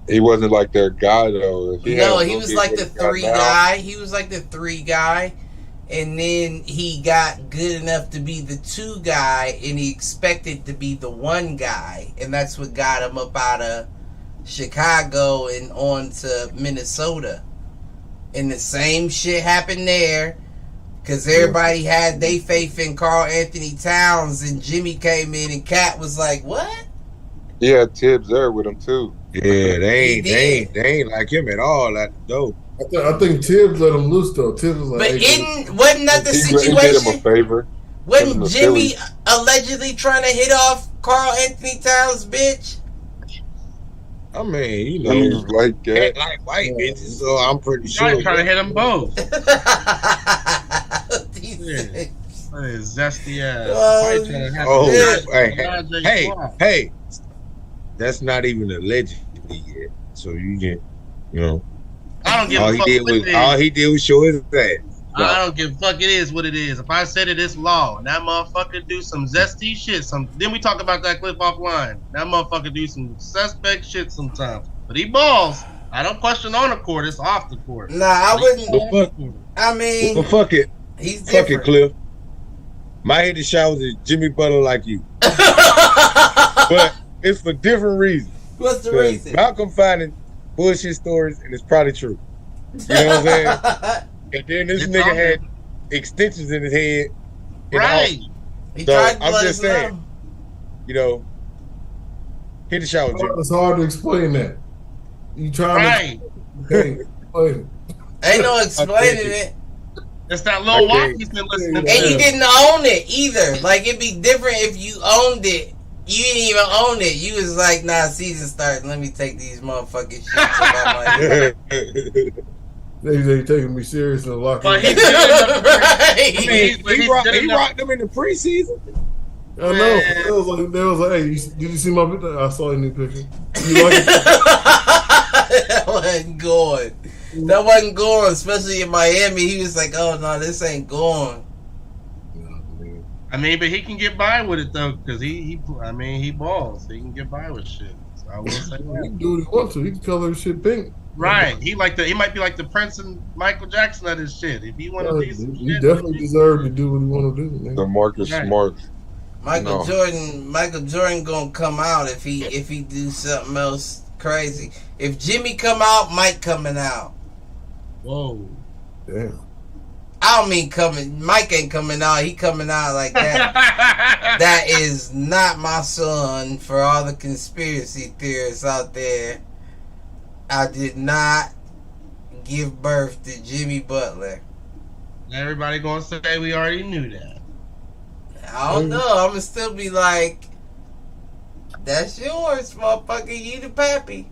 He wasn't like their guy though. If No, had a he little was bit like what the he got three now, guy. He was like the three guy. And then he got good enough to be the two guy, and he expected to be the one guy. And that's what got him up out of Chicago and on to Minnesota. And the same shit happened there. Because everybody had their faith in Karl Anthony Towns, and Jimmy came in, and Cat was like, what? He had Tibbs there with him too. Yeah, they He ain't like him at all at the dope. I think Tibbs let him loose though. Tibbs was like, But wasn't that the He did him a situation? favor. Wasn't the Jimmy Phillies. allegedly trying to hit off Karl Anthony Towns, bitch? I mean, you He know, was like that. act like white bitches, so I'm pretty Y'all sure. trying to hit them both. These Yeah. things. That is zesty ass. Oh, Probably trying to have Oh, to- hey, that's not even allegedly yet. So you get, you know, I don't give all a he fuck did what was it is. all he did was show his ass. I don't give a fuck. It is what it is. If I said it, it's law. And that motherfucker do some zesty shit. Then we talk about that clip offline. That motherfucker do some suspect shit sometimes. But he balls. I don't question on the court. It's off the court. Nah, I wouldn't. But fuck, I mean, but fuck it, he's fuck it, different. Cliff. My hit the showers is Jimmy Butler like you, but it's for different reasons. What's the 'Cause reason? Malcolm finding bullshit stories, and it's probably true. You know what I'm saying? And then this It's nigga on had extensions in his head. and Right. He So, tried to I'm let just us know. saying. You know, hit the shower, Jimmy. it's hard to explain that. You trying Right. to okay, explain Ain't no explaining it. It's that little walk Okay. he's been listening And you to. didn't own it either. Like, it'd be different if you owned it. You didn't even own it. You was like, nah, season starting. Let me take these motherfucking shits about my head. They taking me serious in the locker But room. he good enough to Right. I mean, But he he's rocked good enough. them in the preseason. I know. Man. They was like, hey, did you see my picture? I saw your new picture. You like it? That wasn't going. That wasn't going, especially in Miami. He was like, oh, no, this ain't going. I mean, but he can get by with it though, because he balls. He can get by with shit. So I will say He that. can do what he wants to. He can color his shit pink. Right. He might be like the Prince and Michael Jackson of his shit. If he want to do some He shit, definitely deserved to do what he want to do. The Man. Marcus Right. Smart. Michael No. Jordan gonna come out if he do something else crazy. If Jimmy come out, Mike coming out. Whoa. Damn. I don't mean coming. Mike ain't coming out. He coming out like that. That is not my son. For all the conspiracy theorists out there, I did not give birth to Jimmy Butler. Everybody gonna say we already knew that. I don't know. I'm gonna still be like, that's yours, motherfucker. You the pappy.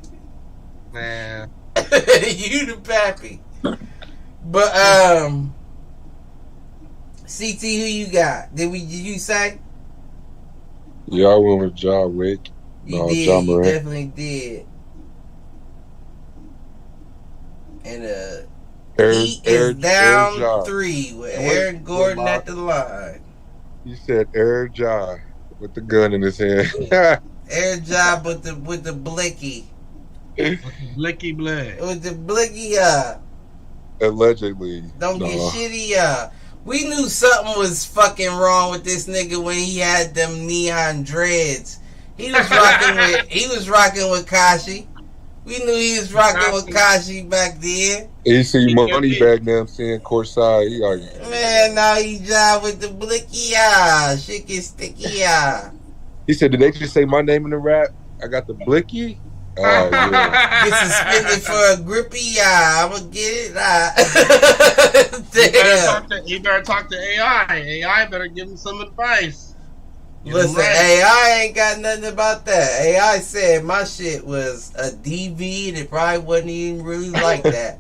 Man. You the pappy. But CT, who you got? Did you say? Yeah, I went with John Wick. You No, did. John You Morant. definitely did. And Heat is down Ja. 3 with And wait, Aaron Gordon wait, at the line. He said Eric Ja with the gun in his hand. Aaron job with the blicky. Blicky blood. With the blicky Allegedly. Don't No. get shitty We knew something was fucking wrong with this nigga when he had them neon dreads. He was rocking with Kashi. We knew he was rocking with Kashi back then. He see He money did. back now. I'm seeing courtside. He like, Man, now he job with the blicky shaky sticky he said, did they just say my name in the rap? I got the blicky. Oh yeah. Get suspended for a grippy I'ma get it. He better talk to AI. AI better give him some advice. Get him Listen, right. AI ain't got nothing about that. AI said my shit was a DV and it probably wasn't even really like that.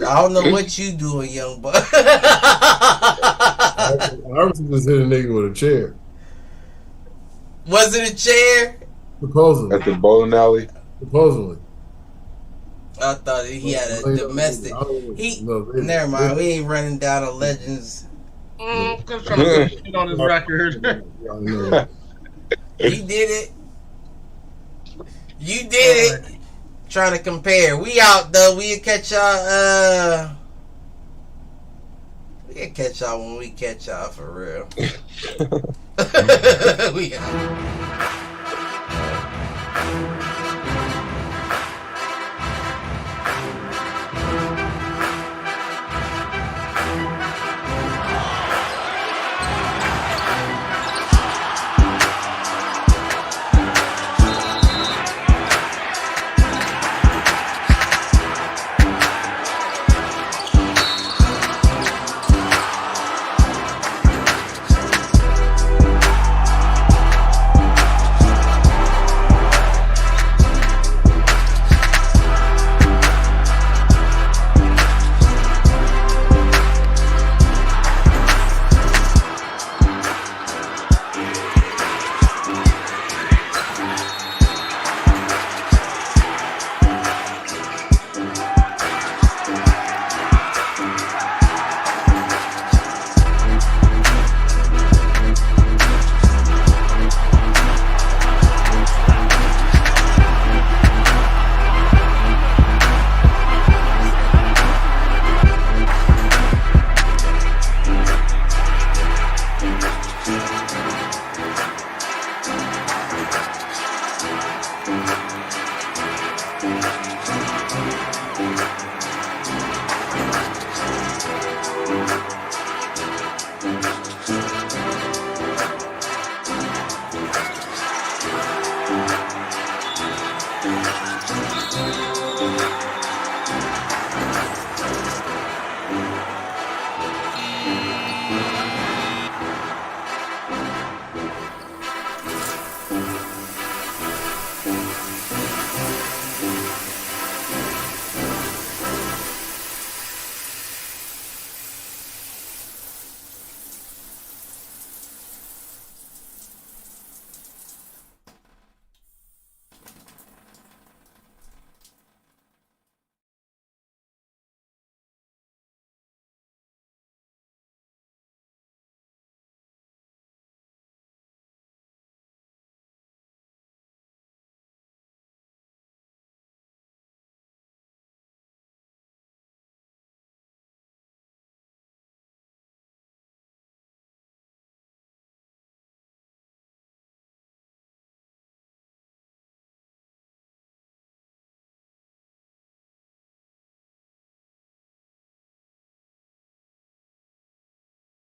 I don't know what you doing, young buck. I was just hit a nigga with a chair. Was it a chair? Supposedly. At the bowling alley. Supposedly. I thought he had a domestic. Never mind. We ain't running down the legends. Just trying to put shit on his record. You did it. You did it. Trying to compare. We out though. We'll catch y'all. We'll catch y'all when we catch y'all for real. We out.